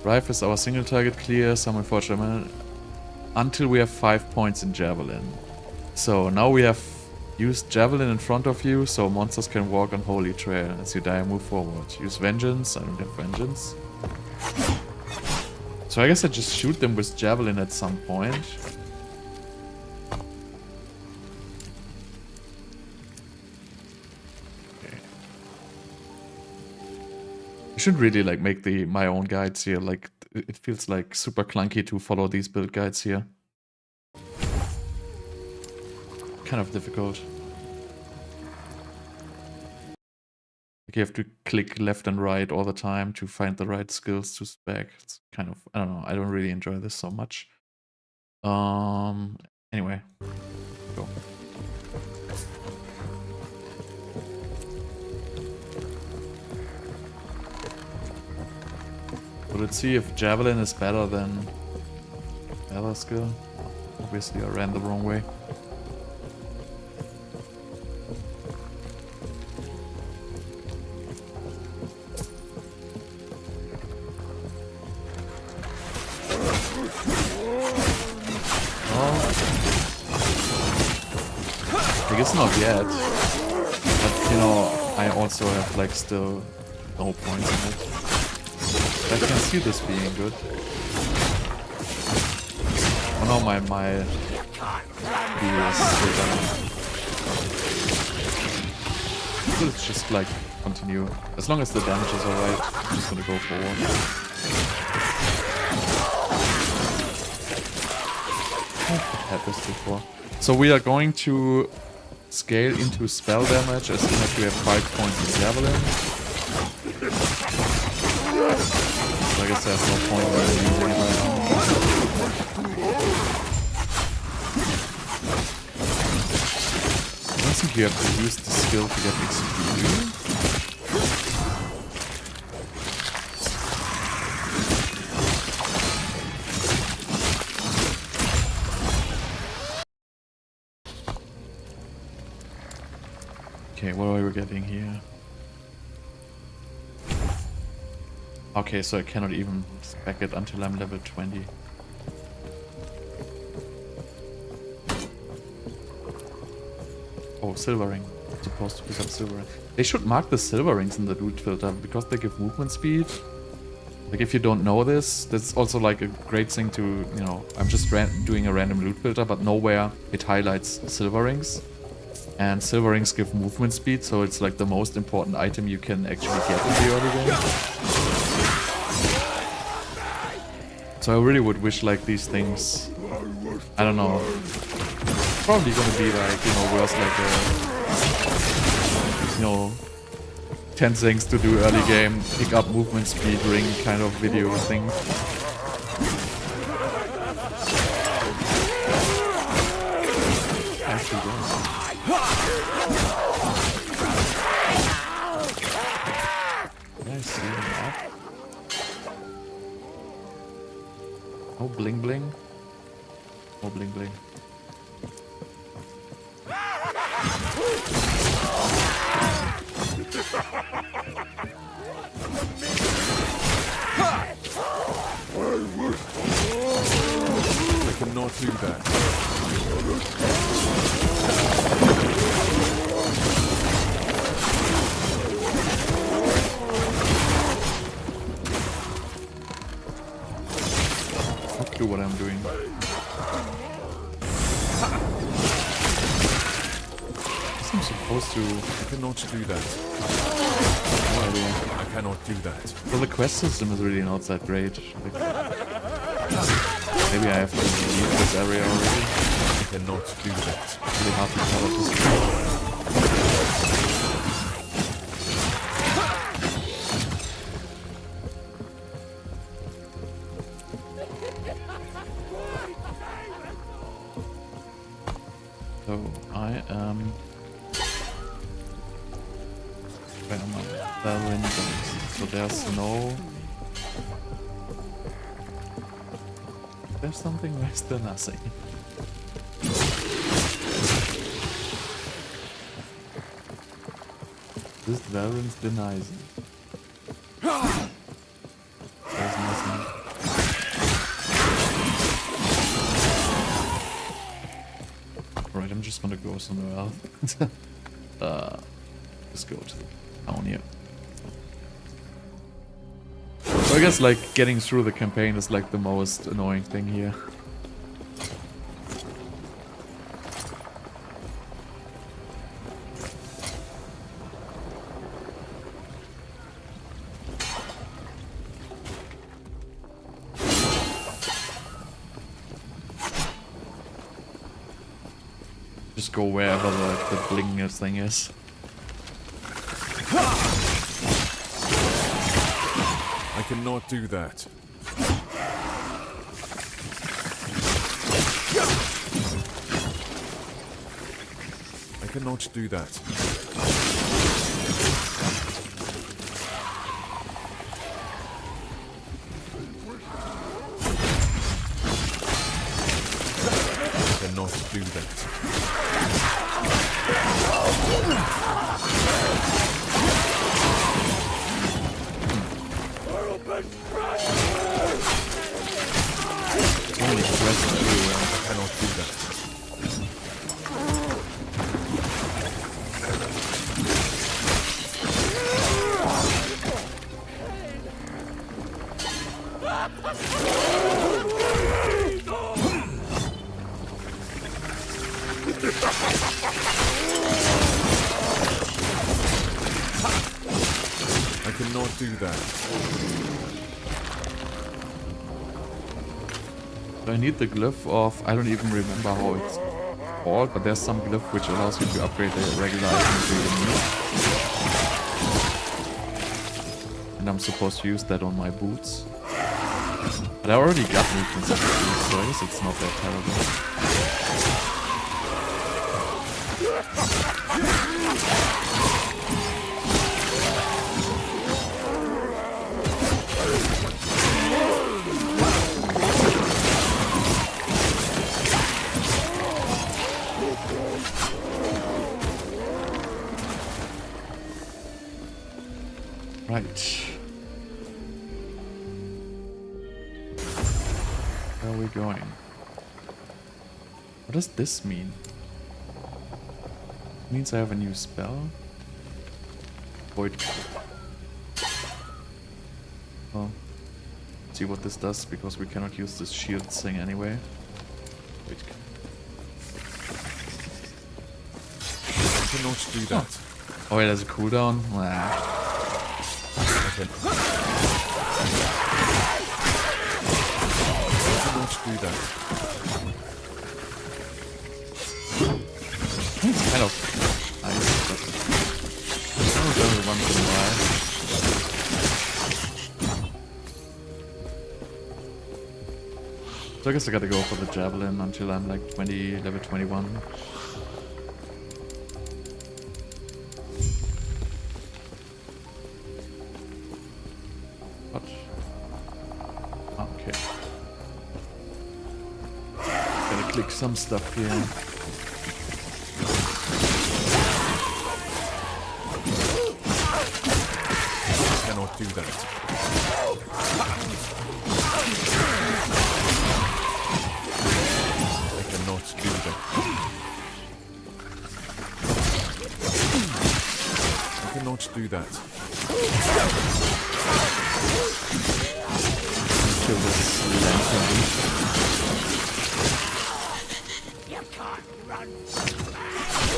Rifle is our single target clear, summon forged diamond until we have 5 points in Javelin. So now we have used Javelin in front of you, so monsters can walk on Holy Trail. As you die, move forward. Use Vengeance. I don't have Vengeance. So I guess I just shoot them with Javelin at some point. Okay. I should really like make my own guides here. Like it feels like super clunky to follow these build guides here. Kind of difficult. Like you have to click left and right all the time to find the right skills to spec. It's kind of, I don't know, I don't really enjoy this so much. Anyway, go. So let's see if Javelin is better than the other skill. Obviously I ran the wrong way. I guess not yet, but you know, I also have like still no points in it. I can see this being good. Oh no, my is still down. So let's just like continue. As long as the damage is alright, I'm just gonna go forward. I've had this before. So we are going to scale into spell damage as soon as we have 5 points in Javelin. So I guess there's no point in using it right now. I don't think you have to use the skill to get XP. Okay, what are we getting here? Okay, so I cannot even spec it until I'm level 20. Oh, silver ring. I'm supposed to pick up silver ring. They should mark the silver rings in the loot filter because they give movement speed. Like if you don't know this, that's also like a great thing to, you know, I'm just doing a random loot filter, but nowhere it highlights silver rings. And silver rings give movement speed, so it's like the most important item you can actually get in the early game. So I really would wish like these things, I don't know, probably gonna be like, you know, worth like a, you know, 10 things to do early game, pick up movement speed, ring kind of video thing. Actually, yeah, I see that. Oh, bling bling. Oh, bling bling. I cannot do that. No clue what I'm doing. I'm supposed to... I cannot do that. No idea. I cannot do that. Well, the quest system is really not that great. Like, maybe I have to leave this area already. I cannot do that. It's really hard to tell at this point. So, I am... Where am I? Paladin. So there's no... There's something, where's there nothing? This Baron's denies it. There's nothing. Right, I'm just gonna go somewhere else. Just go to town here. So I guess like getting through the campaign is like the most annoying thing here. Just go wherever the bling thing is. I cannot do that. I cannot do that. I cannot do that. Only quest everywhere. I cannot do that. I cannot do that. I need the glyph of, I don't even remember how it's called, but there's some glyph which allows you to upgrade the regular items you need. And I'm supposed to use that on my boots. But I already got movements of the boots, so I guess it's not that terrible. Right. Where are we going? What does this mean? It means I have a new spell? Void. Well, see what this does, because we cannot use this shield thing anyway. Wait. I cannot do that. Oh wait, there's a cooldown? Nah. I cannot do that. It's kind of nice, but I don't know, every once in a while. So I guess I gotta go for the javelin until I'm like level 21. What? Okay. Gotta click some stuff here. Cannot do that. I cannot do that. I cannot do that. Kill this lantern.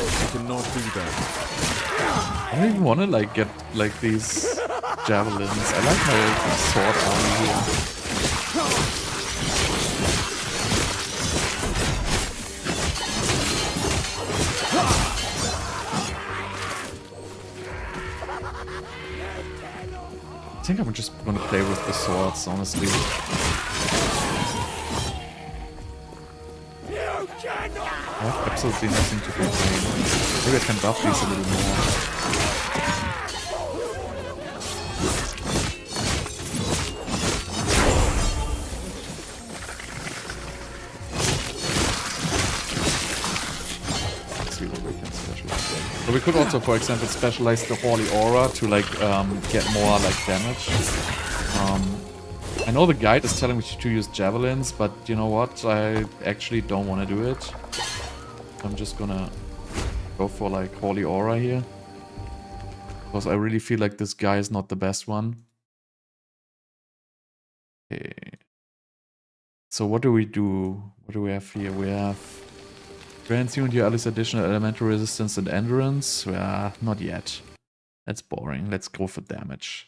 I cannot do that. I don't even want to like get like these javelins. I like my sword army here. I think I'm just gonna play with the swords, honestly. I have absolutely nothing to complain. Maybe I can buff these a little more. Let's see what we can specialize. So we could also, for example, specialize the Holy Aura to like get more like damage. I know the guide is telling me to use javelins, but you know what? I actually don't want to do it. I'm just gonna go for like Holy Aura here. Because I really feel like this guy is not the best one. Okay. So what do we do? What do we have here? We have grants you and your allies additional elemental resistance and endurance. Not yet. That's boring. Let's go for damage.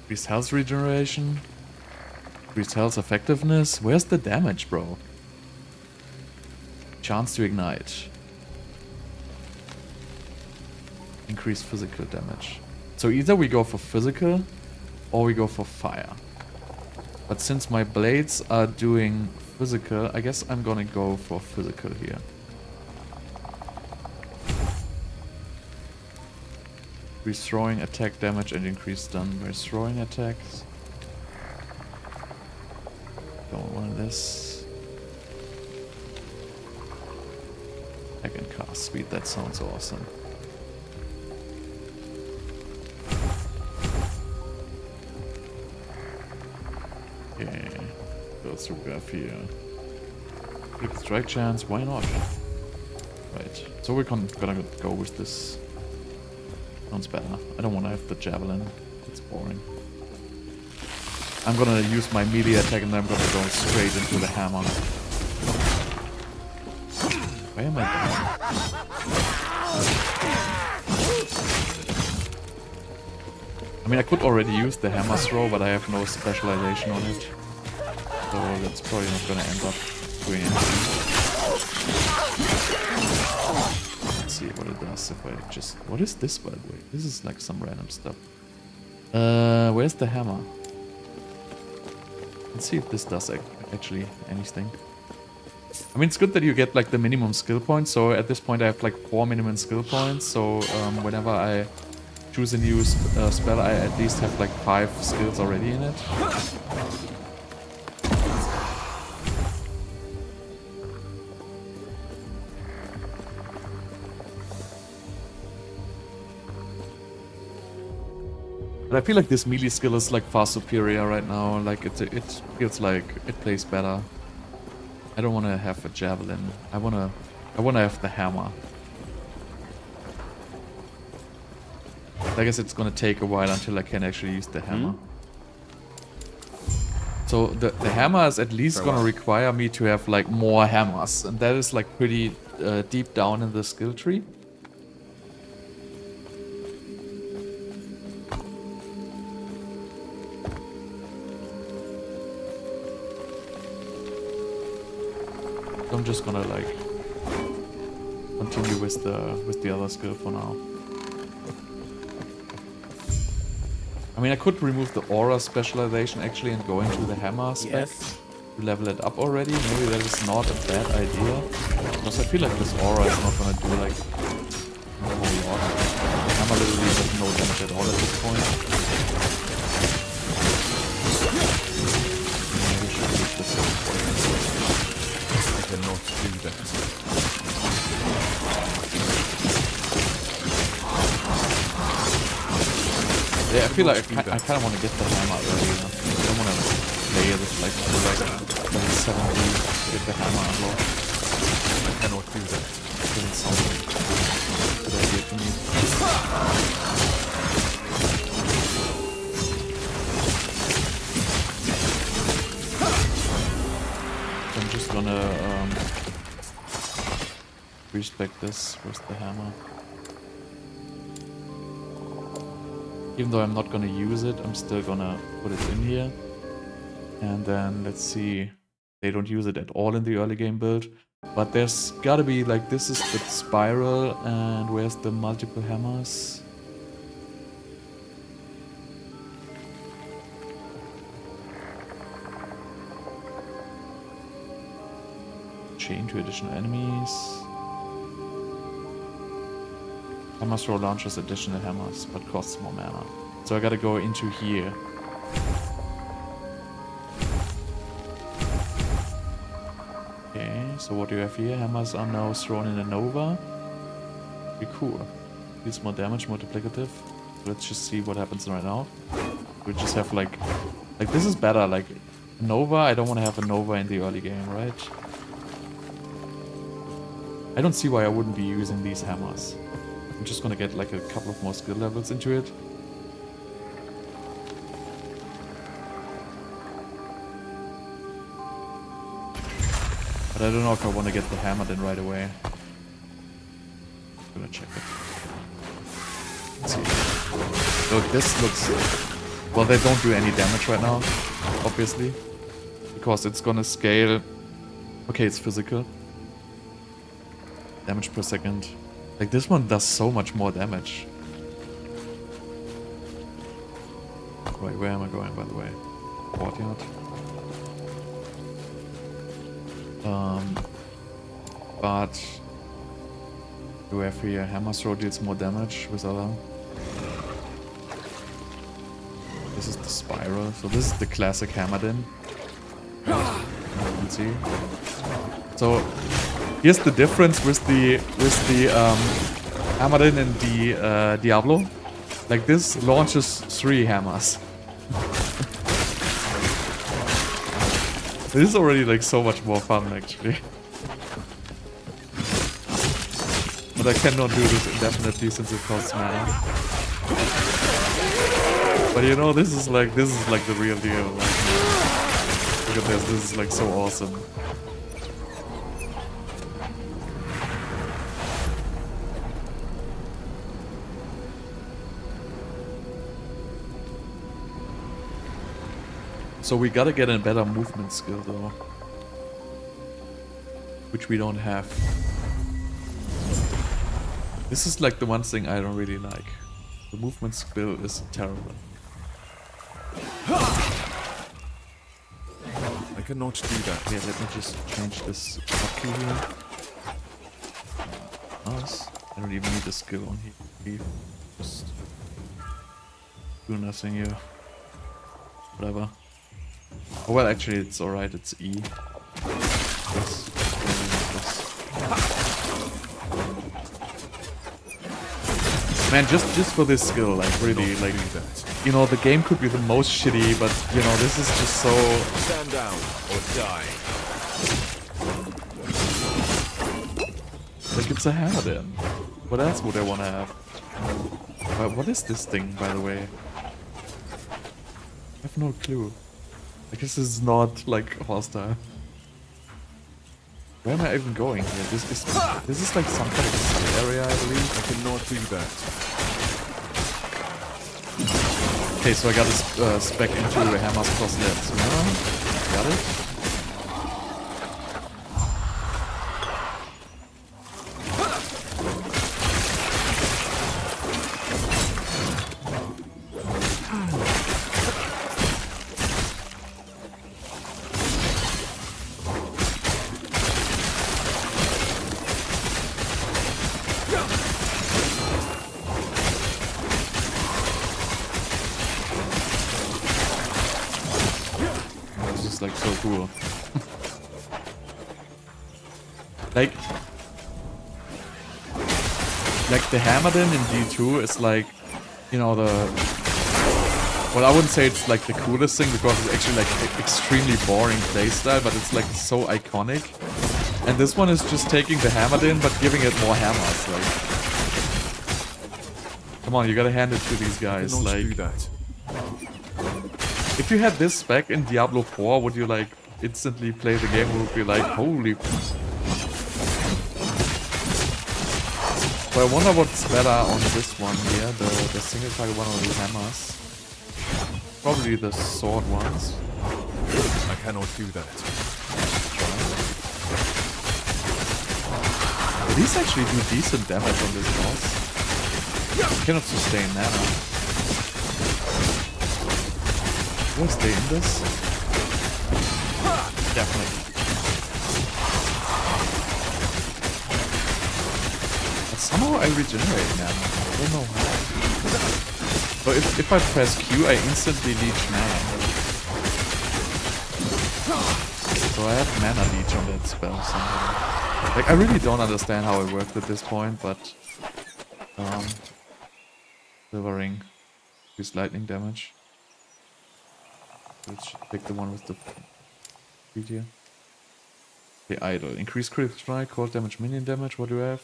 Increased health regeneration. Increased health effectiveness. Where's the damage, bro? Chance to ignite. Increased physical damage. So either we go for physical or we go for fire. But since my blades are doing physical, I guess I'm gonna go for physical here. Increase throwing attack damage and increase stun by throwing attacks. Don't want this. Attack and cast speed, that sounds awesome. Okay, what else do we have here? Critical strike chance, why not? Right, so we're gonna go with this. Sounds better. I don't want to have the javelin. It's boring. I'm gonna use my melee attack and then I'm gonna go straight into the hammer. Why am I down? I mean, I could already use the hammer throw, but I have no specialization on it. So that's probably not gonna end up doing anything. Let's see what it does if I just... What is this, by the way? This is like some random stuff. Where's the hammer? Let's see if this does actually anything. I mean, it's good that you get like the minimum skill points. So at this point I have like 4 minimum skill points. So whenever I choose a new spell, I at least have like 5 skills already in it. But I feel like this melee skill is like far superior right now. Like it feels like it plays better. I don't want to have a javelin. I wanna have the hammer. I guess it's gonna take a while until I can actually use the hammer. So the hammer is at least gonna require me to have like more hammers, and that is like pretty deep down in the skill tree. I'm just gonna like continue with the other skill for now. I mean, I could remove the aura specialization actually and go into the hammer spec Yes. to level it up already. Maybe that is not a bad idea. Because I feel like this aura is not gonna do like a whole lot. Hammer literally does no damage at all at this point. Maybe I should leave this in. I cannot do that. Yeah, I feel like I kind of want to get the hammer early. You know? I don't want to play this like for like level 70 to get the hammer unlocked. I cannot do that. Doesn't sound like a good idea to me. So I'm just gonna respec this with the hammer. Even though I'm not gonna use it, I'm still gonna put it in here. And then let's see. They don't use it at all in the early game build. But there's gotta be like, this is the spiral, and where's the multiple hammers? Chain to additional enemies. Hammer throw launches additional hammers, but costs more mana. So I gotta go into here. Okay, so what do you have here? Hammers are now thrown in a Nova. Pretty cool. Deals more damage, multiplicative. Let's just see what happens right now. We just have like this is better. Like Nova, I don't want to have a Nova in the early game, right? I don't see why I wouldn't be using these hammers. I'm just gonna get like a couple of more skill levels into it. But I don't know if I want to get the Hammerdin right away. I'm gonna check it. Let's see. Look, this looks... Well, they don't do any damage right now, obviously. Because it's gonna scale... Okay, it's physical. Damage per second. Like, this one does so much more damage. Right, where am I going, by the way? Courtyard. But... Do I have here hammer throw deals more damage with other... This is the spiral, so this is the classic Hammerdin. You can see. So... Here's the difference with the Hammerdin and the Diablo. Like this launches 3 hammers. This is already like so much more fun actually. But I cannot do this indefinitely since it costs mana. But you know, this is like the real deal. Like, look at this. This is like so awesome. So we gotta get a better movement skill though. Which we don't have. This is like the one thing I don't really like. The movement skill is terrible. I cannot do that. Yeah, let me just change this hotkey here. Nice. I don't even need a skill on here. Just do nothing here. Whatever. Oh well, actually it's alright, it's E. Yes. Man, just for this skill, like really, like, you know, the game could be the most shitty, but you know, this is just so... Stand down or die. Like, it's a Hammerdin. What else would I want to have? What is this thing, by the way? I have no clue. I guess this is not, like, hostile. Where am I even going here? This is like some kind of skill area, I believe. I cannot do that. Okay, so I got to spec into a hammer's crosslet. Got it? just like so cool. like the Hammerdin in D2 is like, you know, well, I wouldn't say it's like the coolest thing because it's actually like extremely boring playstyle, but it's like so iconic. And this one is just taking the Hammerdin but giving it more hammers. Like, come on, you gotta hand it to these guys. Like, do that. if you had this spec in Diablo 4, would you like instantly play the game? Would be like, holy. So I wonder what's better on this one here, the single target one or the hammers. Probably the sword ones. I cannot do that. These actually do decent damage on this boss. You cannot sustain mana. Will I stay in this? Definitely. But somehow I regenerate mana. I don't know how. So if I press Q, I instantly leech mana. So I have mana leech on that spell somehow. Like, I really don't understand how it worked at this point, but delivering increased lightning damage. Let's pick the one with the speed here. The idol. Increased critical strike, cold damage, minion damage. What do I have?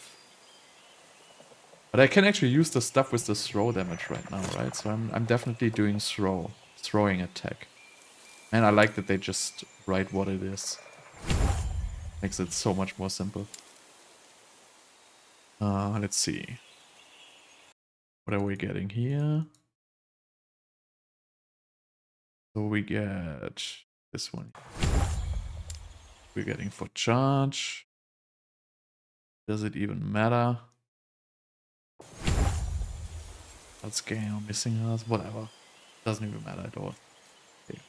But I can actually use the stuff with the throw damage right now, right? So I'm definitely doing throwing attack. And I like that they just write what it is. Makes it so much more simple. Let's see. What are we getting here? So we get this one. We're getting for charge. Does it even matter? Let's gain or missing us, whatever. Doesn't even matter at all. Okay.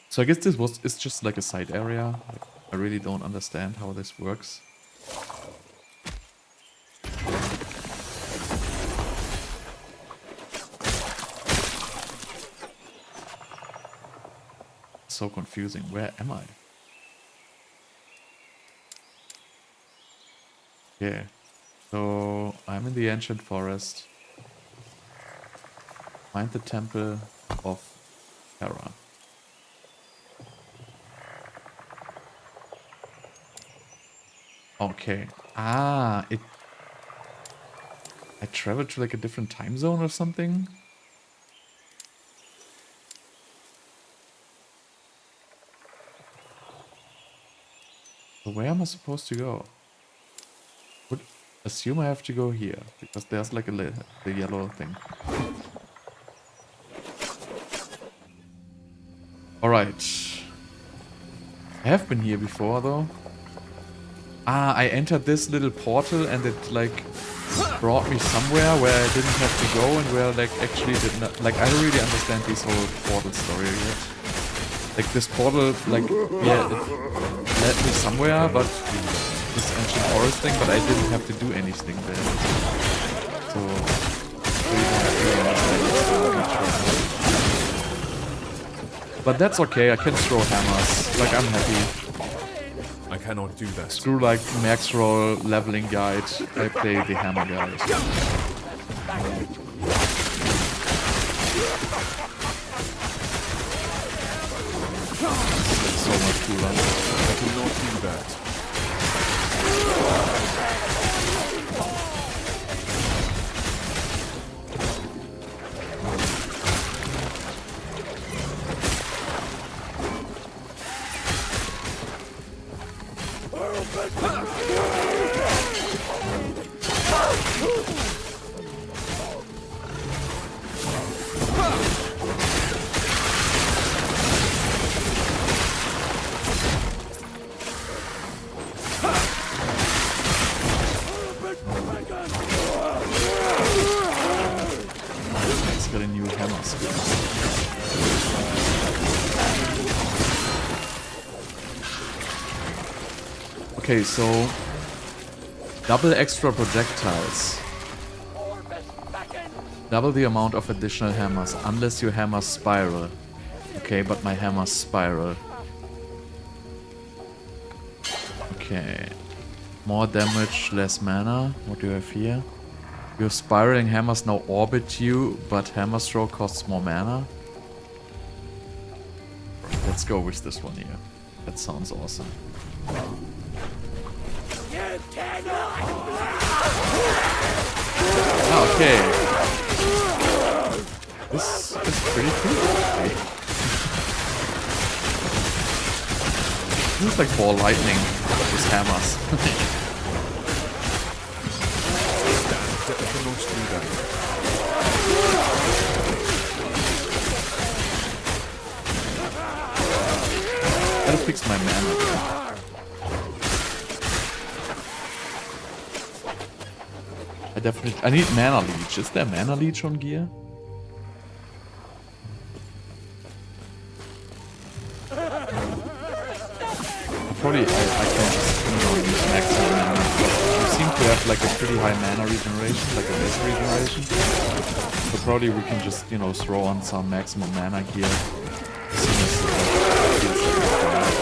So I guess it's just like a side area. Like, I really don't understand how this works. So confusing. Where am I? Okay. So I'm in the ancient forest. Find the temple of Terra. Okay. I traveled to like a different time zone or something? So where am I supposed to go? Would assume I have to go here, because there's like the yellow thing. Alright. I have been here before though. I entered this little portal and it like brought me somewhere where I didn't have to go and where like actually did not, like I don't really understand this whole portal story yet. Like this portal, like, yeah, it led me somewhere, but this ancient forest thing, but I didn't have to do anything there. So, but that's okay, I can throw hammers, like I'm happy. I cannot do that. Screw like max roll leveling guide, I play the hammer guide. So much cooler. I cannot do that. It's got a new hammer skill. Okay, so double extra projectiles. Double the amount of additional hammers, unless your hammers spiral. Okay, but my hammer's spiral. Okay. More damage, less mana. What do you have here? Your spiraling hammers now orbit you, but hammer stroke costs more mana. Let's go with this one here. That sounds awesome. Ah, okay. This is pretty cool, actually. This is like ball lightning with hammers. Gotta fix my mana. I need mana leech. Is there mana leech on gear? Probably I can just use maximum mana. You seem to have like a pretty high mana regeneration, like a best regeneration. So probably we can just, you know, throw on some maximum mana gear as soon as it feels like it's required.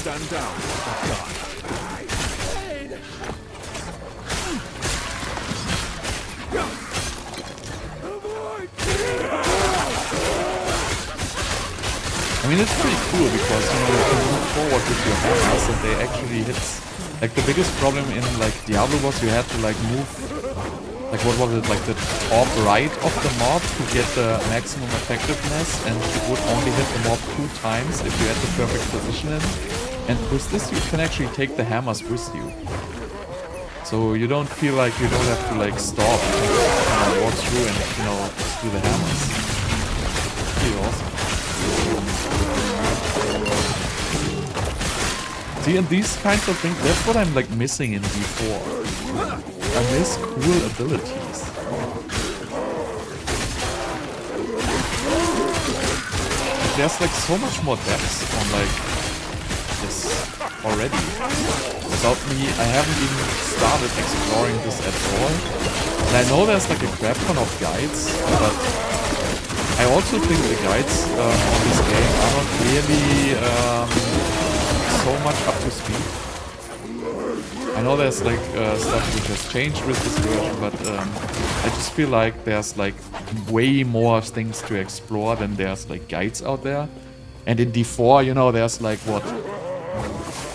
Stand down. I mean, it's pretty cool because, you know, you can move forward with your hammers and they actually hit. Like, the biggest problem in, like, Diablo was you had to, like, move, like, what was it, like, the top right of the mob to get the maximum effectiveness, and it would only hit the mob 2 times if you had the perfect position in. And with this, you can actually take the hammers with you. So you don't feel like you don't have to, like, stop. You can just kind of walk through and, you know, just do the hammers. Pretty awesome. See, and these kinds of things, that's what I'm like missing in D4. I miss cool abilities. There's like so much more depth on like this already. Without me, I haven't even started exploring this at all. And I know there's like a crap ton of guides, but I also think the guides on this game are not really so much up to speed. I know there's like stuff which has changed with this version, but I just feel like there's like way more things to explore than there's like guides out there. And in D4, you know, there's like what?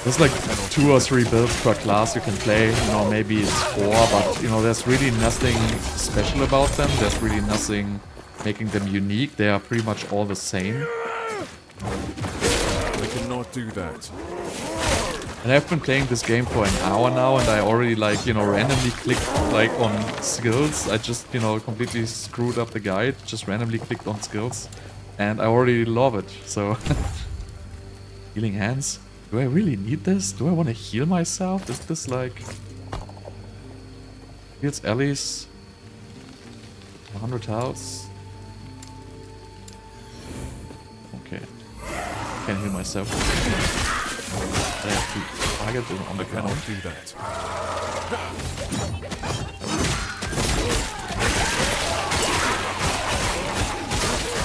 There's like 2 or 3 builds per class you can play. You know, maybe it's 4, but you know, there's really nothing special about them. There's really nothing making them unique. They are pretty much all the same. I cannot do that. And I've been playing this game for an hour now, and I already, like, you know, randomly clicked, like, on skills. I just, you know, completely screwed up the guide, just randomly clicked on skills, and I already love it, so... Healing hands? Do I really need this? Do I want to heal myself? Is this, like... Heals allies... 100 health? Okay. I can heal myself. I have to target them on the ground. I cannot do that.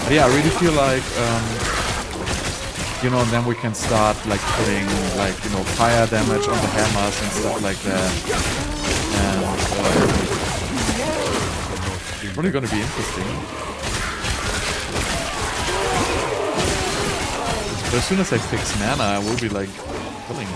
But yeah, I really feel like, you know, then we can start like putting like, you know, fire damage on the hammers and stuff like that. And it's really gonna be interesting. But as soon as I fix mana, I will be like killing it.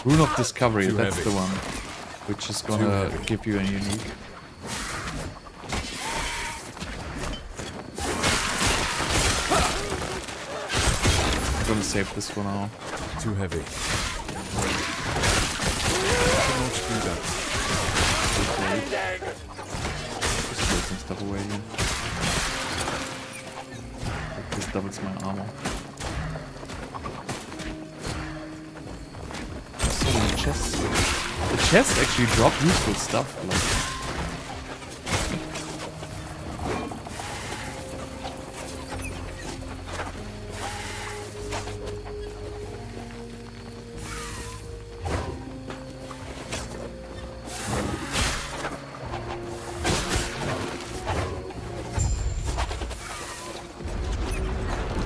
Rune of Discovery, that's the one, which is gonna give you a unique. gonna save this for now. Too heavy. I cannot do that. Just throw some stuff away here. This doubles my armor. So many chests. The chests actually drop useful stuff. Like.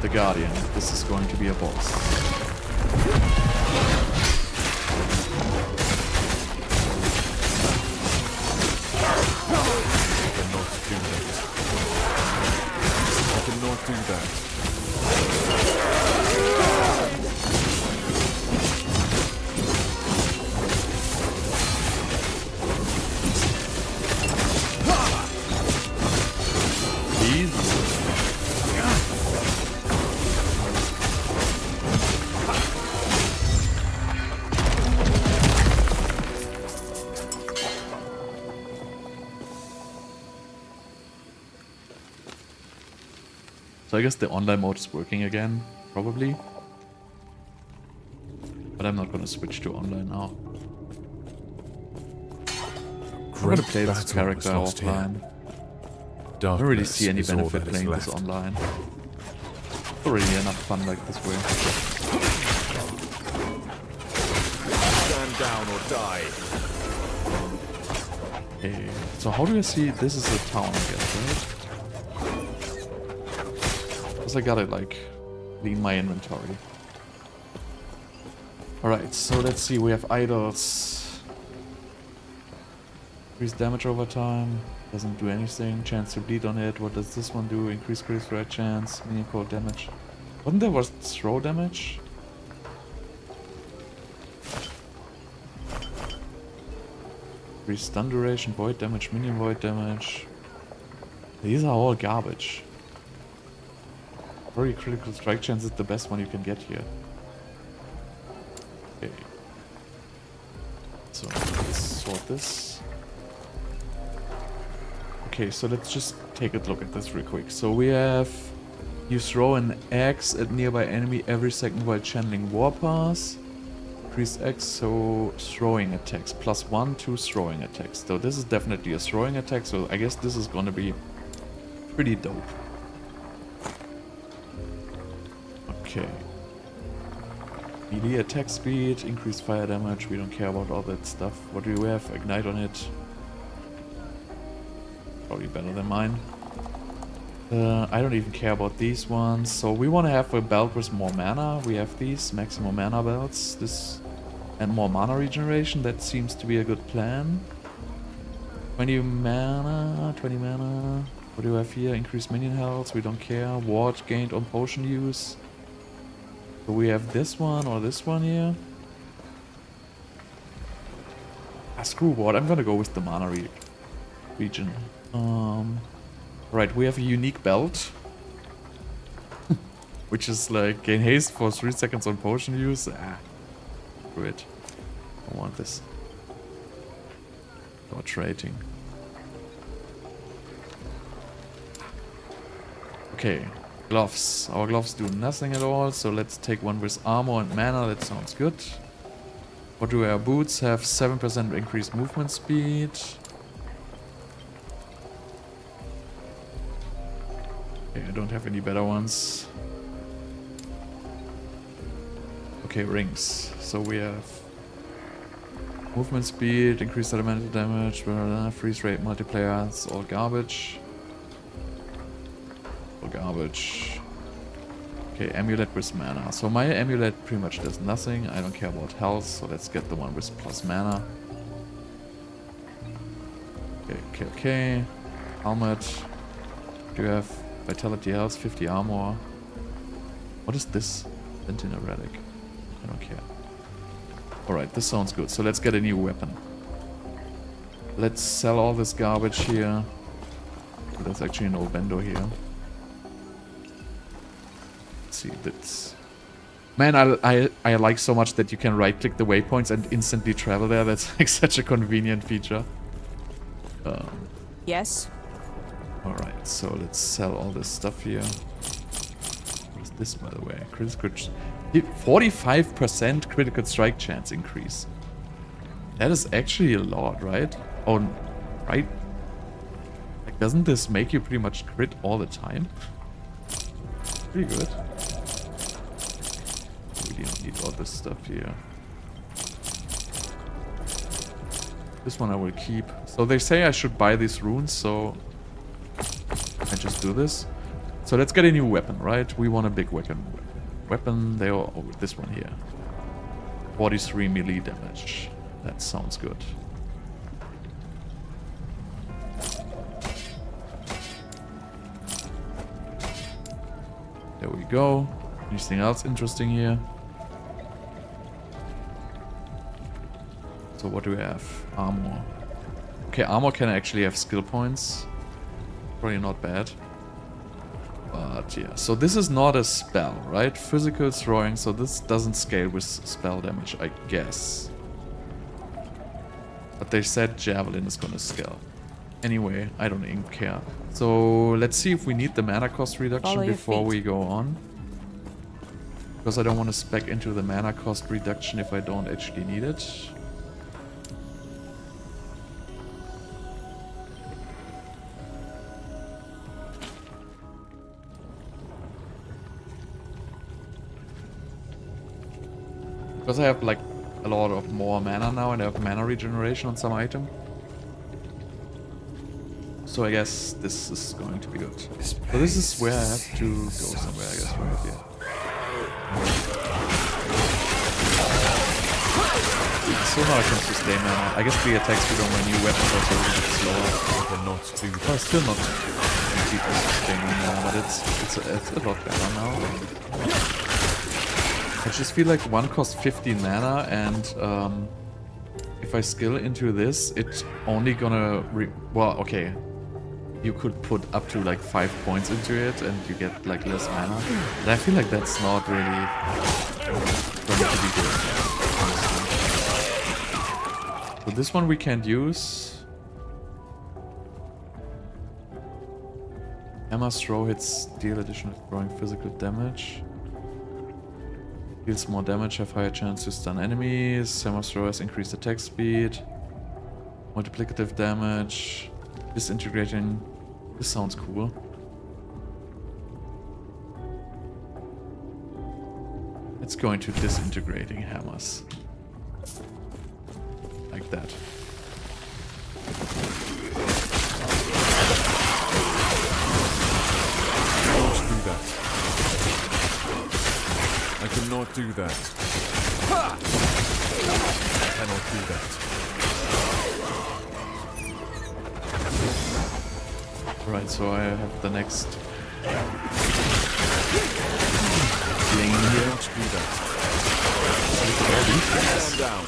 The Guardian. This is going to be a boss. I cannot do that. So I guess the online mode is working again, probably. But I'm not gonna switch to online now. I'm gonna play this character offline. I don't really see any benefit playing this online. It's already enough fun like this way. Stand down or die. Okay, so how do I see? This is a town, I guess, right? Because I gotta like clean my inventory. Alright, so let's see, we have idols. Increase damage over time. Doesn't do anything. Chance to bleed on it. What does this one do? Increase critical threat chance. Minion cold damage. Wasn't there was throw damage? Increase stun duration, void damage, minion void damage. These are all garbage. Very critical strike chance is the best one you can get here. Okay. So let's sort this. Okay, so let's just take a look at this real quick. So we have you throw an axe at nearby enemy every second while channeling Warpass. Increase X, so throwing attacks. +1 to throwing attacks. So this is definitely a throwing attack, so I guess this is gonna be pretty dope. Okay. Melee attack speed, increased fire damage, we don't care about all that stuff. What do we have? Ignite on it. Probably better than mine. I don't even care about these ones. So we want to have a belt with more mana. We have these maximum mana belts. This and more mana regeneration. That seems to be a good plan. 20 mana, 20 mana. What do we have here? Increased minion health. We don't care. Ward gained on potion use. So we have this one or this one here. Screw ward. I'm gonna go with the mana regen. Right, we have a unique belt. Which is like gain haste for 3 seconds on potion use. Screw it. I want this. Dodge rating. Okay, gloves. Our gloves do nothing at all, so let's take one with armor and mana. That sounds good. What do our boots have? 7% increased movement speed. I don't have any better ones. Okay, rings. So we have movement speed, increased elemental damage, freeze rate multiplier. It's all garbage. All garbage. Okay, amulet with mana. So my amulet pretty much does nothing. I don't care about health, so let's get the one with plus mana. Okay. Helmet. Do you have vitality health, 50 armor? What is this? Sentinel relic. I don't care. Alright, this sounds good. So let's get a new weapon. Let's sell all this garbage here. There's actually no vendor here. Let's see, that's Man, I like so much that you can right-click the waypoints and instantly travel there. That's like such a convenient feature. Yes. Alright, so let's sell all this stuff here. What is this, by the way? Critical 45% critical strike chance increase. That is actually a lot, right? Oh, right? Like, doesn't this make you pretty much crit all the time? Pretty good. We don't need all this stuff here. This one I will keep. So they say I should buy these runes, so I just do this. So let's get a new weapon, right? We want a big weapon. Weapon, they are... Oh, this one here. 43 melee damage. That sounds good. There we go. Anything else interesting here? So what do we have? Armor. Okay, armor can actually have skill points. Probably not bad. But yeah, so this is not a spell, right? Physical throwing, so this doesn't scale with spell damage, I guess. But they said Javelin is gonna scale. Anyway, I don't even care. So let's see if we need the mana cost reduction before we go on. Because I don't want to spec into the mana cost reduction if I don't actually need it. Because I have like a lot of more mana now and I have mana regeneration on some item. So I guess this is going to be good. So this is where I have to go somewhere, I guess, right here. So now I can sustain mana. I guess the attack speed on my new weapons are also a little bit slower. Well, still not completely sustaining mana, but it's a lot better now. I just feel like one costs 15 mana, and if I skill into this, it's only gonna... well, okay. You could put up to like 5 points into it, and you get like less mana. But I feel like that's not really going to be good, honestly. So this one we can't use. Hammer's throw hits deal additional throwing physical damage. Deals more damage, have higher chance to stun enemies. Hammer's throw has increased attack speed. Multiplicative damage. Disintegrating. This sounds cool. Let's go into disintegrating hammers. Like that. I cannot do that. I cannot do that. Right, so I have the next thing here. Cannot do that. Calm down.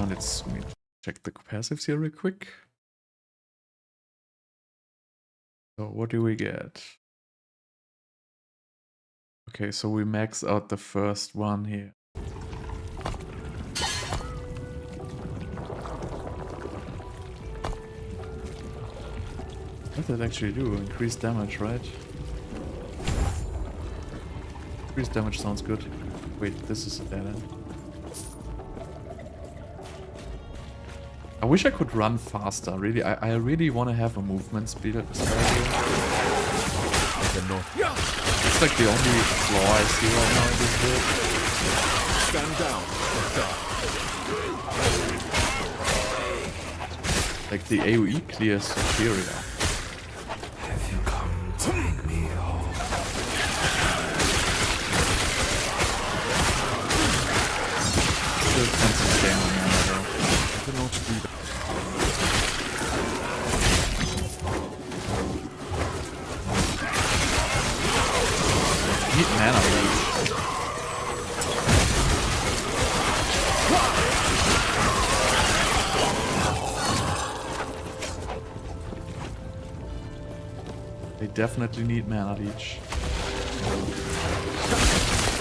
Let's check the passives here real quick. So what do we get? Okay, so we max out the first one here. What does that actually do? Increase damage, right? Increase damage sounds good. Wait, this is a dead end. I wish I could run faster, really. I really want to have a movement speed at this point. I cannot. It's like the only flaw I see right now in this build. Stand down or die. Like the AoE clear is superior. Have you come to make me whole? Still can't sustain my mana though. I cannot do that. Need mana really. They definitely need mana leech.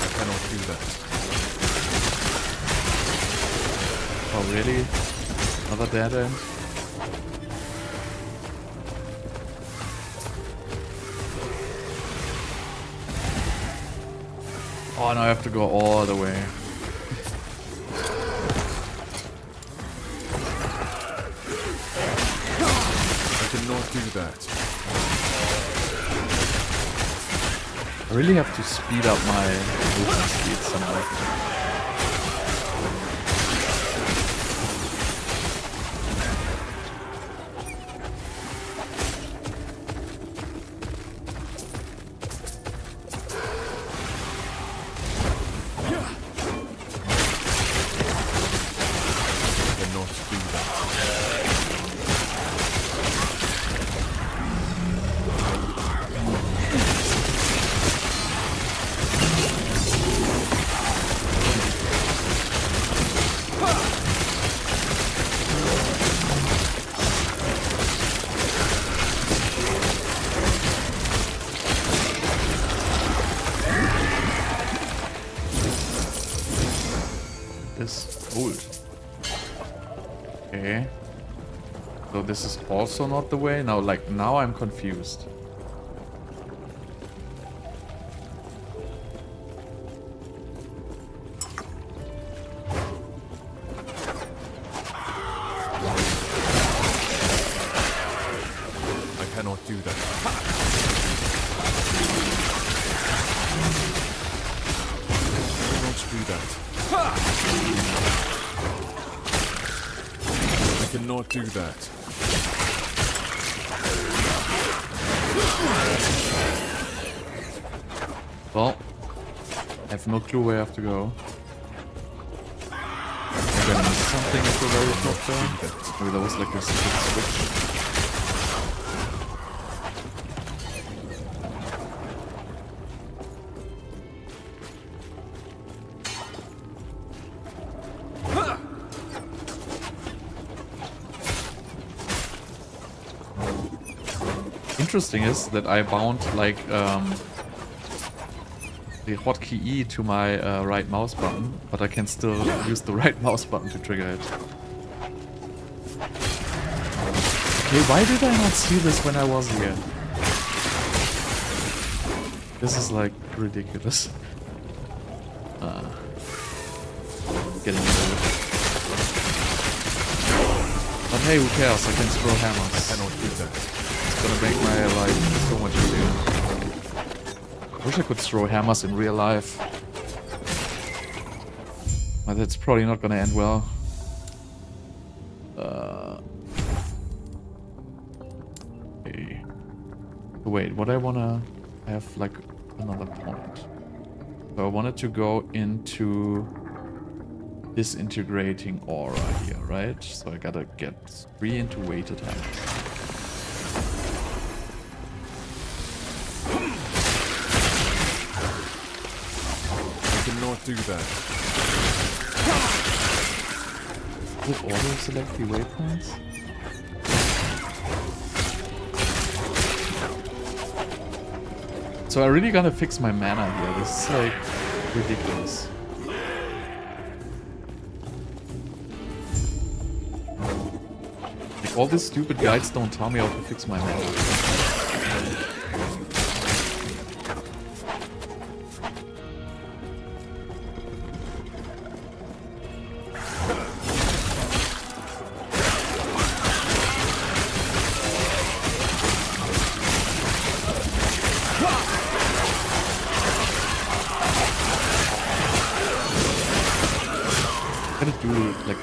I cannot do that. Oh, really? Another dead end? Oh, now I have to go all the way. I cannot do that. I really have to speed up my movement speed somehow. Okay. So this is also not the way? Now, like, now I'm confused. I cannot do that. I cannot do that. I cannot do that. Well, I have no clue where I have to go. Maybe I missed something at the very top there. Maybe that was like a secret switch. Interesting is that I bound like the hotkey E to my right mouse button, but I can still use the right mouse button to trigger it. Okay, why did I not see this when I was here? This is like ridiculous. Getting old. But hey, who cares? I can throw hammers. I cannot do that. It's gonna make my life so much easier. I wish I could throw hammers in real life. But that's probably not gonna end well. Okay. Wait, what I wanna... I have like another point. So I wanted to go into disintegrating aura here, right? So I gotta get 3 into weighted hammers. Cannot do that. Would auto select the waypoints? So I really gotta fix my mana here. This is like ridiculous. Like all these stupid guides don't tell me how to fix my mana.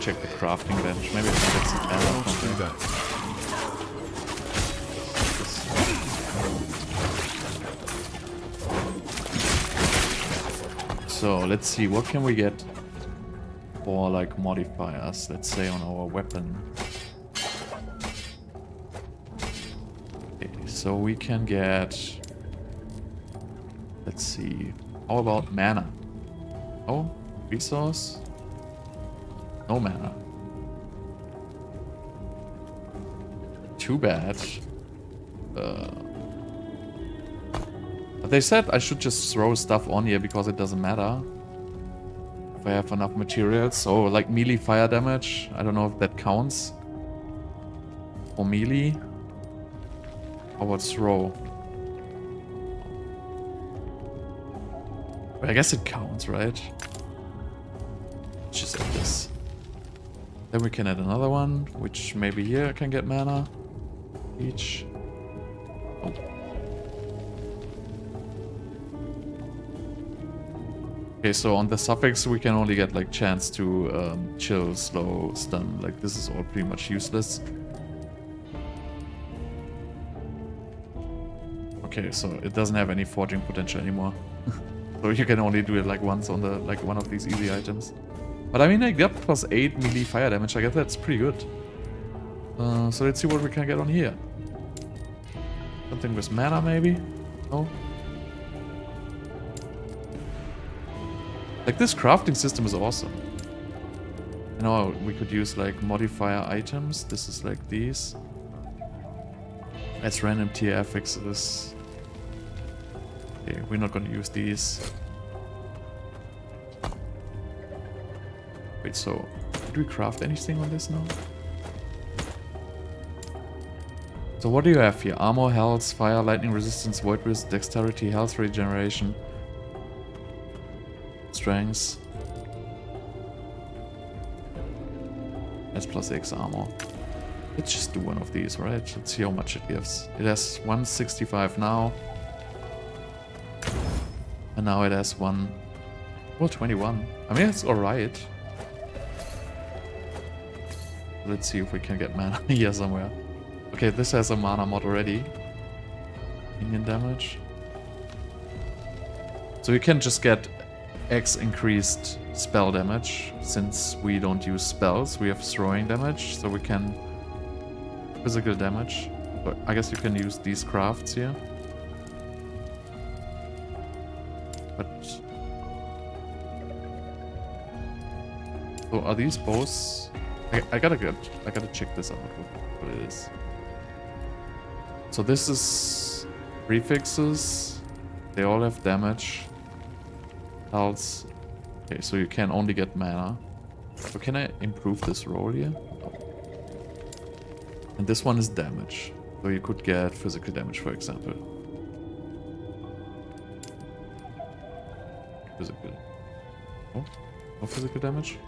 Check the crafting bench. Maybe I can get some mana from do that. So let's see, what can we get for like modifiers? Let's say on our weapon. Okay, so we can get. Let's see. How about mana? Oh, resource. No mana. Too bad. But they said I should just throw stuff on here because it doesn't matter if I have enough materials. So like melee fire damage, I don't know if that counts. Or melee. Or what throw? But I guess it counts, right? Let's just add this. Then we can add another one, which maybe here I can get mana. Each. Oh. Okay, so on the suffix we can only get like chance to chill, slow, stun. Like this is all pretty much useless. Okay, so it doesn't have any forging potential anymore. So you can only do it like once on the like one of these easy items. But I mean, I got +8 melee fire damage. I guess that's pretty good. So let's see what we can get on here. Something with mana, maybe? No? Like, this crafting system is awesome. You know, we could use, like, modifier items. This is like these. As random tier affixes. Okay, we're not gonna use these. Wait, so did we craft anything on this now? So what do you have here? Armor, health, fire, lightning resistance, void resist, dexterity, health regeneration, strength. That's +6 armor. Let's just do one of these, right? Let's see how much it gives. It has 165 now. And now it has 121. I mean, it's alright. Let's see if we can get mana here somewhere. Okay, this has a mana mod already. Minion damage. So you can just get X increased spell damage. Since we don't use spells, we have throwing damage. So we can... physical damage. But I guess you can use these crafts here. But... so are these both... I gotta check this out, what it is. So this is prefixes. They all have damage. Health. Okay, so you can only get mana. So can I improve this roll here? And this one is damage. So you could get physical damage, for example. Physical. Oh, no physical damage?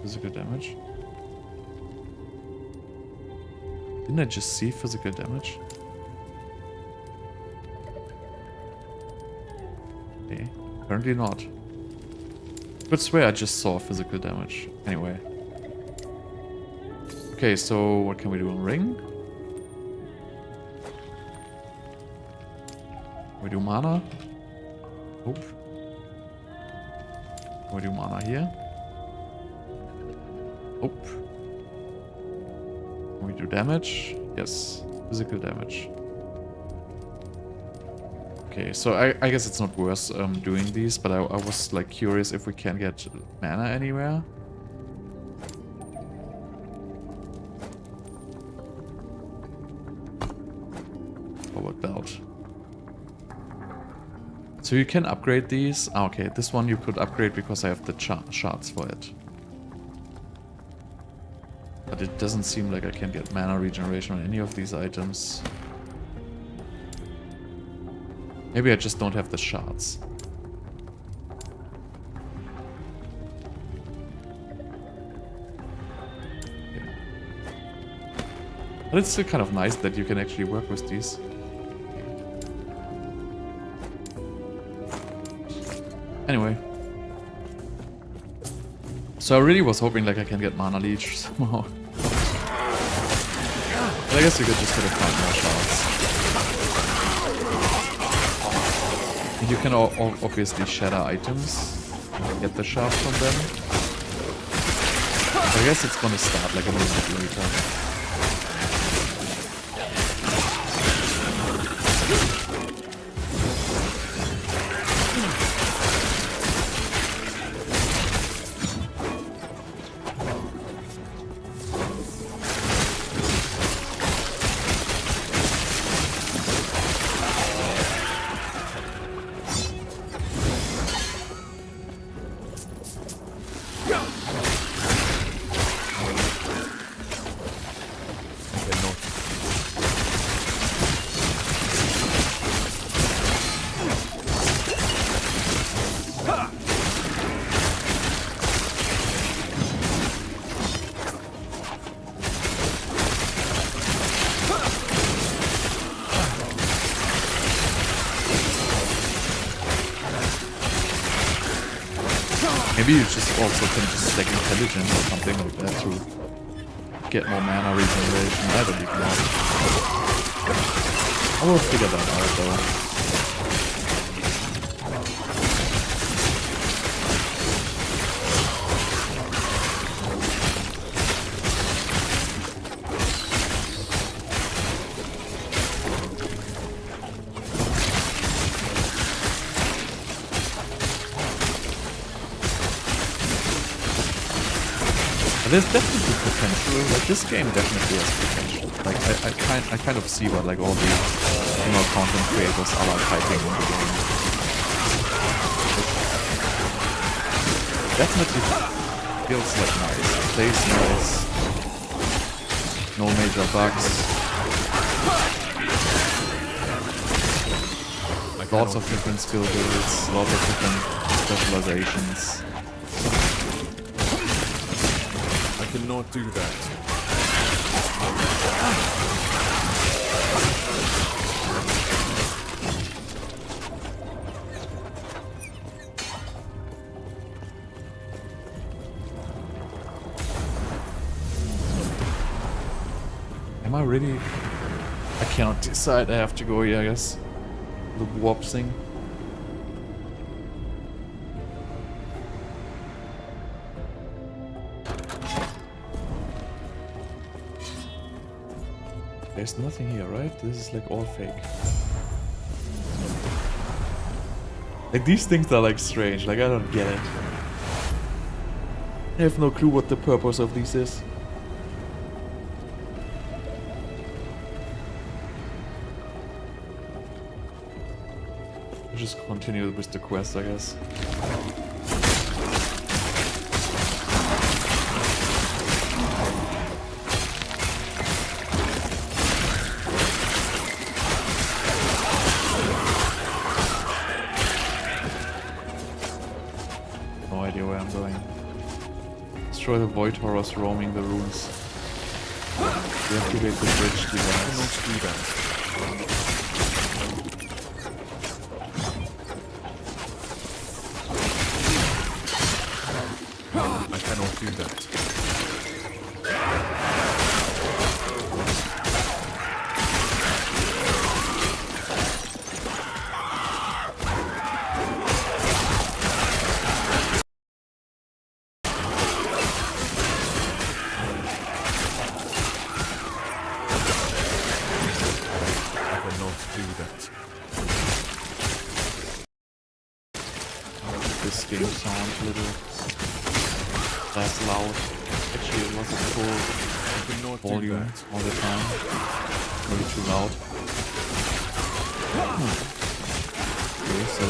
Physical damage. Didn't I just see physical damage? Okay, apparently not. Could swear I just saw physical damage. Anyway. Okay, so what can we do on ring? Can we do mana? Oop. Can we do mana here? Oop. Can we do damage? Yes. Physical damage. Okay, so I guess it's not worth doing these, but I was like curious if we can get mana anywhere. How about that? So you can upgrade these. Ah, okay, this one you could upgrade because I have the shards for it. But it doesn't seem like I can get mana regeneration on any of these items. Maybe I just don't have the shards. Okay. But it's still kind of nice that you can actually work with these. Anyway. So I really was hoping like I can get mana leech somehow. But I guess you could just get a find more shards. And you can obviously shatter items and get the shards from them. But I guess it's gonna start like a little bit later. Maybe you just also can just stack intelligence or something like that to get more mana regeneration. I don't even know. I will figure that out though. There's definitely potential. Like this game definitely has potential. Like I kind of see what like all the content creators are like hyping in the game. It definitely feels like nice. It plays nice. No major bugs. Like lots of different skill builds, lots of different specializations. I cannot do that. Am I really? I cannot decide. I have to go here, I guess. The warp thing. There's nothing here, right? This is like all fake. Like these things are like strange, like I don't get it. I have no clue what the purpose of these is. I'll just continue with the quest, I guess. Destroy the void horrors roaming the ruins. Deactivate the bridge device. Let's do that. I cannot do that.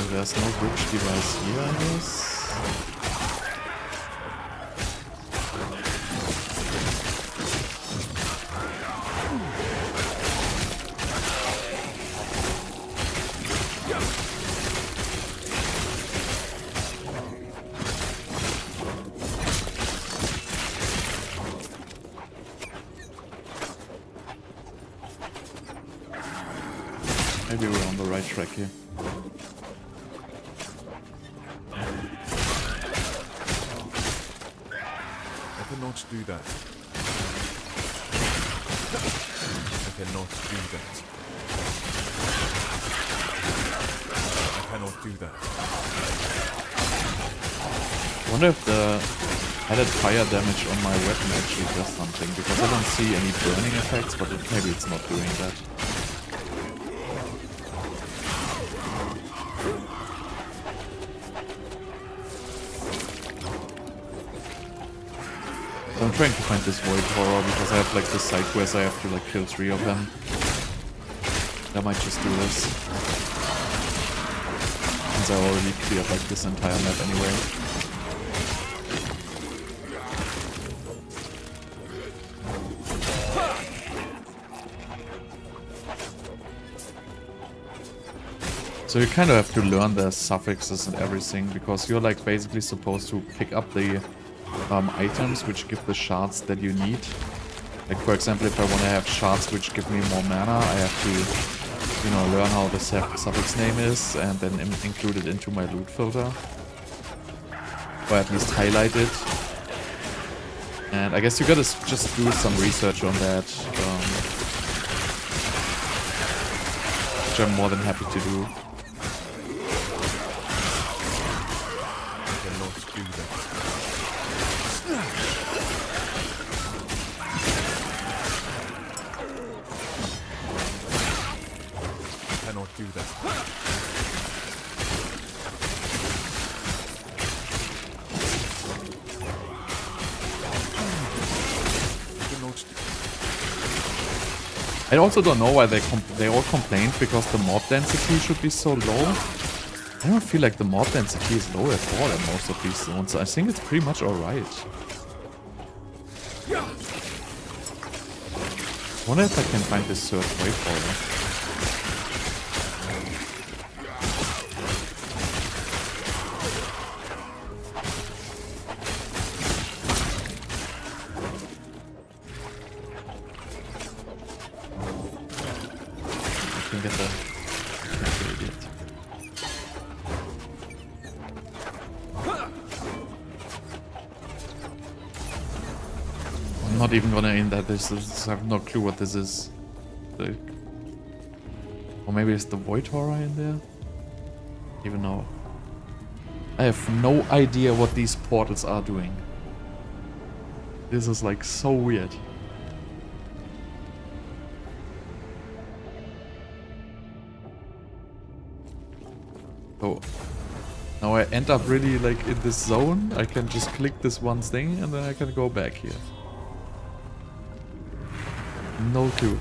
There's no bridge device here, I guess. Maybe we're on the right track here. Do that. I cannot do that. I cannot do that. I wonder if the added fire damage on my weapon actually does something, because I don't see any burning effects, but maybe it's not doing that. I'm trying to find this void horror because I have like this side quest I have to like kill 3 of them. I might just do this. Since I already cleared like this entire map anyway. So you kind of have to learn the suffixes and everything, because you're like basically supposed to pick up the items which give the shards that you need. Like for example, if I want to have shards which give me more mana, I have to, you know, learn how the suffix name is and then include it into my loot filter. or at least highlight it. And I guess you gotta just do some research on that, which I'm more than happy to do. Do that. I also don't know why they all complained because the mob density should be so low. I don't feel like the mob density is low at all in most of these zones. I think it's pretty much alright. I wonder if I can find this third way for not even gonna aim that. This is, I have no clue what this is. Like, or maybe it's the Void Horror in there? Even know. I have no idea what these portals are doing. This is like so weird. So now I end up really like in this zone. I can just click this one thing and then I can go back here. No clue.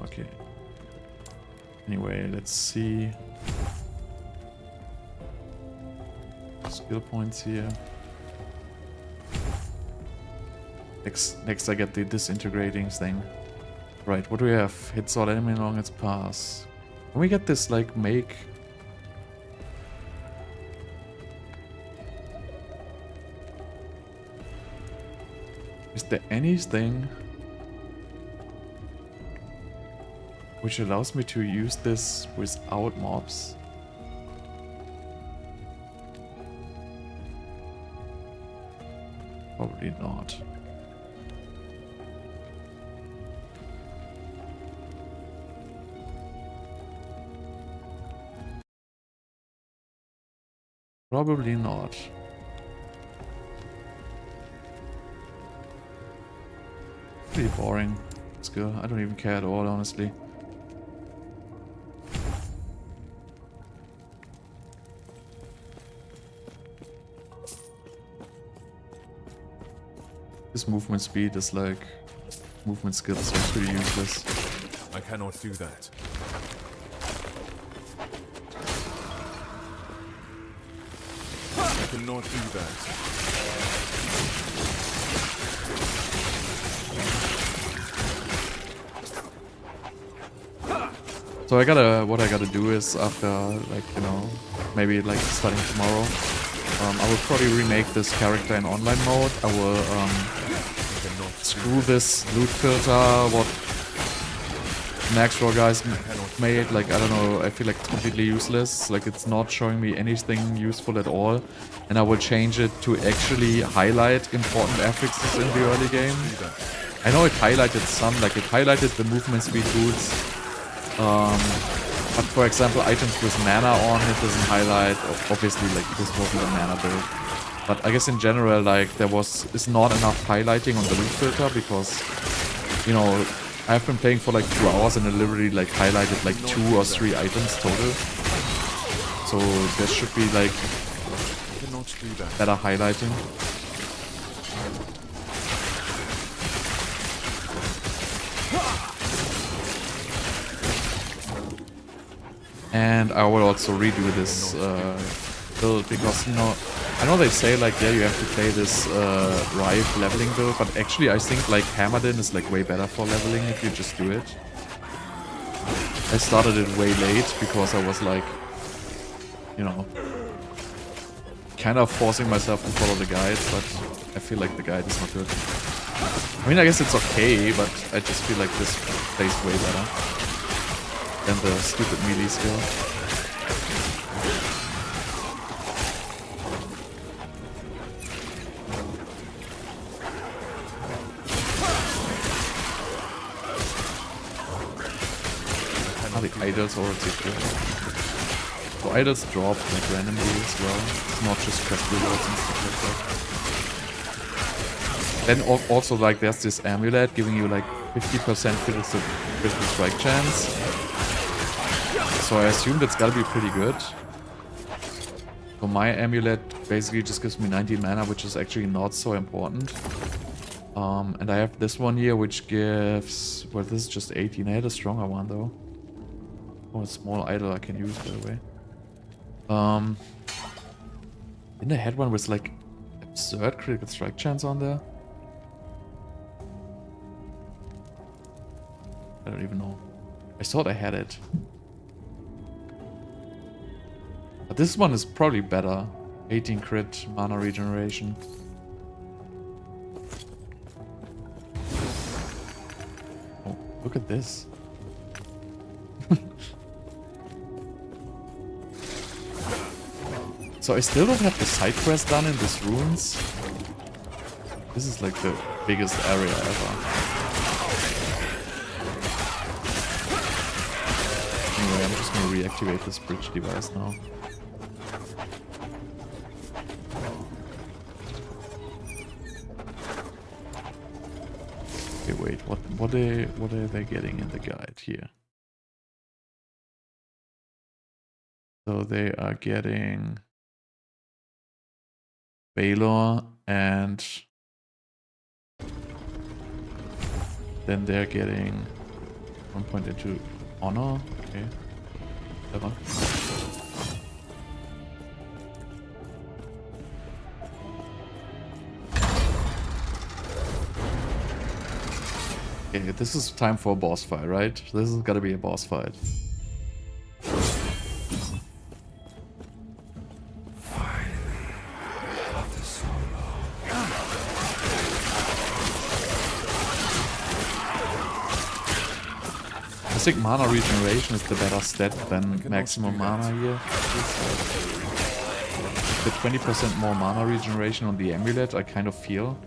Okay. Anyway, let's see. Skill points here. Next I get the disintegrating thing. Right, what do we have? Hits all enemy along its path. Can we get this, like, make... Is there anything which allows me to use this without mobs? Probably not. Probably not. Pretty boring skill. I don't even care at all, honestly. This movement speed is like movement skill, so it's pretty useless. I cannot do that. I cannot do that. So what I gotta do is after, like, you know, maybe like starting tomorrow, I will probably remake this character in online mode. I will screw this loot filter, what Max Raw guys made, like, I don't know, I feel like it's completely useless, like it's not showing me anything useful at all, and I will change it to actually highlight important affixes in the early game. I know it highlighted some, like it highlighted the movement speed boots, but for example items with mana on it doesn't highlight, obviously like this wasn't a mana build. But I guess in general, like is not enough highlighting on the loot filter because, you know, I've been playing for like 2 hours and I literally like highlighted like 2 or 3 items total. So there should be like better highlighting. And I will also redo this build because, you know, I know they say like, yeah, you have to play this Rive leveling build, but actually I think like Hammerdin is like way better for leveling if you just do it. I started it way late because I was like, you know, kind of forcing myself to follow the guide, but I feel like the guide is not good. I mean, I guess it's okay, but I just feel like this plays way better than the stupid melee skill. The idols are ridiculous. So idols drop like randomly as well. It's not just quest rewards and stuff like that. Then also like there's this amulet giving you like 50% critical strike chance. So I assume that's gotta be pretty good. So my amulet basically just gives me 19 mana, which is actually not so important. And I have this one here which gives, well, this is just 18. I had a stronger one though. Oh, a small idol I can use, by the way. Didn't I had one with like absurd critical strike chance on there? I don't even know. I thought I had it. But this one is probably better. 18 crit, mana regeneration. Oh, look at this. So I still don't have the side quest done in this ruins. This is like the biggest area ever. Anyway, I'm just gonna reactivate this bridge device now. Okay, wait, what are they getting in the guide here? So they are getting Baylor, and then they're getting 1 point into honor. Okay, clever. Okay, this is time for a boss fight, right? This is gotta be a boss fight. I think mana regeneration is the better stat than maximum mana here. The 20% more mana regeneration on the amulet, I kind of feel.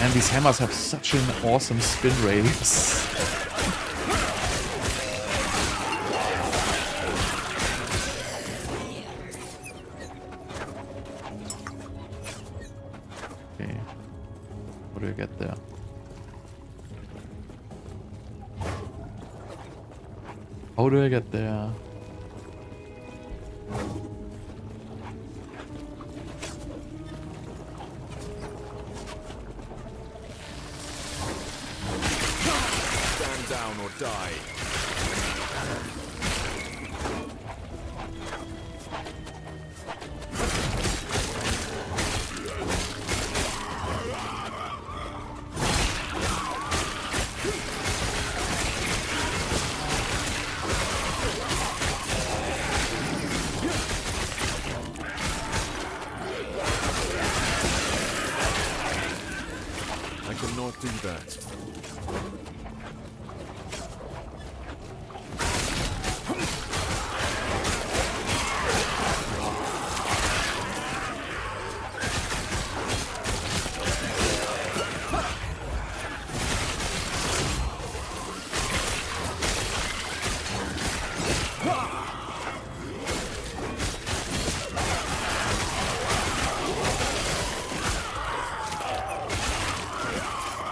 And these hammers have such an awesome spin rate. Get there. How do I get there? Stand down or die. Do that.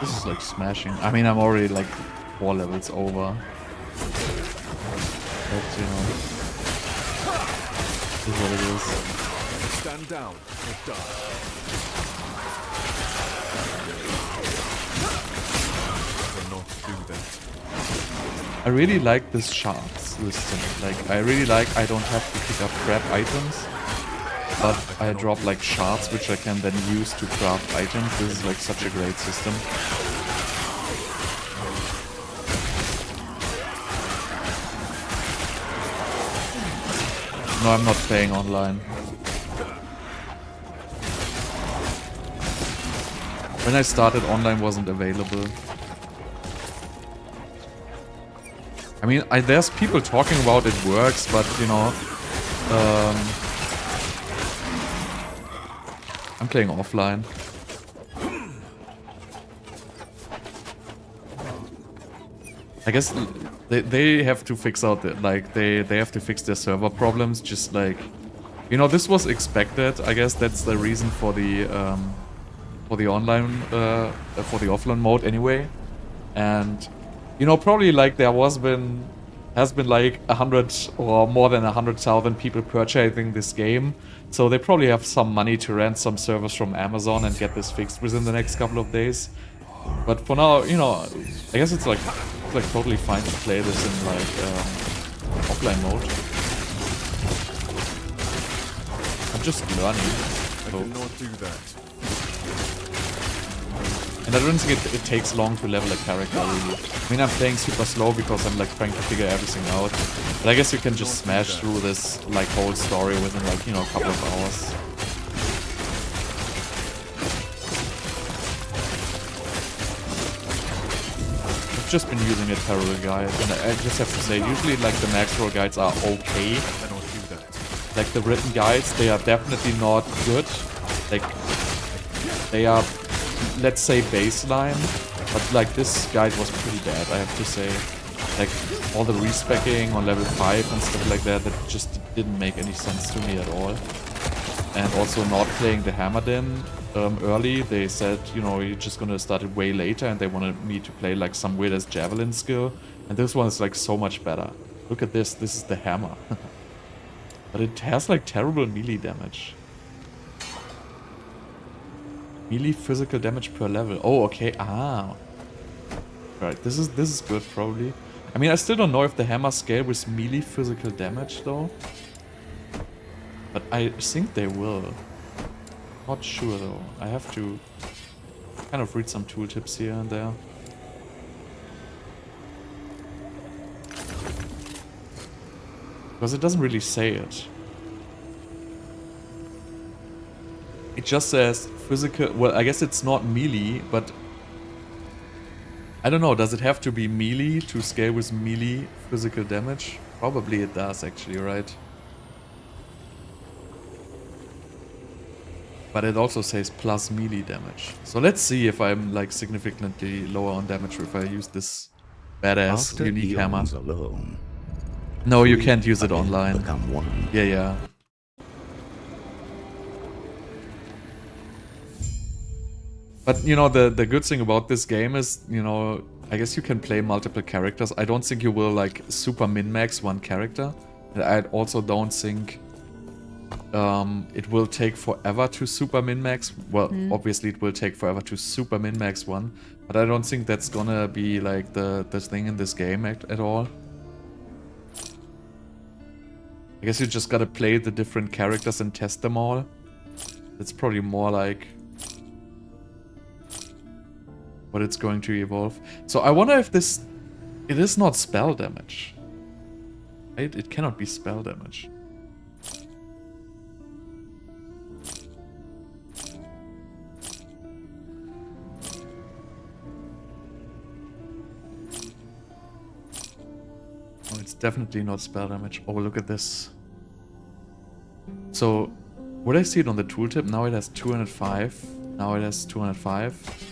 This is like smashing. I mean, I'm already like 4 levels over. But, you know, this is what it is. Stand down or die. I cannot do that. I really like this shards system. Like, I really like I don't have to pick up crap items, but I drop like shards which I can then use to craft items. This is like such a great system. No, I'm not playing online. When I started, online wasn't available. I mean, there's people talking about it works, but you know, I'm playing offline. I guess they have to fix out the, like they have to fix their server problems. Just like, you know, this was expected. I guess that's the reason for the online for the offline mode anyway. And you know, probably like there has been like 100 or more than 100,000 people purchasing this game, so they probably have some money to rent some servers from Amazon and get this fixed within the next couple of days. But for now, you know, I guess it's like totally fine to play this in like offline mode. I'm just learning. I cannot do that. And I don't think it takes long to level a character, really. I mean, I'm playing super slow because I'm like trying to figure everything out. But I guess you can just smash through this like whole story within like, you know, a couple of hours. I've just been using a tarot guide, and I just have to say, usually like the max roll guides are okay. I cannot do that. Like the written guides, they are definitely not good. Like they are, let's say, baseline, but like this guide was pretty bad, I have to say. Like all the respecking on level 5 and stuff like that just didn't make any sense to me at all. And also not playing the Hammerdin early, they said, you know, you're just gonna start it way later, and they wanted me to play like some weird-ass javelin skill, and this one is like so much better. Look at this is the hammer. But it has like terrible melee damage. Melee physical damage per level. Oh, okay. Ah. Right, this is good probably. I mean, I still don't know if the hammer scale with melee physical damage though. But I think they will. Not sure though. I have to kind of read some tooltips here and there. Because it doesn't really say it. It just says physical... Well, I guess it's not melee, but... I don't know, does it have to be melee to scale with melee physical damage? Probably it does, actually, right? But it also says plus melee damage. So let's see if I'm, like, significantly lower on damage if I use this badass After unique hammer. eons alone, No, you can't use it online. become one. Yeah. But, you know, the good thing about this game is, you know, I guess you can play multiple characters. I don't think you will, like, super min-max one character. And I also don't think it will take forever to super min-max. Well, obviously it will take forever to super min-max one. But I don't think that's gonna be, like, the thing in this game at all. I guess you just gotta play the different characters and test them all. It's probably more like what it's going to evolve. So I wonder if this... It is not spell damage. Right? It cannot be spell damage. Oh, it's definitely not spell damage. Oh, look at this. So, would I see it on the tooltip? Now it has 205. Now it has 205.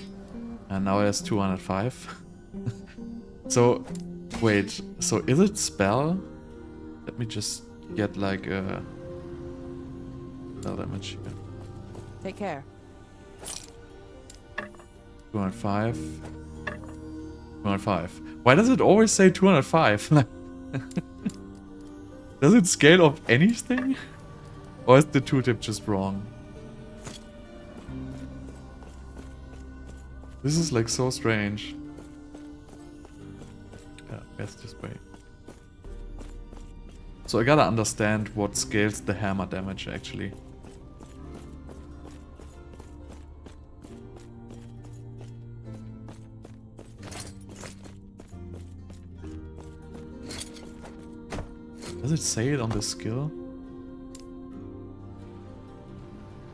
And now it has 205. So, wait. So, is it spell? Let me just get like a spell damage here. Take care. 205. 205. Why does it always say 205? Does it scale off anything? Or is the tooltip just wrong? This is like so strange. Yeah, let's just wait. So I gotta understand what scales the hammer damage actually. Does it say it on the skill?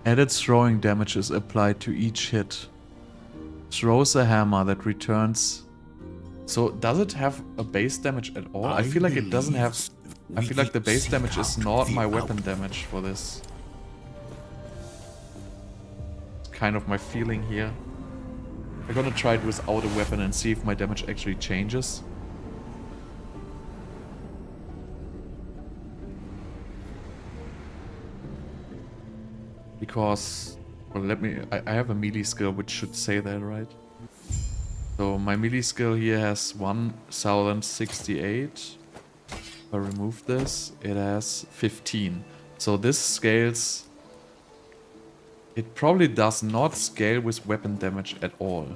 Added throwing damage is applied to each hit. Throws a hammer that returns... So, does it have a base damage at all? I feel like it doesn't have... I feel like the base damage is not my weapon damage for this. It's kind of my feeling here. I'm gonna try it without a weapon and see if my damage actually changes. Because, well, let me... I have a melee skill which should say that, right? So my melee skill here has 1068. If I remove this, it has 15. So this scales... It probably does not scale with weapon damage at all.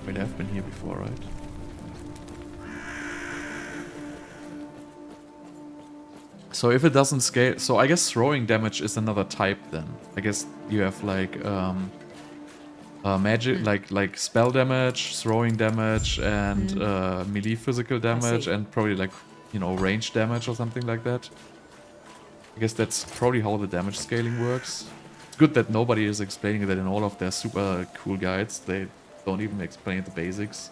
Wait, I've been here before, right? So if it doesn't scale... So I guess throwing damage is another type then. I guess you have like... magic, like spell damage, throwing damage, and melee physical damage, and probably like, you know, range damage or something like that. I guess that's probably how the damage scaling works. It's good that nobody is explaining that in all of their super cool guides. They don't even explain the basics.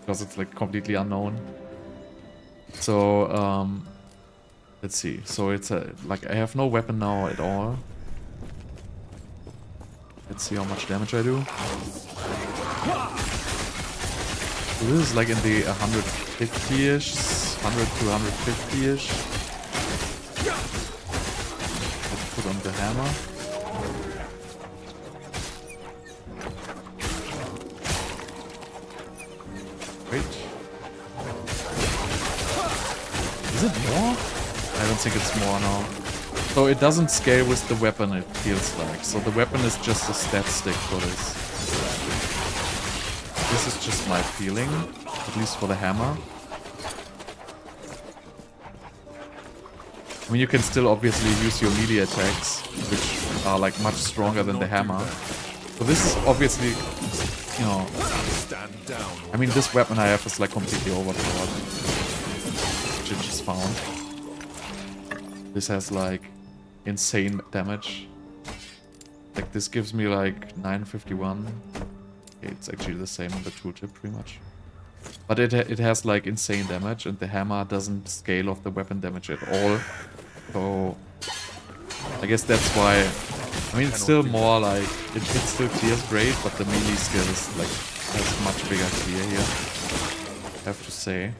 Because it's like completely unknown. So, let's see. So it's like I have no weapon now at all. Let's see how much damage I do. So this is like in the 150-ish, 100 to 150-ish. Let's put on the hammer. Wait. Is it more? I don't think it's more now. So it doesn't scale with the weapon, it feels like. So the weapon is just a stat stick for this. This is just my feeling, at least for the hammer. I mean, you can still obviously use your melee attacks, which are like much stronger than the hammer. So this is obviously, you know... I mean, this weapon I have is like completely overpowered. Which I just found. This has like insane damage. Like this gives me like 951. Okay, it's actually the same on the tooltip pretty much. But it has like insane damage, and the hammer doesn't scale off the weapon damage at all. So I guess that's why. I mean, it's still more like it still clears great, but the melee skill is like has much bigger clear here. I have to say.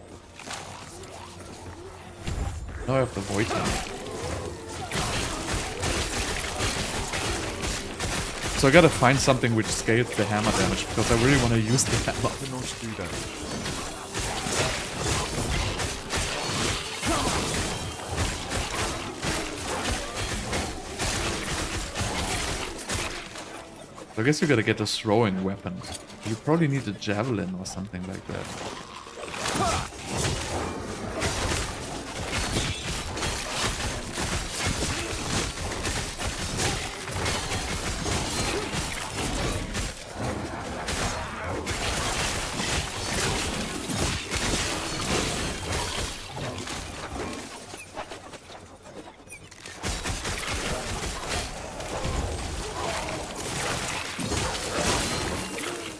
Now I have the void hammer. So I gotta find something which scales the hammer damage, because I really want to use the hammer. I cannot do that. So I guess you gotta get a throwing weapon. You probably need a javelin or something like that.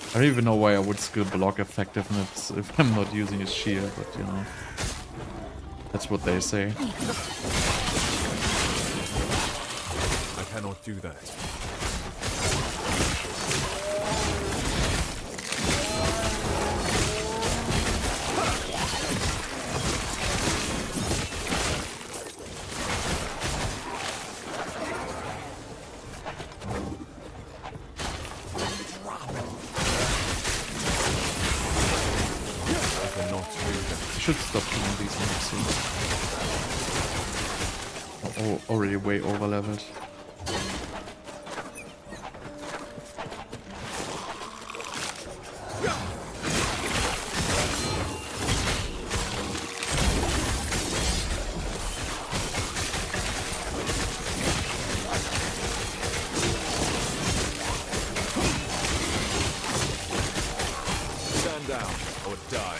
I don't even know why I would skill block effectiveness if I'm not using a shield, but you know. That's what they say. I cannot do that. Should stop doing these moves soon. Oh, already way over leveled. Stand down or die.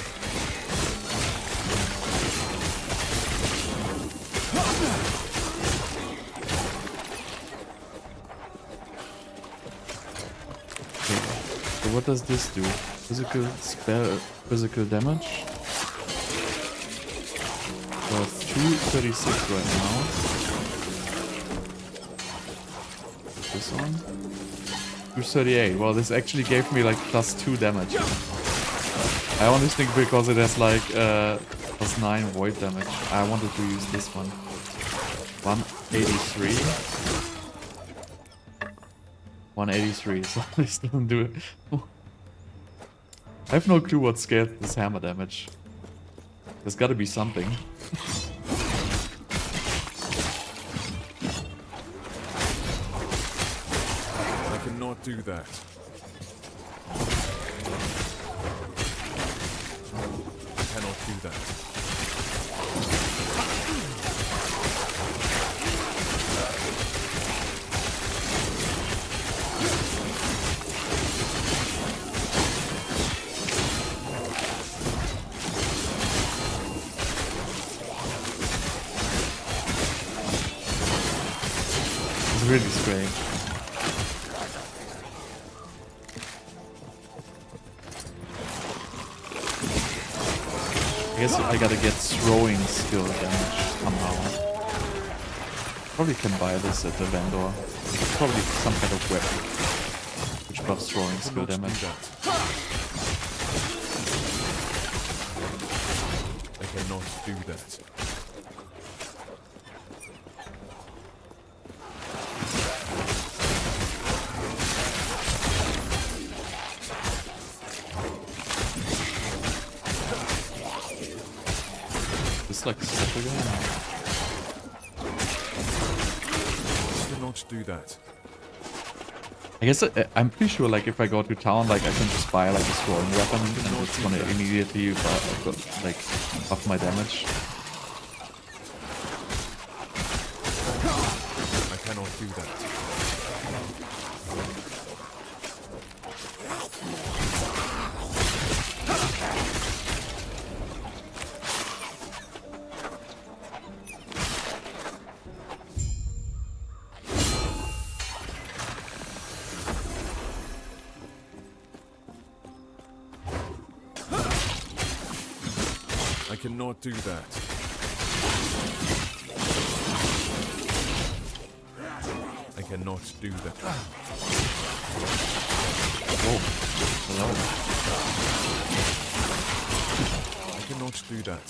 what does this do? Physical spell, physical damage. 236 right now. This one. 238. Well, this actually gave me like +2 damage. I only think because it has like +9 void damage. I wanted to use this one. 183. 183, so this doesn't do it. I have no clue what scales this hammer damage. There's gotta be something. I cannot do that. I cannot do that. It's really strange. I guess I gotta get throwing skill damage somehow. Probably can buy this at the vendor. It's probably some kind of weapon which buffs throwing skill damage. I cannot do that. Like stuff again. I cannot do that. I guess I'm pretty sure like if I go to town, like I can just buy like a throwing weapon and it's gonna immediately like buff my damage. I cannot do that. I cannot do that. I cannot do that. Oh, hello. I cannot do that.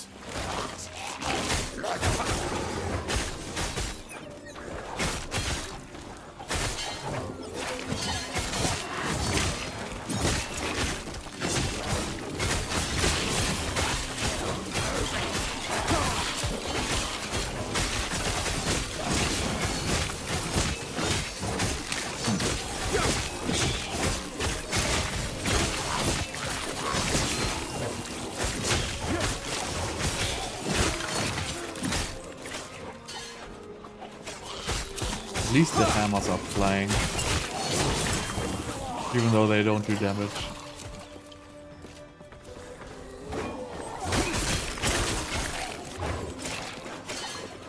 At least the hammers are flying. Even though they don't do damage.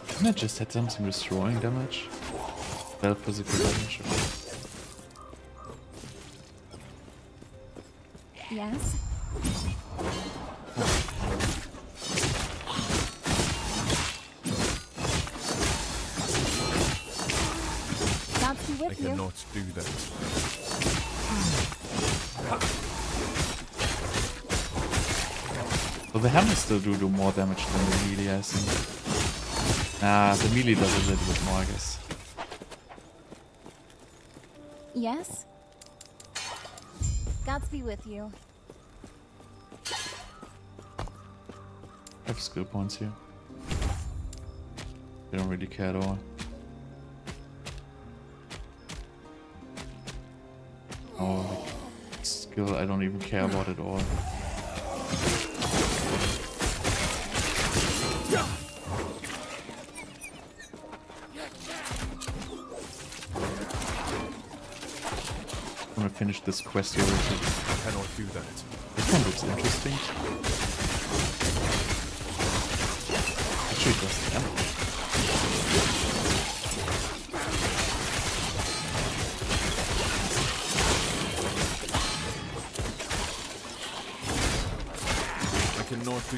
Didn't I just hit something with throwing damage? Well, physical damage. Yes? I cannot do that. So the hammers still do more damage than the melee, I think. Nah, the melee does a little bit more, I guess. Yes? Gods be with you. I have skill points here. They don't really care at all. Oh, skill I don't even care about at all. I'm gonna finish this quest here. I cannot do that. This one looks interesting. Actually, it does damage. do.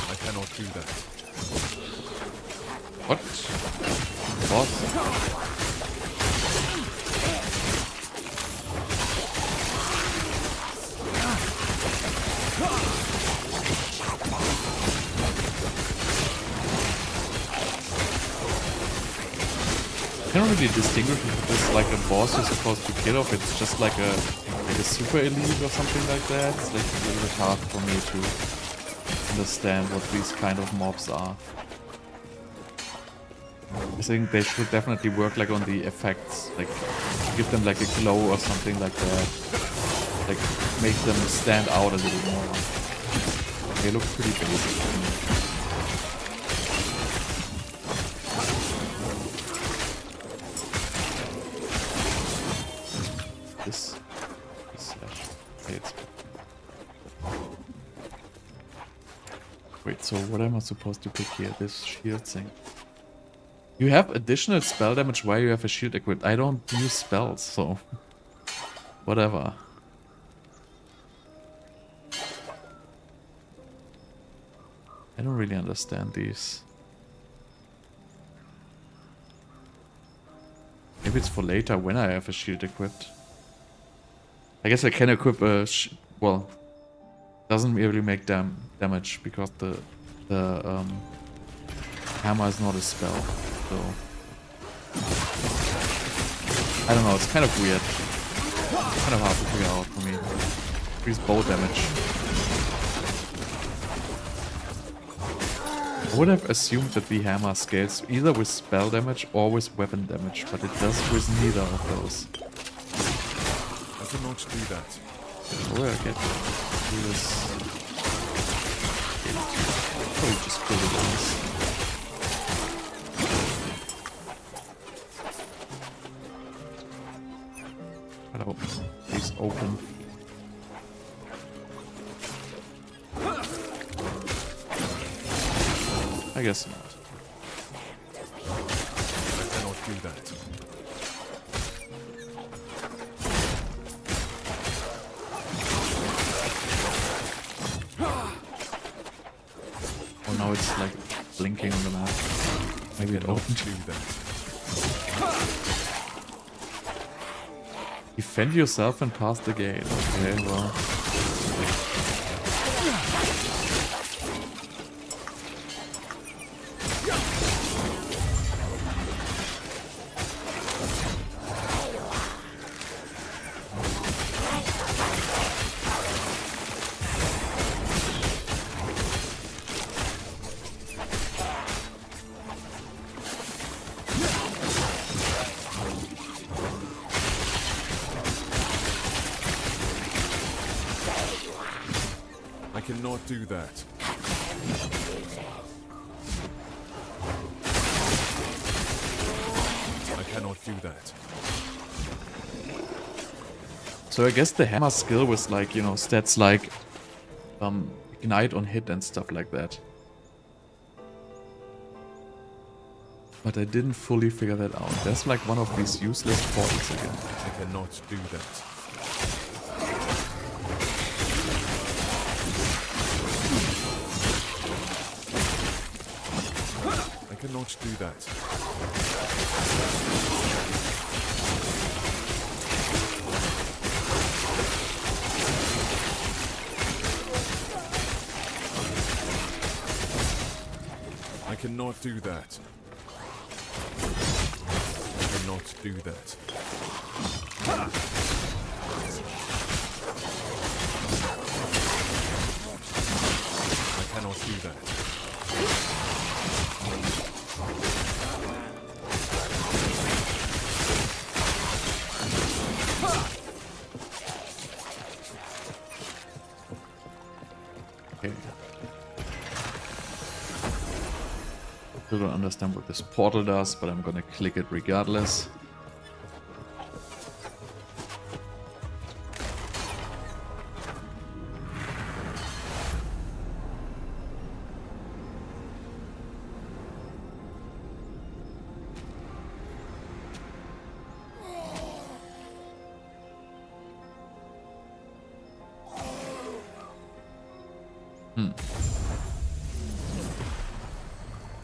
I cannot do that. What? Boss? I can't really distinguish if it's like a boss you're supposed to kill or if it's just like a super elite or something like that. It's like a little bit hard for me to understand what these kind of mobs are. I think they should definitely work like on the effects, like give them like a glow or something like that. Like make them stand out a little more. They look pretty basic to me. This slash hits. Wait, so what am I supposed to pick here? This shield thing. You have additional spell damage while you have a shield equipped. I don't use spells, so whatever. I don't really understand these. Maybe it's for later when I have a shield equipped. I guess I can equip a well, doesn't really make damage because the hammer is not a spell. So I don't know, it's kind of weird. Kind of hard to figure out for me. Increase bow damage. I would have assumed that the hammer scales either with spell damage or with weapon damage, but it does with neither of those. I cannot do that. Where I get to do this? Probably just kill the guys. Hello. Please open. I guess not. I cannot do that. Oh, now it's like blinking on the map. Maybe it opened. Do that. Defend yourself and pass the gate. Okay, well. I cannot do that. I cannot do that. So I guess the hammer skill was like, you know, stats like ignite on hit and stuff like that. But I didn't fully figure that out. That's like one of these useless portals again. I cannot do that. I cannot do that. I cannot do that. I cannot do that. I cannot do that. Okay. Still don't understand what this portal does, but I'm gonna click it regardless.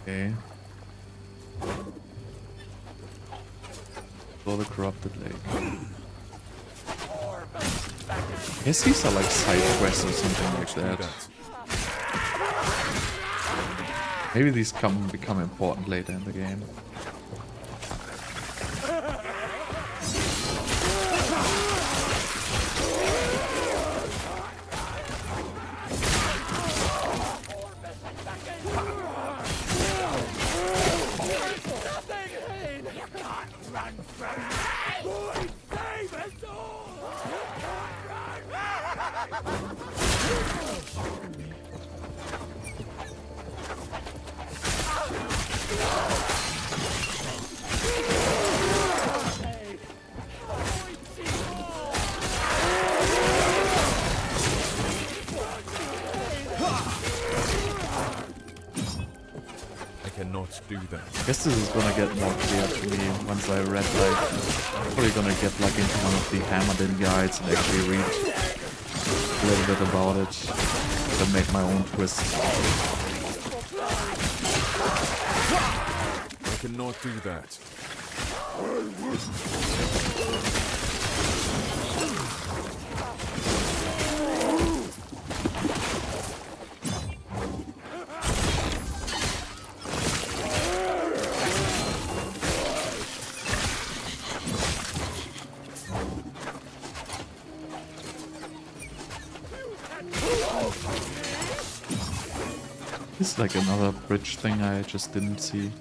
Okay. For the corrupted lake. I guess these are like side quests or something like that. Maybe these become important later in the game. Do that. I guess this is gonna get more clear to me once I read, like, probably gonna get like into one of the Hammerdin guides and actually read a little bit about it to make my own twist. I cannot do that. This is like another bridge thing I just didn't see.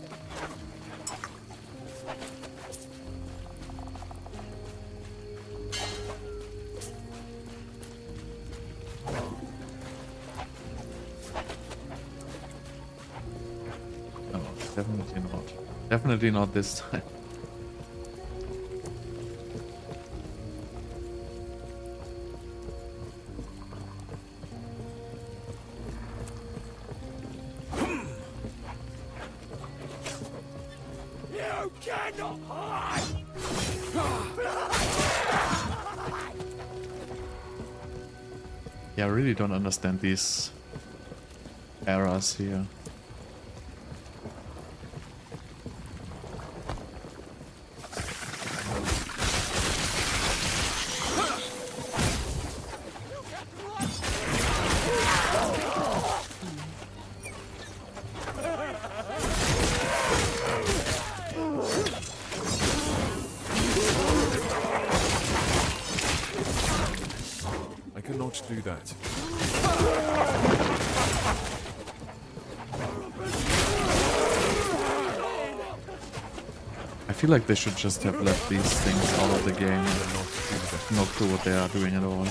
No, definitely not. Definitely not this time. Yeah, I really don't understand these errors here. I cannot do that. I feel like they should just have left these things out of the game. No clue what they are doing at all.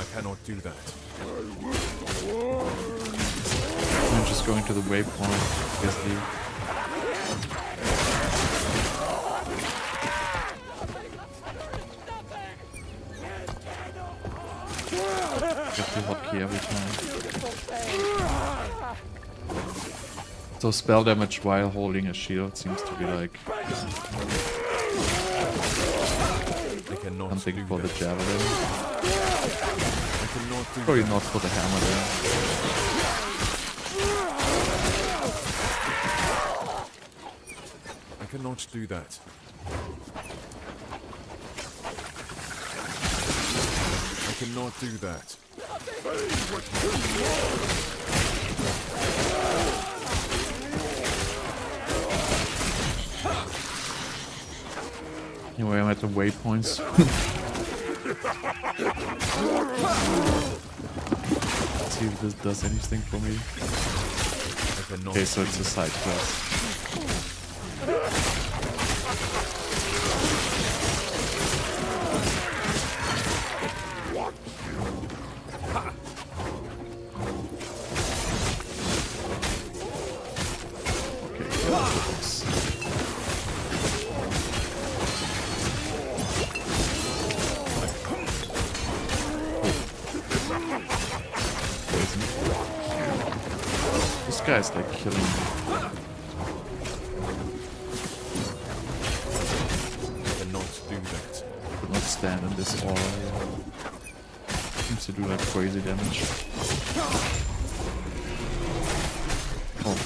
I cannot do that. I'm just going to the waypoint, obviously. Get the hotkey every time. So spell damage while holding a shield seems to be like something for the javelin. Probably not for the Hammerdin. I cannot do that. I cannot do that. Anyway, I'm at the waypoints. Let's see if this does anything for me. Okay, so it's a side quest. This guy's like killing me. Cannot do that. Could not stand in this aura. Seems to do like crazy damage. Oh.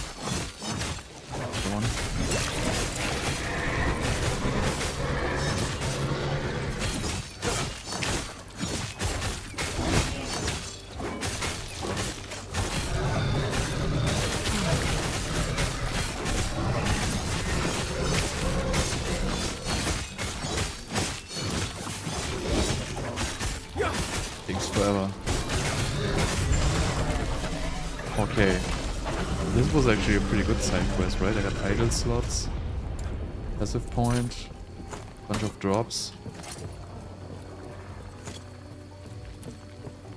Come on. Takes forever. Okay. This was actually a pretty good side quest, right? I got idle slots, passive point, bunch of drops.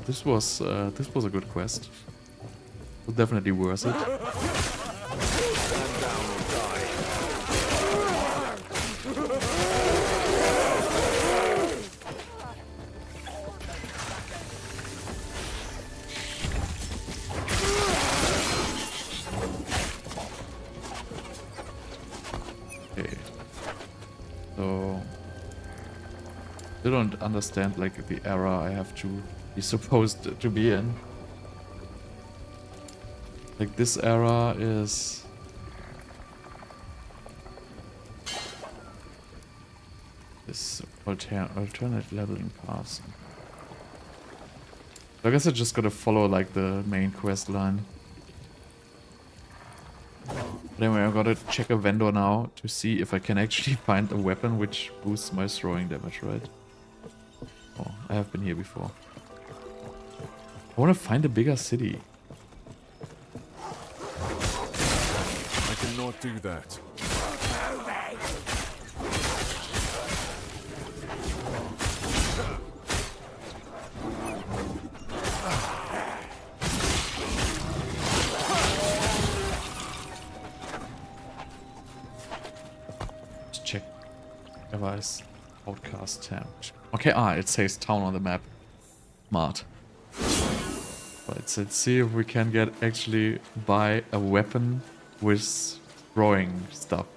This was a good quest. It was definitely worth it. Okay. So I don't understand like the era I have to be supposed to be in. Like this era is this alternate leveling paths. So I guess I just gotta follow like the main quest line. But anyway, I gotta check a vendor now to see if I can actually find a weapon which boosts my throwing damage, right? Oh, I have been here before. I wanna find a bigger city. I cannot do that. Let's check. Device. Outcast tab. Okay, it says town on the map. Smart. Right, let's see if we can get actually buy a weapon with throwing stuff.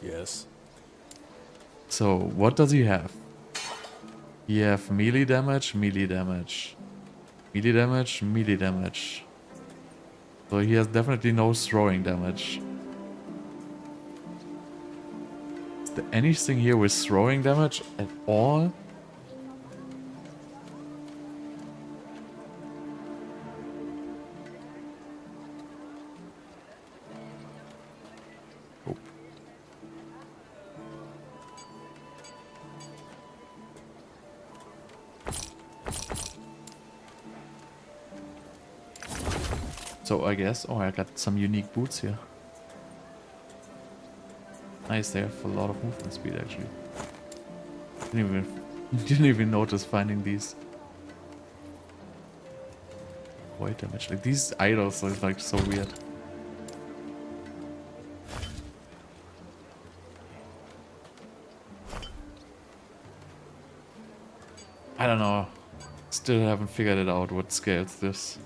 Yes. So, what does he have? He have melee damage, melee damage. Melee damage, melee damage. So he has definitely no throwing damage. Is there anything here with throwing damage at all? So I guess, I got some unique boots here. Nice, they have a lot of movement speed actually. Didn't even notice finding these. Void damage, like these idols are like so weird. I don't know. Still haven't figured it out what scales this.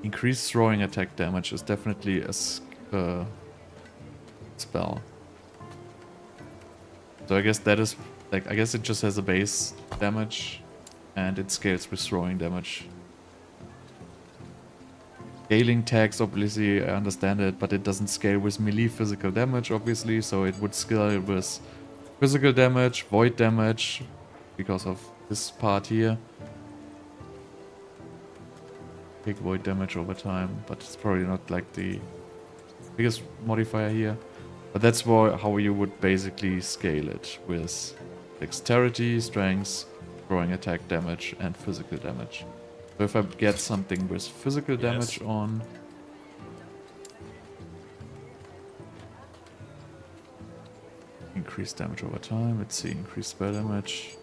Increased throwing attack damage is definitely a spell. So I guess that is like, I guess it just has a base damage and it scales with throwing damage. Scaling tags, obviously, I understand it, but it doesn't scale with melee physical damage, obviously, so it would scale with physical damage, void damage, because of this part here. Big void damage over time, but it's probably not like the biggest modifier here. But that's how you would basically scale it, with dexterity, strength, throwing attack damage, and physical damage. So if I get something with physical damage on, increased damage over time. Let's see, increased spell damage.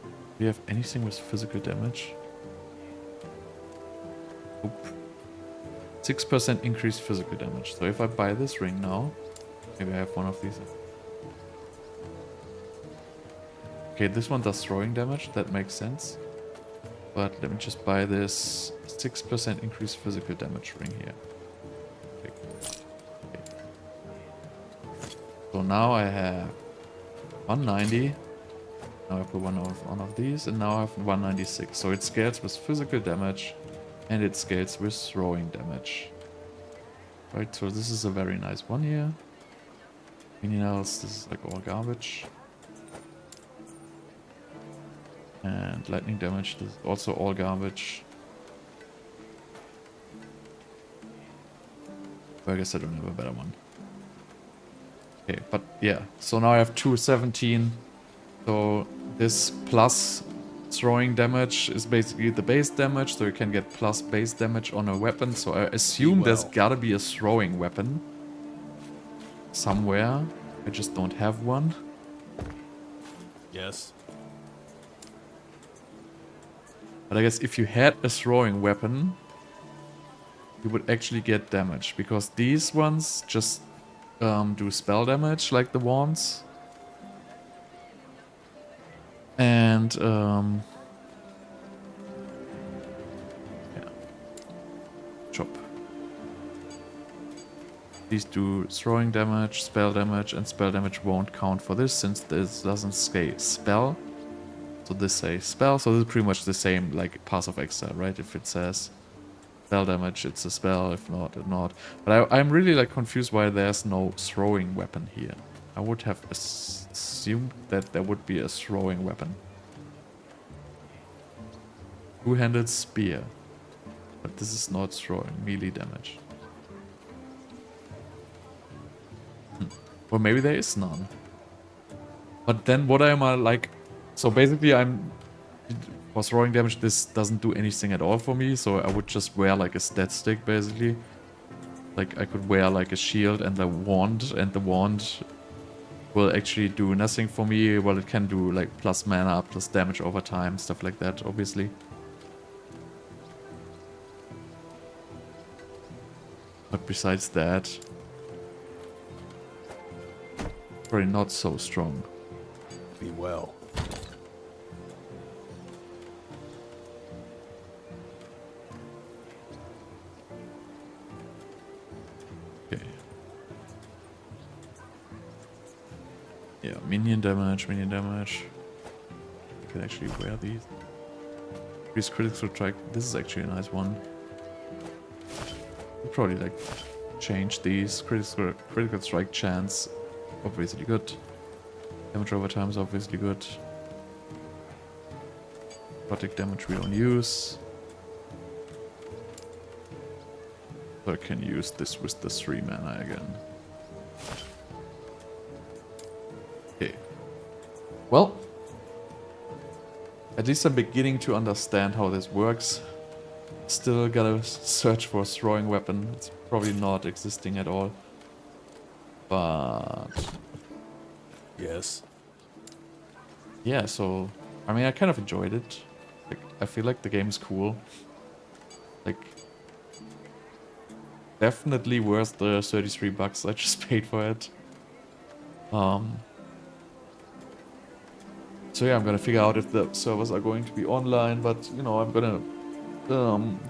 Do we have anything with physical damage? Oop. 6% increased physical damage. So if I buy this ring now, maybe I have one of these. Okay, this one does throwing damage, that makes sense. But let me just buy this 6% increased physical damage ring here. Okay. So now I have 190. Now I put one of these, and now I have 196. So it scales with physical damage, and it scales with throwing damage. Right, so this is a very nice one here. Anything else, this is like all garbage. And lightning damage, this is also all garbage. But I guess I don't have a better one. Okay, but yeah, so now I have 217. So this plus throwing damage is basically the base damage, so you can get plus base damage on a weapon. So I assume there's gotta be a throwing weapon somewhere. I just don't have one. Yes. But I guess if you had a throwing weapon, you would actually get damage, because these ones just do spell damage like the wands. And yeah, chop. These do throwing damage, and spell damage won't count for this since this doesn't say spell. So this says spell, so this is pretty much the same like Pass of Exile, right? If it says spell damage, it's a spell. If not, it's not. But I'm really like confused why there's no throwing weapon here. I would have assumed that there would be a throwing weapon. Two-handed spear. But this is not throwing, melee damage. Or maybe there is none. But then what am I like... So basically for throwing damage, this doesn't do anything at all for me. So I would just wear like a stat stick basically. Like I could wear like a shield and the wand will actually do nothing for me. Well, it can do like plus mana, plus damage over time, stuff like that, obviously. But besides that, probably not so strong. Be well. Okay. Yeah, minion damage. I can actually wear these. Increase critical strike. This is actually a nice one. We'll probably like change these. Critical strike chance, obviously good. Damage over time is obviously good. Necrotic damage we don't use. So I can use this with the 3 mana again. Okay. Well, at least I'm beginning to understand how this works. Still gotta search for a throwing weapon. It's probably not existing at all. But... Yes. yeah, so... I mean, I kind of enjoyed it. Like, I feel like the game's cool. Like... definitely worth the $33 I just paid for it. So yeah, I'm gonna figure out if the servers are going to be online, but, you know, I'm gonna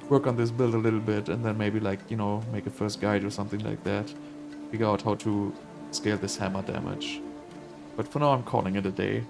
work on this build a little bit and then maybe, like, you know, make a first guide or something like that. Figure out how to scale this hammer damage. But for now, I'm calling it a day.